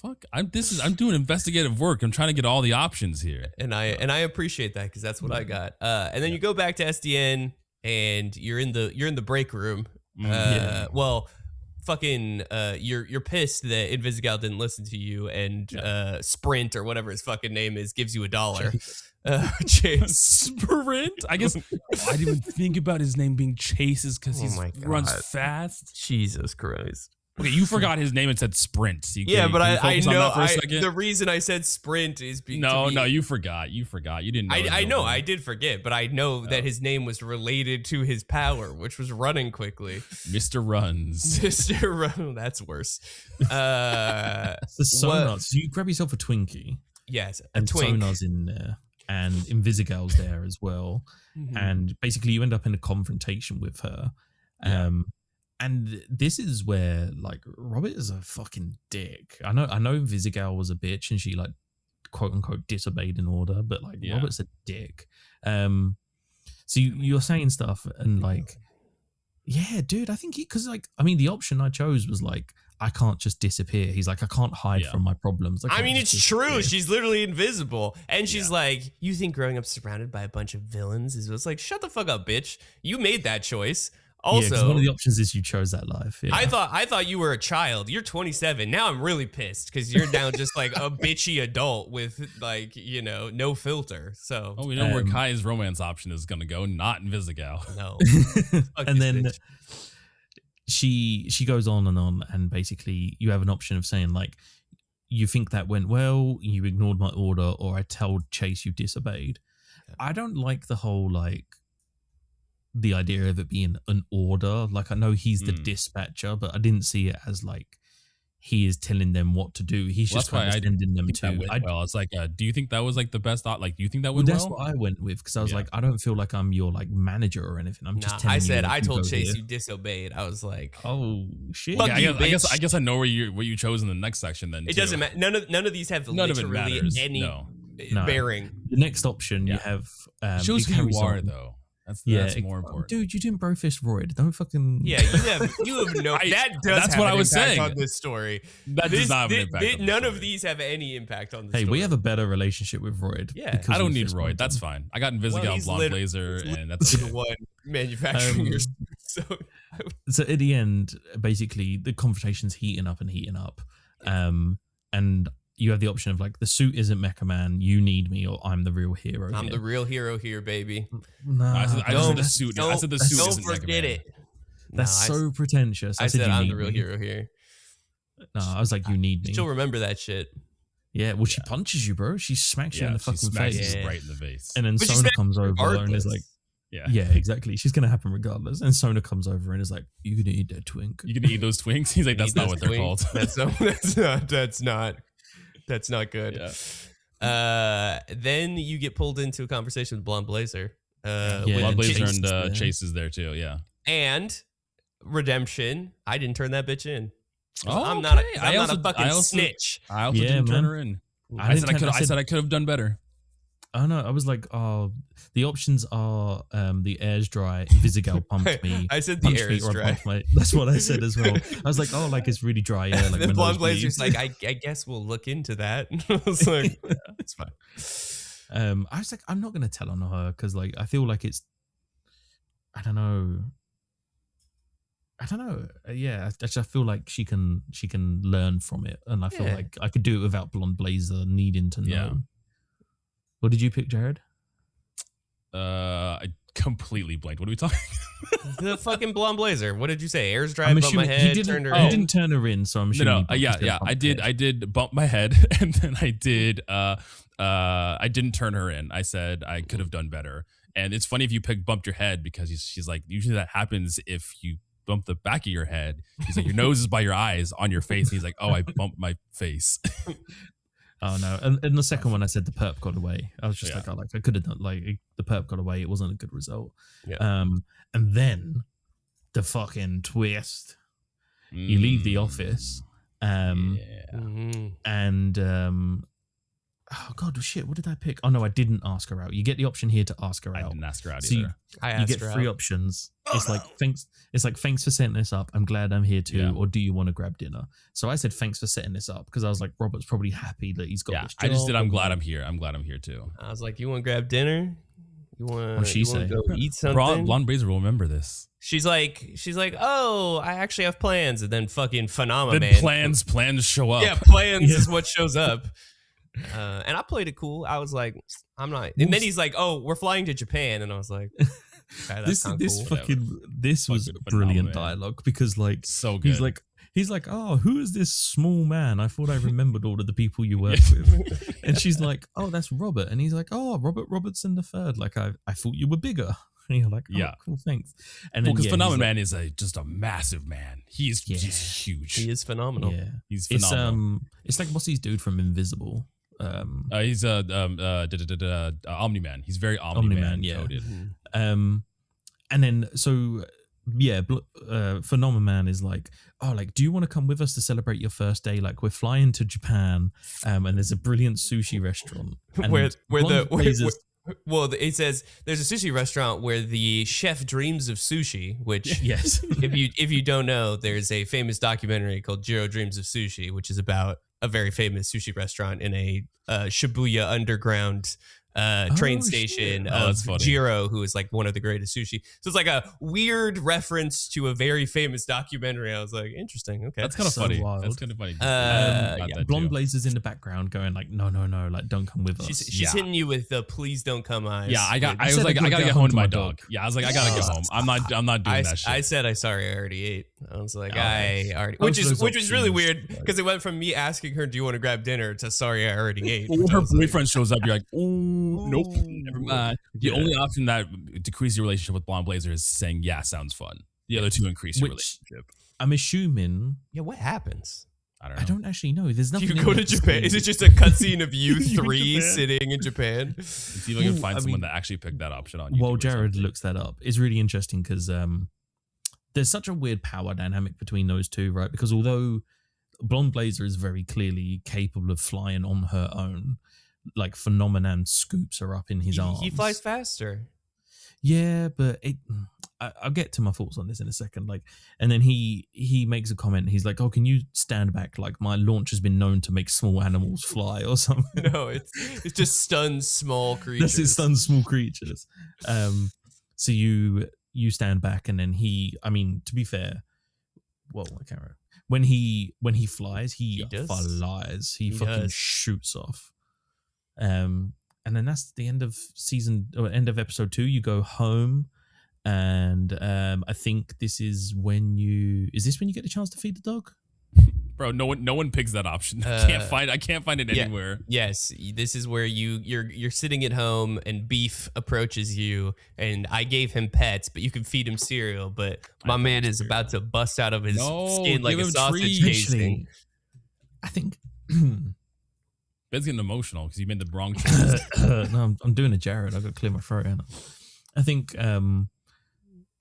fuck, I'm doing investigative work. I'm trying to get all the options here. And I appreciate that, because that's what I got. And then you go back to SDN and you're in the break room. Well, fucking you're pissed that Invisigal didn't listen to you, and Sprint or whatever his fucking name is gives you $1. Chase. Sprint? I guess I didn't even think about his name being Chase's because he runs fast. Jesus Christ. Okay, you forgot his name and said Sprint. So but I know. The reason I said Sprint is because no, you forgot. You didn't know. I know. I did forget, but I know that his name was related to his power, which was running quickly. Mr. Runs. Mr. Run. That's worse. The Sonars. So you grab yourself a Twinkie. Yes, and Sonar's in there, and Invisigal's there as well. Mm-hmm. And basically, you end up in a confrontation with her. And this is where like Robert is a fucking dick. I know Visigal was a bitch and she like quote unquote disobeyed an order, but like Robert's a dick. So you're saying stuff and like, yeah, dude, I think because like, I mean, the option I chose was like, I can't just disappear. He's like, I can't hide from my problems. I mean, it's true. She's literally invisible. And she's like, you think growing up surrounded by a bunch of villains is what's like, shut the fuck up, bitch. You made that choice. Also, one of the options is you chose that life. Yeah. I thought you were a child. You're 27. Now I'm really pissed because you're now just like a bitchy adult with like, you know, no filter. So we know where Kai's romance option is gonna go, not in Visigal. No. And then she goes on, and basically you have an option of saying like, you think that went well, you ignored my order, or I told Chase you disobeyed. Yeah. I don't like the whole like the idea of it being an order. Like I know he's the dispatcher, but I didn't see it as like he is telling them what to do. He's just kind of sending them to. Well, it's like, do you think that was like the best thought? Like, do you think that went well? That's what I went with because I was like, I don't feel like I'm your like manager or anything. I'm just telling you. I told Chase you disobeyed. I was like, oh shit. Yeah, I guess I know what you chose in the next section. Then it doesn't matter. None of these have literally any bearing. The next option you have shows who you are though. That's more important. Dude, you didn't bro fist Royd. Don't fucking... Yeah, you have no... That's what I was saying on this story. That does not have an impact None of these have any impact on this story. We have a better relationship with Royd. Yeah. I don't need Royd. That's fine. I got Invisigal, Blonde Blazer, and that's the one manufacturing your... So at the end, basically, the confrontation's heating up. And you have the option of like, the suit isn't Mecha Man, you need me, or I'm the real hero. I'm the real hero here, baby. No, I said the suit. I said the suit. Don't forget it. That's so pretentious. I said I'm the real hero here. No, I was like, you need me. She'll remember that shit. Yeah, well, she punches you, bro. She smacks you in the fucking face. Right in the face. And then Sona comes over and is like, yeah, exactly. She's gonna happen regardless. And Sona comes over and is like, "You gonna eat that twink? You gonna eat those twinks?" He's like, "That's not what they're called. That's not good." Yeah. Then you get pulled into a conversation with Blonde Blazer. Blonde Blazer and Chase is there too. Yeah. And redemption. I didn't turn that bitch in. I'm not a fucking snitch. I also didn't turn her in. I said I could have done better. Oh no, I was like, the options are the air's dry, Visigal pumped me. I said the air is dry. That's what I said as well. I was like, like it's really dry. Yeah, like the Blonde Blazer's like, I guess we'll look into that. I was like, it's fine. I was like, I'm not gonna tell on her because like I feel like it's, I don't know. Yeah, I feel like she can learn from it, and I feel like I could do it without Blonde Blazer needing to know. Yeah. What did you pick, Jared? I completely blanked. What are we talking? The fucking Blonde Blazer. What did you say? Air's dry, bumped my head, turned her in. He didn't turn her in, so I'm assuming. Yeah. I did bump my head, and then I didn't turn her in. I said I could have done better. And it's funny if you bumped your head because she's like, usually that happens if you bump the back of your head. He's like, your nose is by your eyes on your face. And he's like, oh, I bumped my face. Oh no! And the second one, I said the perp got away. I was just I could have done the perp got away. It wasn't a good result. Yeah. And then the fucking twist. You leave the office. And oh god, shit! What did I pick? Oh no, I didn't ask her out. You get the option here to ask her out. I didn't ask her out either. You get three out. options. It's like thanks. It's like thanks for setting this up. I'm glad I'm here too. Yeah. Or do you want to grab dinner? So I said thanks for setting this up because I was like Robert's probably happy that he's got this job. I just did. I'm glad I'm here. I'm glad I'm here too. I was like, you want to grab dinner? You want? What she say? Go eat something? Blonde Blazer will remember this. She's like, oh, I actually have plans, and then fucking Phenomena Man. Plans show up. Yeah, plans is what shows up. And I played it cool. I was like, I'm not. And then he's like, oh, we're flying to Japan, and I was like, okay, this was brilliant dialogue because like so good. He's like, oh, who is this small man? I thought I remembered all of the people you worked with. And she's like, oh, that's Robert. And he's like, oh, Robert Robertson III. Like, I thought you were bigger. And you're like, oh, cool, thanks. And then because Phenomenal Man is just a massive man. He's huge. He is phenomenal. Yeah, he's phenomenal. It's like what's his dude from Invisible? He's Omni-Man. He's very Omni-Man coded. And then so Phenomenon is like, oh, like, do you want to come with us to celebrate your first day? Like, we're flying to Japan, and there's a brilliant sushi restaurant. And well, it says there's a sushi restaurant where the chef dreams of sushi, which yes, if you don't know, there's a famous documentary called Jiro Dreams of Sushi, which is about a very famous sushi restaurant in a Shibuya underground train station of Jiro, who is like one of the greatest sushi. So it's like a weird reference to a very famous documentary. I was like, interesting. Okay, that's kind of funny. Wild. That's kind of funny. Blonde Blazers in the background going like, no, like, don't come with us. She's hitting you with the please don't come eyes. Yeah, I was like, I gotta get home to my dog. Yeah, I was like, I gotta go home. I'm not doing that shit. I said, I already ate. I was like, I already, which was really weird because it went from me asking her, do you want to grab dinner, to sorry, I already ate. When her boyfriend shows up, you're like, oh. Nope, never mind. The only option that decreases your relationship with Blonde Blazer is saying, yeah, sounds fun. The other two increase your relationship. I'm assuming. Yeah, what happens? I don't actually know. There's nothing. Do you go to Japan? Is it just a cutscene of you three sitting in Japan? Let's see if I can find someone that actually picked that option on YouTube. While Jared looks that up, it's really interesting because there's such a weird power dynamic between those two, right? Because although Blonde Blazer is very clearly capable of flying on her own, like Phenomenon scoops her up in his arms. He flies faster. Yeah, but I'll get to my thoughts on this in a second. Like, and then he makes a comment. He's like, "Oh, can you stand back? Like, my launch has been known to make small animals fly or something." No, it just stuns small creatures. It stuns small creatures. So you stand back, and then to be fair, well, I can't remember. When he flies, he flies. He fucking shoots off. And then that's the end of end of episode 2. You go home, and I think this is when you get the chance to feed the dog? Bro, no one picks that option. I can't find it anywhere. Yes, this is where you're sitting at home and Beef approaches you, and I gave him pets, but you can feed him cereal. But my man is about to bust out of his skin like a sausage casing. I think. Ben's getting emotional because you made the wrong choice. No, I'm doing a Jared. I've got to clear my throat. I think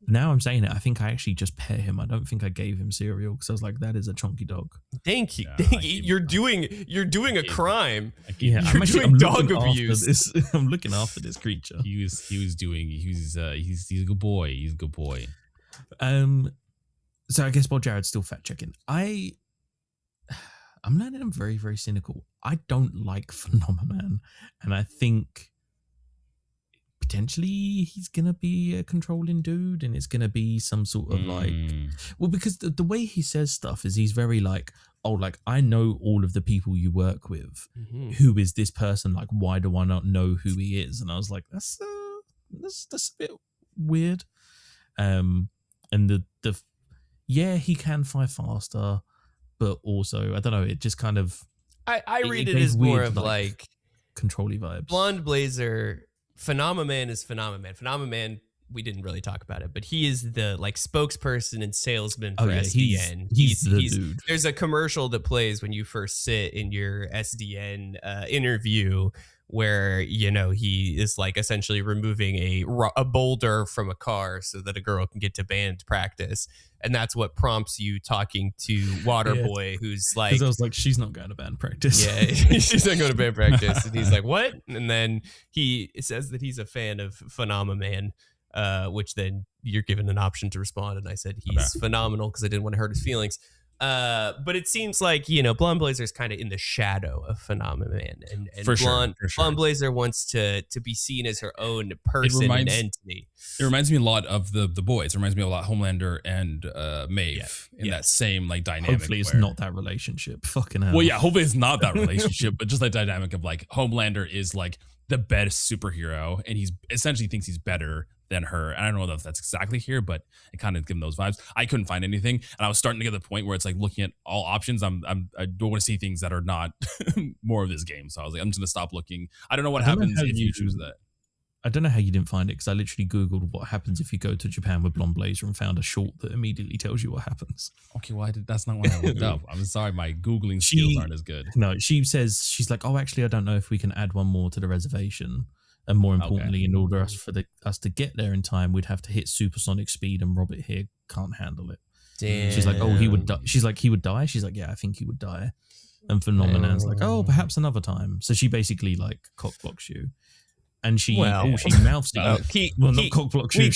now I'm saying it, I think I actually just pet him. I don't think I gave him cereal because I was like, that is a chunky dog. Thank you. You're doing a crime. Yeah, I'm doing dog abuse. I'm looking after this creature. He's a good boy. He's a good boy. So I guess while Jared's still fact checking, I'm learning I'm very, very cynical. I don't like Phenomenon, and I think potentially he's gonna be a controlling dude, and it's gonna be some sort of because the way he says stuff is he's very like, oh, like, I know all of the people you work with. Mm-hmm. Who is this person? Like, why do I not know who he is? And I was like, that's a bit weird. And he can fly faster. But also, I don't know, it just kind of... I read it as more of like control-y vibes. Blonde Blazer, Phenomenon is Phenomenon. Phenomenon, we didn't really talk about it, but he is the like spokesperson and salesman for SDN. He's the dude. There's a commercial that plays when you first sit in your SDN interview where, he is like essentially removing a boulder from a car so that a girl can get to band practice. And that's what prompts you talking to Waterboy, who's like... Because I was like, she's not going to band practice. Yeah, she's not going to band practice. And he's like, what? And then he says that he's a fan of Phenomenon, which then you're given an option to respond. And I said he's phenomenal because I didn't want to hurt his feelings. But it seems like, Blonde Blazer is kind of in the shadow of Phenomenon, and Blonde Blazer wants to be seen as her own person and entity. It reminds me a lot of the boys. It reminds me a lot of Homelander and Maeve in that same like dynamic. Hopefully it's not that relationship. Fucking hell. Well, yeah, hopefully it's not that relationship, but just that dynamic of like Homelander is like the best superhero, and he's essentially thinks he's better than her. And I don't know if that's exactly here, but it kind of gives those vibes. I couldn't find anything, and I was starting to get to the point where it's like looking at all options. I don't want to see things that are not more of this game. So I was like, I'm just gonna stop looking. I don't know what happens if you choose that. I don't know how you didn't find it, because I literally Googled what happens if you go to Japan with Blonde Blazer and found a short that immediately tells you what happens. Okay, well, that's not what I looked up. I'm sorry, my Googling skills aren't as good. No, she says, she's like, oh, actually, I don't know if we can add one more to the reservation. And more importantly, in order for us to get there in time, we'd have to hit supersonic speed, and Robert here can't handle it. Damn. She's like, oh, he would die. She's like, he would die? She's like, yeah, I think he would die. And Phenomenon's like, oh, perhaps another time. So she basically like cock blocks you. And she mouths to you. Not cock blocks you.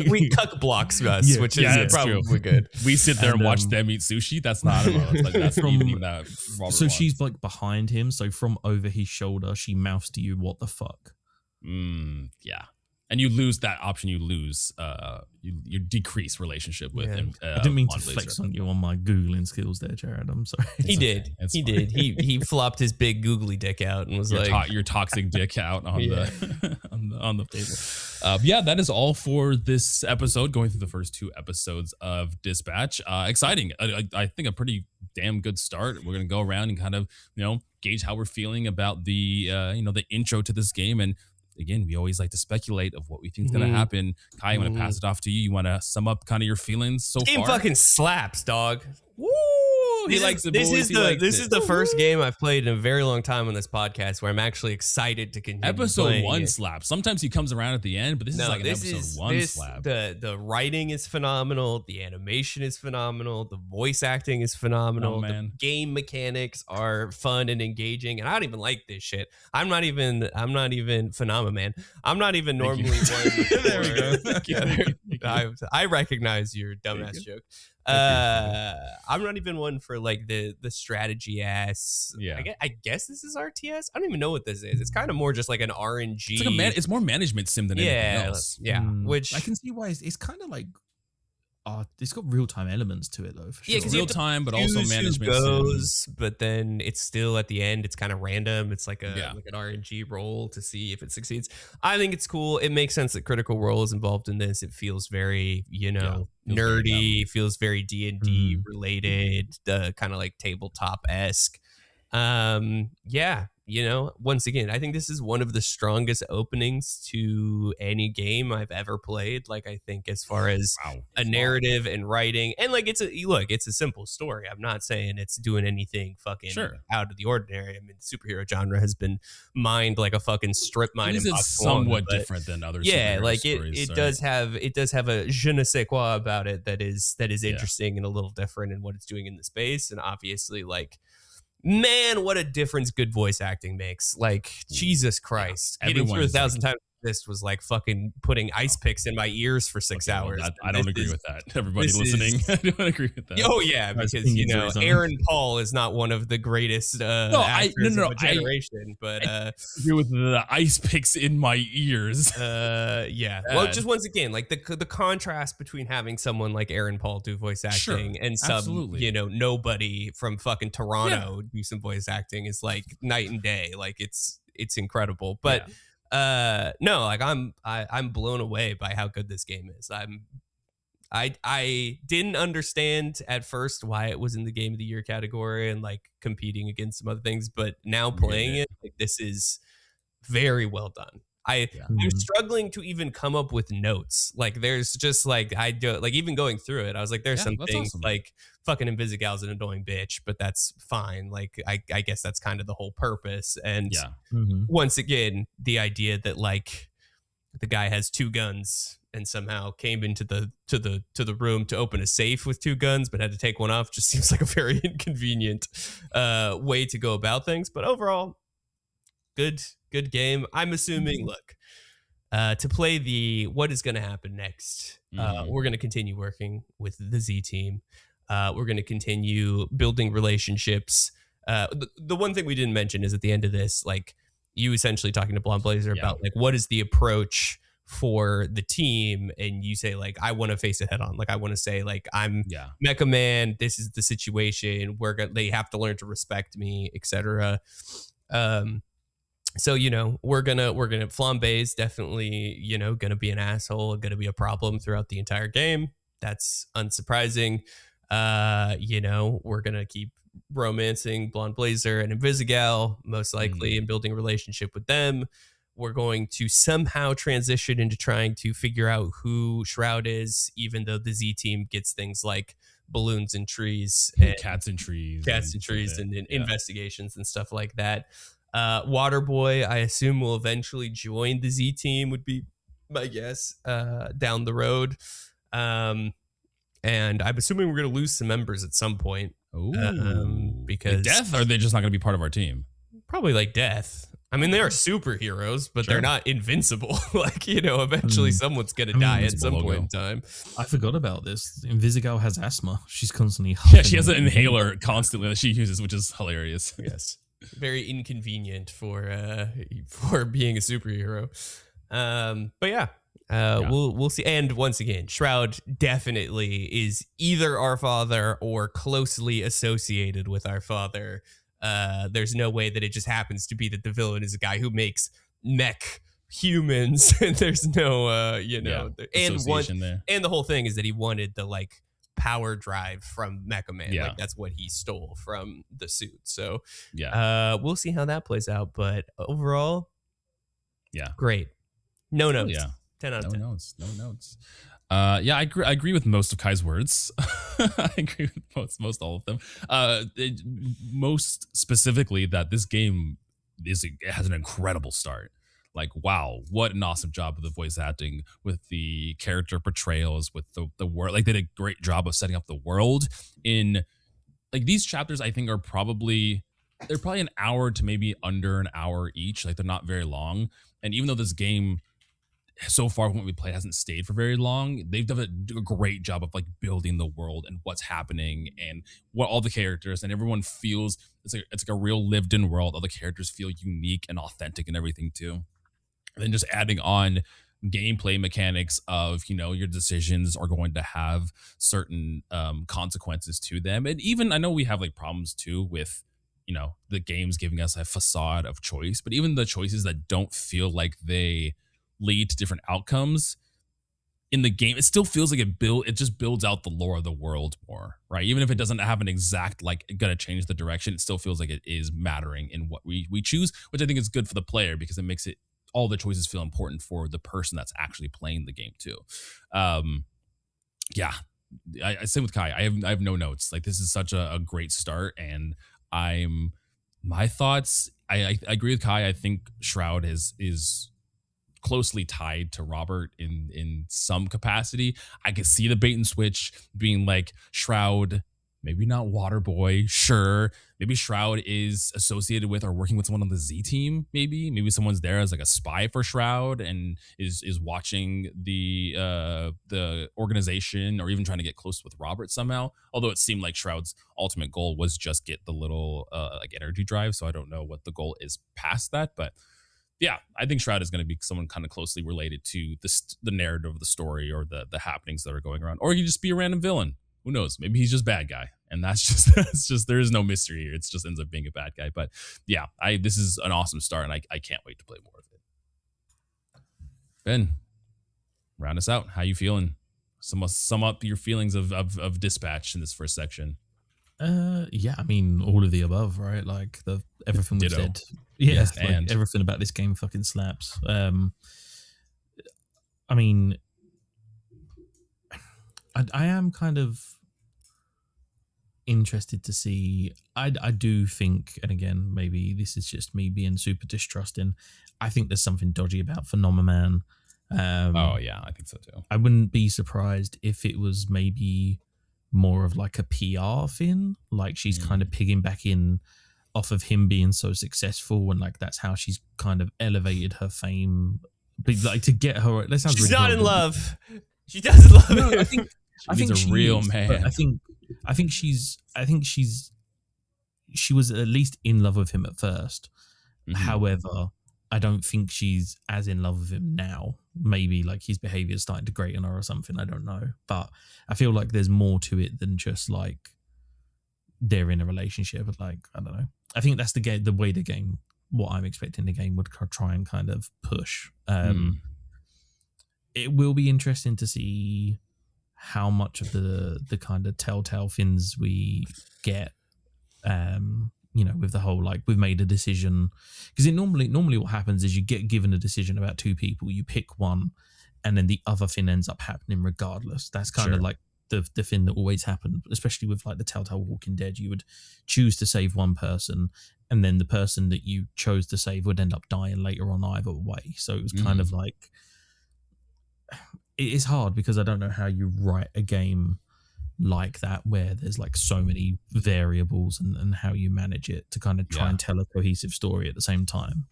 We cuck blocks us, which is probably good. We sit there and watch them eat sushi. That's not like that's the evening that Robert So wants. she's like behind him. So from over his shoulder, she mouths to you, what the fuck? Yeah. And you lose that option. You lose, you decrease relationship with him. I didn't mean to flex on you on my Googling skills there, Jared. I'm sorry. He did. He flopped his big googly dick out and was your toxic dick out on the on the table. Yeah, that is all for this episode. Going through the first 2 episodes of Dispatch. Exciting. I think a pretty damn good start. We're gonna go around and kind of gauge how we're feeling about the the intro to this game. And again, we always like to speculate of what we think is going to happen. Kai, I'm going to pass it off to you. You want to sum up kind of your feelings so far? Game fucking slaps, dog. Woo! He likes it. This is the first game I've played in a very long time on this podcast where I'm actually excited to continue. Episode 1 slaps. Sometimes he comes around at the end, but this is like an episode 1 slap. The writing is phenomenal. The animation is phenomenal. The voice acting is phenomenal. The game mechanics are fun and engaging. And I don't even like this shit. I'm not even phenomenal, man. I'm not even normally one. There we go. I recognize your dumbass joke. I'm not even one for like the strategy ass. Yeah, I guess this is RTS. I don't even know what this is. It's kind of more just like an RNG. It's like it's more management sim than anything else. Yeah, which I can see why it's kind of like. It's got real-time elements to it though. For sure. Yeah, because real-time, but also management goes. But then it's still at the end. It's kind of random. It's like an RNG roll to see if it succeeds. I think it's cool. It makes sense that Critical Role is involved in this. It feels very, nerdy. Feels very D&D related. Kind of like tabletop-esque. Once again, I think this is one of the strongest openings to any game I've ever played. Like, I think as far as a narrative and writing, and like it's a simple story. I'm not saying it's doing anything fucking out of the ordinary. I mean, the superhero genre has been mined like a fucking strip mine. It's somewhat different than other. Yeah, like it does have a je ne sais quoi about it that is interesting and a little different in what it's doing in the space, and obviously like. Man, what a difference good voice acting makes. Like, Jesus Christ. Getting through 1,000 times this was like fucking putting ice picks in my ears for 6 hours. I don't agree with that. Everybody listening, I don't agree with that. Oh, yeah, because, Aaron Paul is not one of the greatest actors of a generation. But I agree with the ice picks in my ears. Yeah. Well, just once again, like the contrast between having someone like Aaron Paul do voice acting and some, nobody from fucking Toronto do some voice acting is like night and day. Like it's incredible. But no, like I'm blown away by how good this game is. I didn't understand at first why it was in the Game of the Year category and like competing against some other things, but now playing it, like this is very well done. I'm struggling to even come up with notes. Like there's just like I do like even going through it, I was like, there's some things like fucking Invisigal's an annoying bitch, but that's fine. Like I guess that's kind of the whole purpose. And once again, the idea that like the guy has 2 guns and somehow came into the room to open a safe with 2 guns, but had to take one off, just seems like a very inconvenient way to go about things. But overall, good game. I'm assuming, look, to play what is going to happen next, we're going to continue working with the Z team. We're going to continue building relationships. The one thing we didn't mention is at the end of this, like you essentially talking to Blonde Blazer about like what is the approach for the team, and you say like I want to face it head on. Like I want to say like I'm Mecha Man. This is the situation. They have to learn to respect me, etc. So, we're gonna Flambe's definitely, gonna be an asshole, gonna be a problem throughout the entire game. That's unsurprising. We're gonna keep romancing Blonde Blazer and Invisigal, most likely, and building a relationship with them. We're going to somehow transition into trying to figure out who Shroud is, even though the Z team gets things like balloons and trees and cats and trees and investigations and stuff like that. Waterboy, I assume, will eventually join the Z team, would be my guess, down the road. And I'm assuming we're going to lose some members at some point. Because like Death, or are they just not going to be part of our team? Probably like Death. I mean, they are superheroes, but they're not invincible. Like, eventually someone's going to die at some point in time. I forgot about this. Invisigal has asthma. She's constantly Yeah, she has an inhaler constantly that she uses, which is hilarious. Yes. Very inconvenient for being a superhero. But yeah. We'll see. And once again, Shroud definitely is either our father or closely associated with our father. There's no way that it just happens to be that the villain is a guy who makes mech humans, and there's no association there. And the whole thing is that he wanted the like power drive from Mecha Man. Yeah. Like that's what he stole from the suit. So yeah, we'll see how that plays out. But overall, great. No notes. Yeah. 10 out of 10. No notes. Yeah, I agree with most of Kai's words. I agree with most all of them. Most specifically that this game has an incredible start. Like, wow, what an awesome job of the voice acting, with the character portrayals, with the world. Like, they did a great job of setting up the world. In like these chapters, I think they're probably an hour to maybe under an hour each. Like, they're not very long. And even though this game, so far from what we played, hasn't stayed for very long, they've done a great job of like building the world and what's happening and what all the characters, and everyone feels it's like a real lived in world. All the characters feel unique and authentic and everything too. And then just adding on gameplay mechanics of, your decisions are going to have certain consequences to them. And even I know we have like problems too with the games giving us a facade of choice, but even the choices that don't feel like they lead to different outcomes in the game, it still feels like it just builds out the lore of the world more, right? Even if it doesn't have an exact like gonna change the direction, it still feels like it is mattering in what we choose, which I think is good for the player because it makes all the choices feel important for the person that's actually playing the game too. Yeah, I same with Kai. I have no notes. Like, this is such a great start, and my thoughts. I agree with Kai. I think Shroud is closely tied to Robert in some capacity. I could see the bait and switch being like Shroud, maybe not Waterboy, sure. Maybe Shroud is associated with or working with someone on the Z team, maybe someone's there as like a spy for Shroud and is watching the organization, or even trying to get close with Robert somehow. Although it seemed like Shroud's ultimate goal was just get the little like energy drive, so I don't know what the goal is past that, but yeah, I think Shroud is going to be someone kind of closely related to the narrative of the story or the happenings that are going around. Or he could just be a random villain. Who knows? Maybe he's just bad guy. And that's just there is no mystery here. It just ends up being a bad guy. But yeah, this is an awesome start, and I can't wait to play more of it. Ben, round us out. How you feeling? Sum up your feelings of Dispatch in this first section. Yeah, I mean, all of the above, right? Like everything we said. Yeah, yes, like and everything about this game fucking slaps. I mean, I am kind of interested to see. I do think, and again, maybe this is just me being super distrusting, I think there's something dodgy about Phenomenon. Oh yeah, I think so too. I wouldn't be surprised if it was maybe more of like a PR thing, like she's kind of piggybacking off of him being so successful, and like that's how she's kind of elevated her fame. But like to get her, that sounds. She's really not horrible. in love. She doesn't love him. I think she's a real man. I think she was at least in love with him at first. However, I don't think she's as in love with him now. Maybe like his behavior is starting to grate on her or something. I don't know. But I feel like there's more to it than just like they're in a relationship. Like, I don't know. I think that's the way the game, what I'm expecting the game would try and kind of push. It will be interesting to see how much of the kind of telltale things we get. With the whole like we've made a decision, because it normally what happens is you get given a decision about two people, you pick one, and then the other thing ends up happening regardless. That's kind of like the thing that always happened, especially with like the Telltale Walking Dead. You would choose to save one person, and then the person that you chose to save would end up dying later on either way. So it was kind of like, it is hard because I don't know how you write a game like that where there's like so many variables and how you manage it to kind of try and tell a cohesive story at the same time.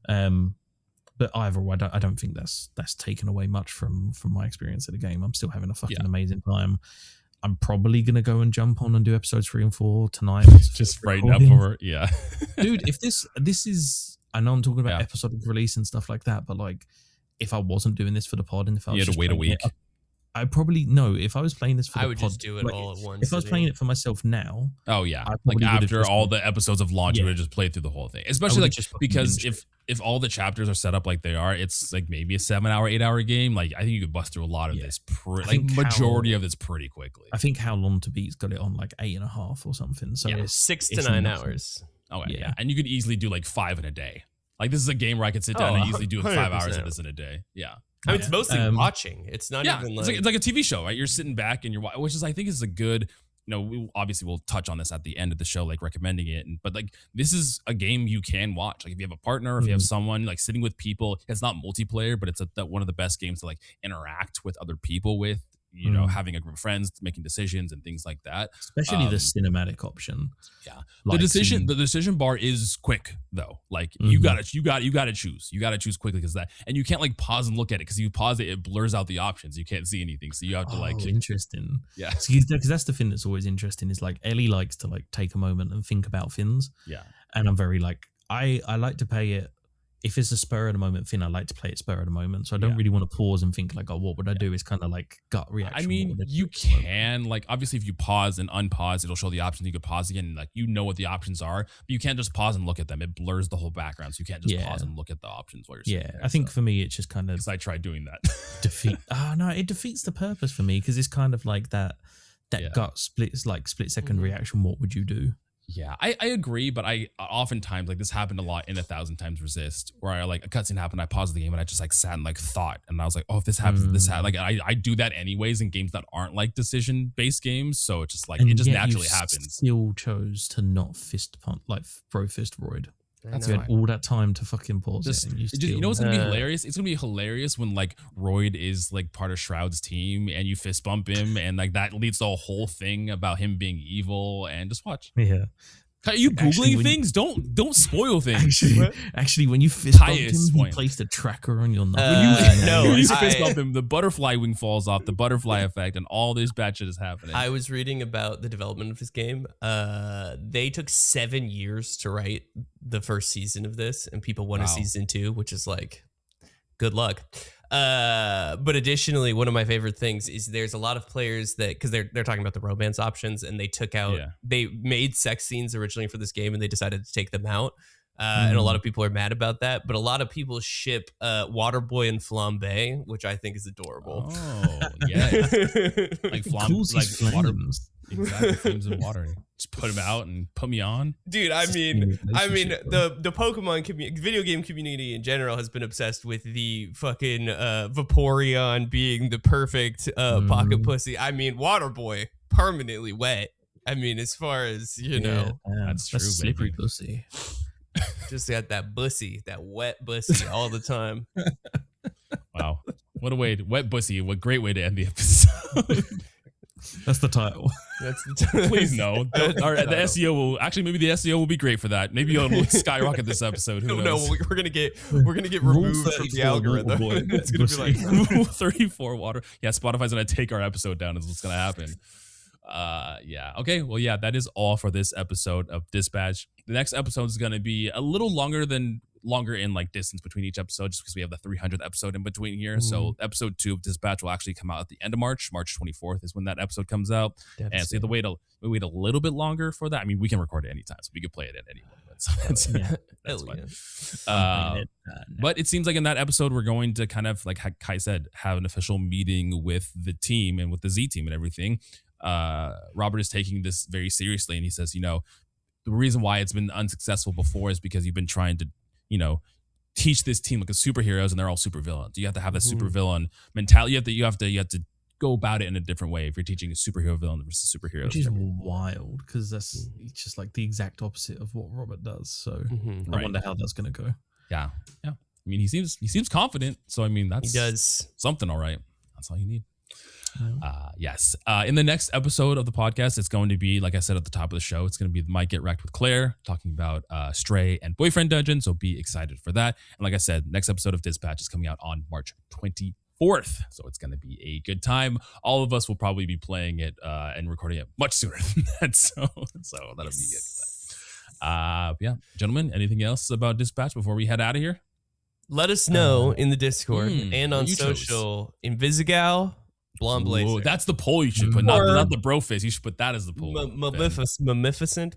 But either way, I don't think that's taken away much from my experience of the game. I'm still having a fucking amazing time. I'm probably gonna go and jump on and do episodes 3 and 4 tonight. Just right up for dude. If this is, I know I'm talking about episodic release and stuff like that, but like, if I wasn't doing this for the pod and if I was you had to wait a week, I probably no. If I was playing this for the pod, I would just do it all at once. If I was playing it for myself now, like after all the episodes of launch, you would have just played through the whole thing. Especially like because if all the chapters are set up like they are, it's like maybe a 7-hour, 8-hour game. Like I think you could bust through a lot of this, majority of this pretty quickly. I think How Long to Beat's got it on like 8.5 or something. So it's 6 to 9 hours. Oh yeah, and you could easily do like 5 in a day. Like this is a game where I could sit down and easily do like 5 hours of this in a day. Yeah. I mean, it's mostly watching. It's not even like... It's like a TV show, right? You're sitting back and you're watching, which is, I think, is a good, obviously we'll touch on this at the end of the show, like recommending it. But like, this is a game you can watch. Like if you have a partner, if you have someone like sitting with people, it's not multiplayer, but it's one of the best games to like interact with other people with. Having a group of friends, making decisions and things like that. Especially the cinematic option. Yeah. The decision bar is quick though. Like you gotta choose. You gotta choose quickly because and you can't like pause and look at it because you pause it blurs out the options. You can't see anything. So you have to interesting. Yeah. Because that's the thing that's always interesting is like Ellie likes to like take a moment and think about things. Yeah. And I'm very like, I like to play it. If it's a spur of the moment thing, I like to play it spur of the moment. So I don't really want to pause and think like, oh, what would I do? It's kind of like gut reaction. I mean, you can like, obviously if you pause and unpause, it'll show the options. You could pause again and like, what the options are, but you can't just pause and look at them. It blurs the whole background. So you can't just pause and look at the options while you're sitting there. I think for me, it's just kind of, because I tried doing that. It defeats the purpose for me. Cause it's kind of like that gut split second reaction. What would you do? Yeah, I agree, but I oftentimes, like this happened a lot in 1,000 Times Resist, where I like a cutscene happened, I paused the game and I just like sat and like thought, and I was like, oh, if this happens, this happens. Like I do that anyways in games that aren't like decision based games, so it's just like it just naturally happens. Still chose to not fist pump like throw fist roid. You had all that time to fucking pause it. And you know what's gonna be hilarious? It's gonna be hilarious when like Royd is like part of Shroud's team and you fist bump him and like that leads to a whole thing about him being evil, and just watch. Yeah. Are you Googling things? Don't spoil things. Actually, when you fist bump him, you placed a tracker on your nose. When you fist bump him, the butterfly wing falls off, the butterfly effect, and all this bad shit is happening. I was reading about the development of this game. They took 7 years to write the first season of this, and people wanted season 2, which is like, good luck. But additionally, one of my favorite things is there's a lot of players that, because they're talking about the romance options, and they took out, they made sex scenes originally for this game and they decided to take them out. And a lot of people are mad about that, but a lot of people ship Waterboy and Flambe, which I think is adorable. Oh, yeah. Like flames. Exactly, flames and water. Just put them out and put me on. Dude, I mean, the Pokemon video game community in general has been obsessed with the fucking Vaporeon being the perfect pocket pussy. I mean, Waterboy, permanently wet. I mean, as far as, that's true, slippery pussy. Just got that bussy, that wet bussy all the time. Wow. What a way, wet bussy. What great way to end the episode. That's the title. That's the title. Please no. The SEO will actually, maybe the SEO will be great for that. Maybe it'll skyrocket this episode. Who knows? No, we're gonna get removed from the algorithm. It's gonna be like Rule 34 water. Yeah, Spotify's gonna take our episode down. Is what's gonna happen. Yeah. Okay. Well, yeah, that is all for this episode of Dispatch. The next episode is gonna be a little longer in like distance between each episode, just because we have the 300th episode in between here. So episode 2 of Dispatch will actually come out at the end of March 24th is when that episode comes out. And so you have to wait a little bit longer for that. I mean, we can record it anytime, so we could play it at any moment. That's fine. But it seems like in that episode, we're going to kind of, like Kai said, have an official meeting with the team and with the Z team and everything. Robert is taking this very seriously, and he says, the reason why it's been unsuccessful before is because you've been trying to teach this team like a superheroes and they're all supervillains. You have to have a supervillain mentality. You have to go about it in a different way if you're teaching a superhero villain versus superhero. Which is wild because that's just like the exact opposite of what Robert does. So I wonder how that's going to go. Yeah. I mean, he seems confident. So I mean, he does something. All right, that's all you need. Yes. In the next episode of the podcast, it's going to be, like I said at the top of the show, it's going to be Might Get Wrecked with Claire, talking about Stray and Boyfriend Dungeon. So be excited for that. And like I said, next episode of Dispatch is coming out on March 24th. So it's going to be a good time. All of us will probably be playing it and recording it much sooner than that. So that'll be a good time. Yeah, gentlemen, anything else about Dispatch before we head out of here? Let us know in the Discord and on social. Invisigal. Blonde Blazer. Ooh, that's the poll you should put, not the bro face. You should put that as the poll. Maleficent.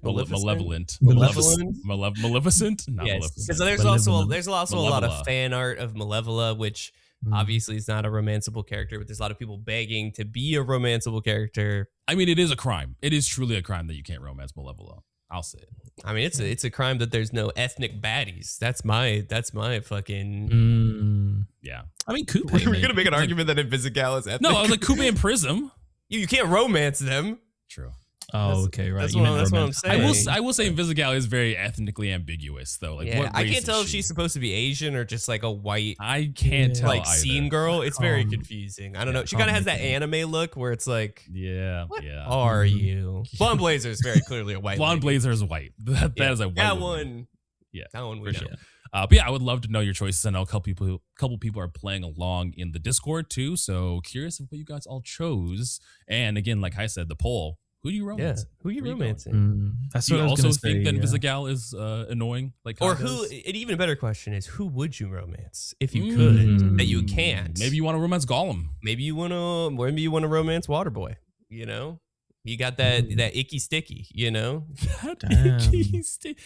Malevolent. Maleficent? Not yes, Maleficent. because there's also a lot of fan art of Malevola, which obviously is not a romanceable character, but there's a lot of people begging to be a romanceable character. I mean, it is a crime. It is truly a crime that you can't romance Malevola. I'll say it. I mean, it's a crime that there's no ethnic baddies. That's my fucking yeah. I mean, Coupe. We're gonna make an argument that Invisigal is ethnic. No, I was like Coupe and Prism. You can't romance them. True. Oh, okay, right. That's what I'm saying. I will say Invisigal is very ethnically ambiguous, though. Like, what I race can't tell is if she? she's supposed to be Asian or just like a white. I can't tell. Like either. scene girl. It's very confusing. I don't know. She kind of has that anime look where it's like, what are you? Blonde Blazer is very clearly a white. Blonde Blazer is white. That is a white. That woman. one. Yeah, that one we know. Sure. But yeah, I would love to know your choices. I know a couple people are playing along in the Discord too. So curious of what you guys all chose. And again, like I said, the poll. Who do you romance? Yeah, who are you romancing? That's do you also think that Invisigal is annoying? Like, or who? An even better question is, who would you romance if you could? That you can't. Maybe you want to romance Gollum. Maybe you want to romance Waterboy. You know, you got that icky sticky. You know,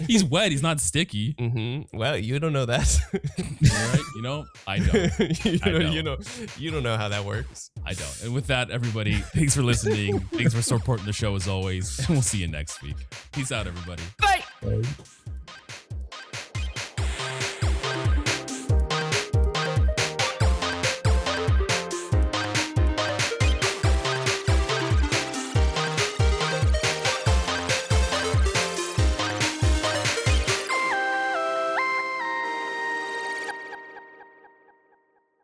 he's wet. He's not sticky. Well, you don't know that. Right? You know, I don't. You don't know how that works. I don't. And with that, everybody, thanks for listening. Thanks for supporting the show as always. And we'll see you next week. Peace out, everybody. Bye.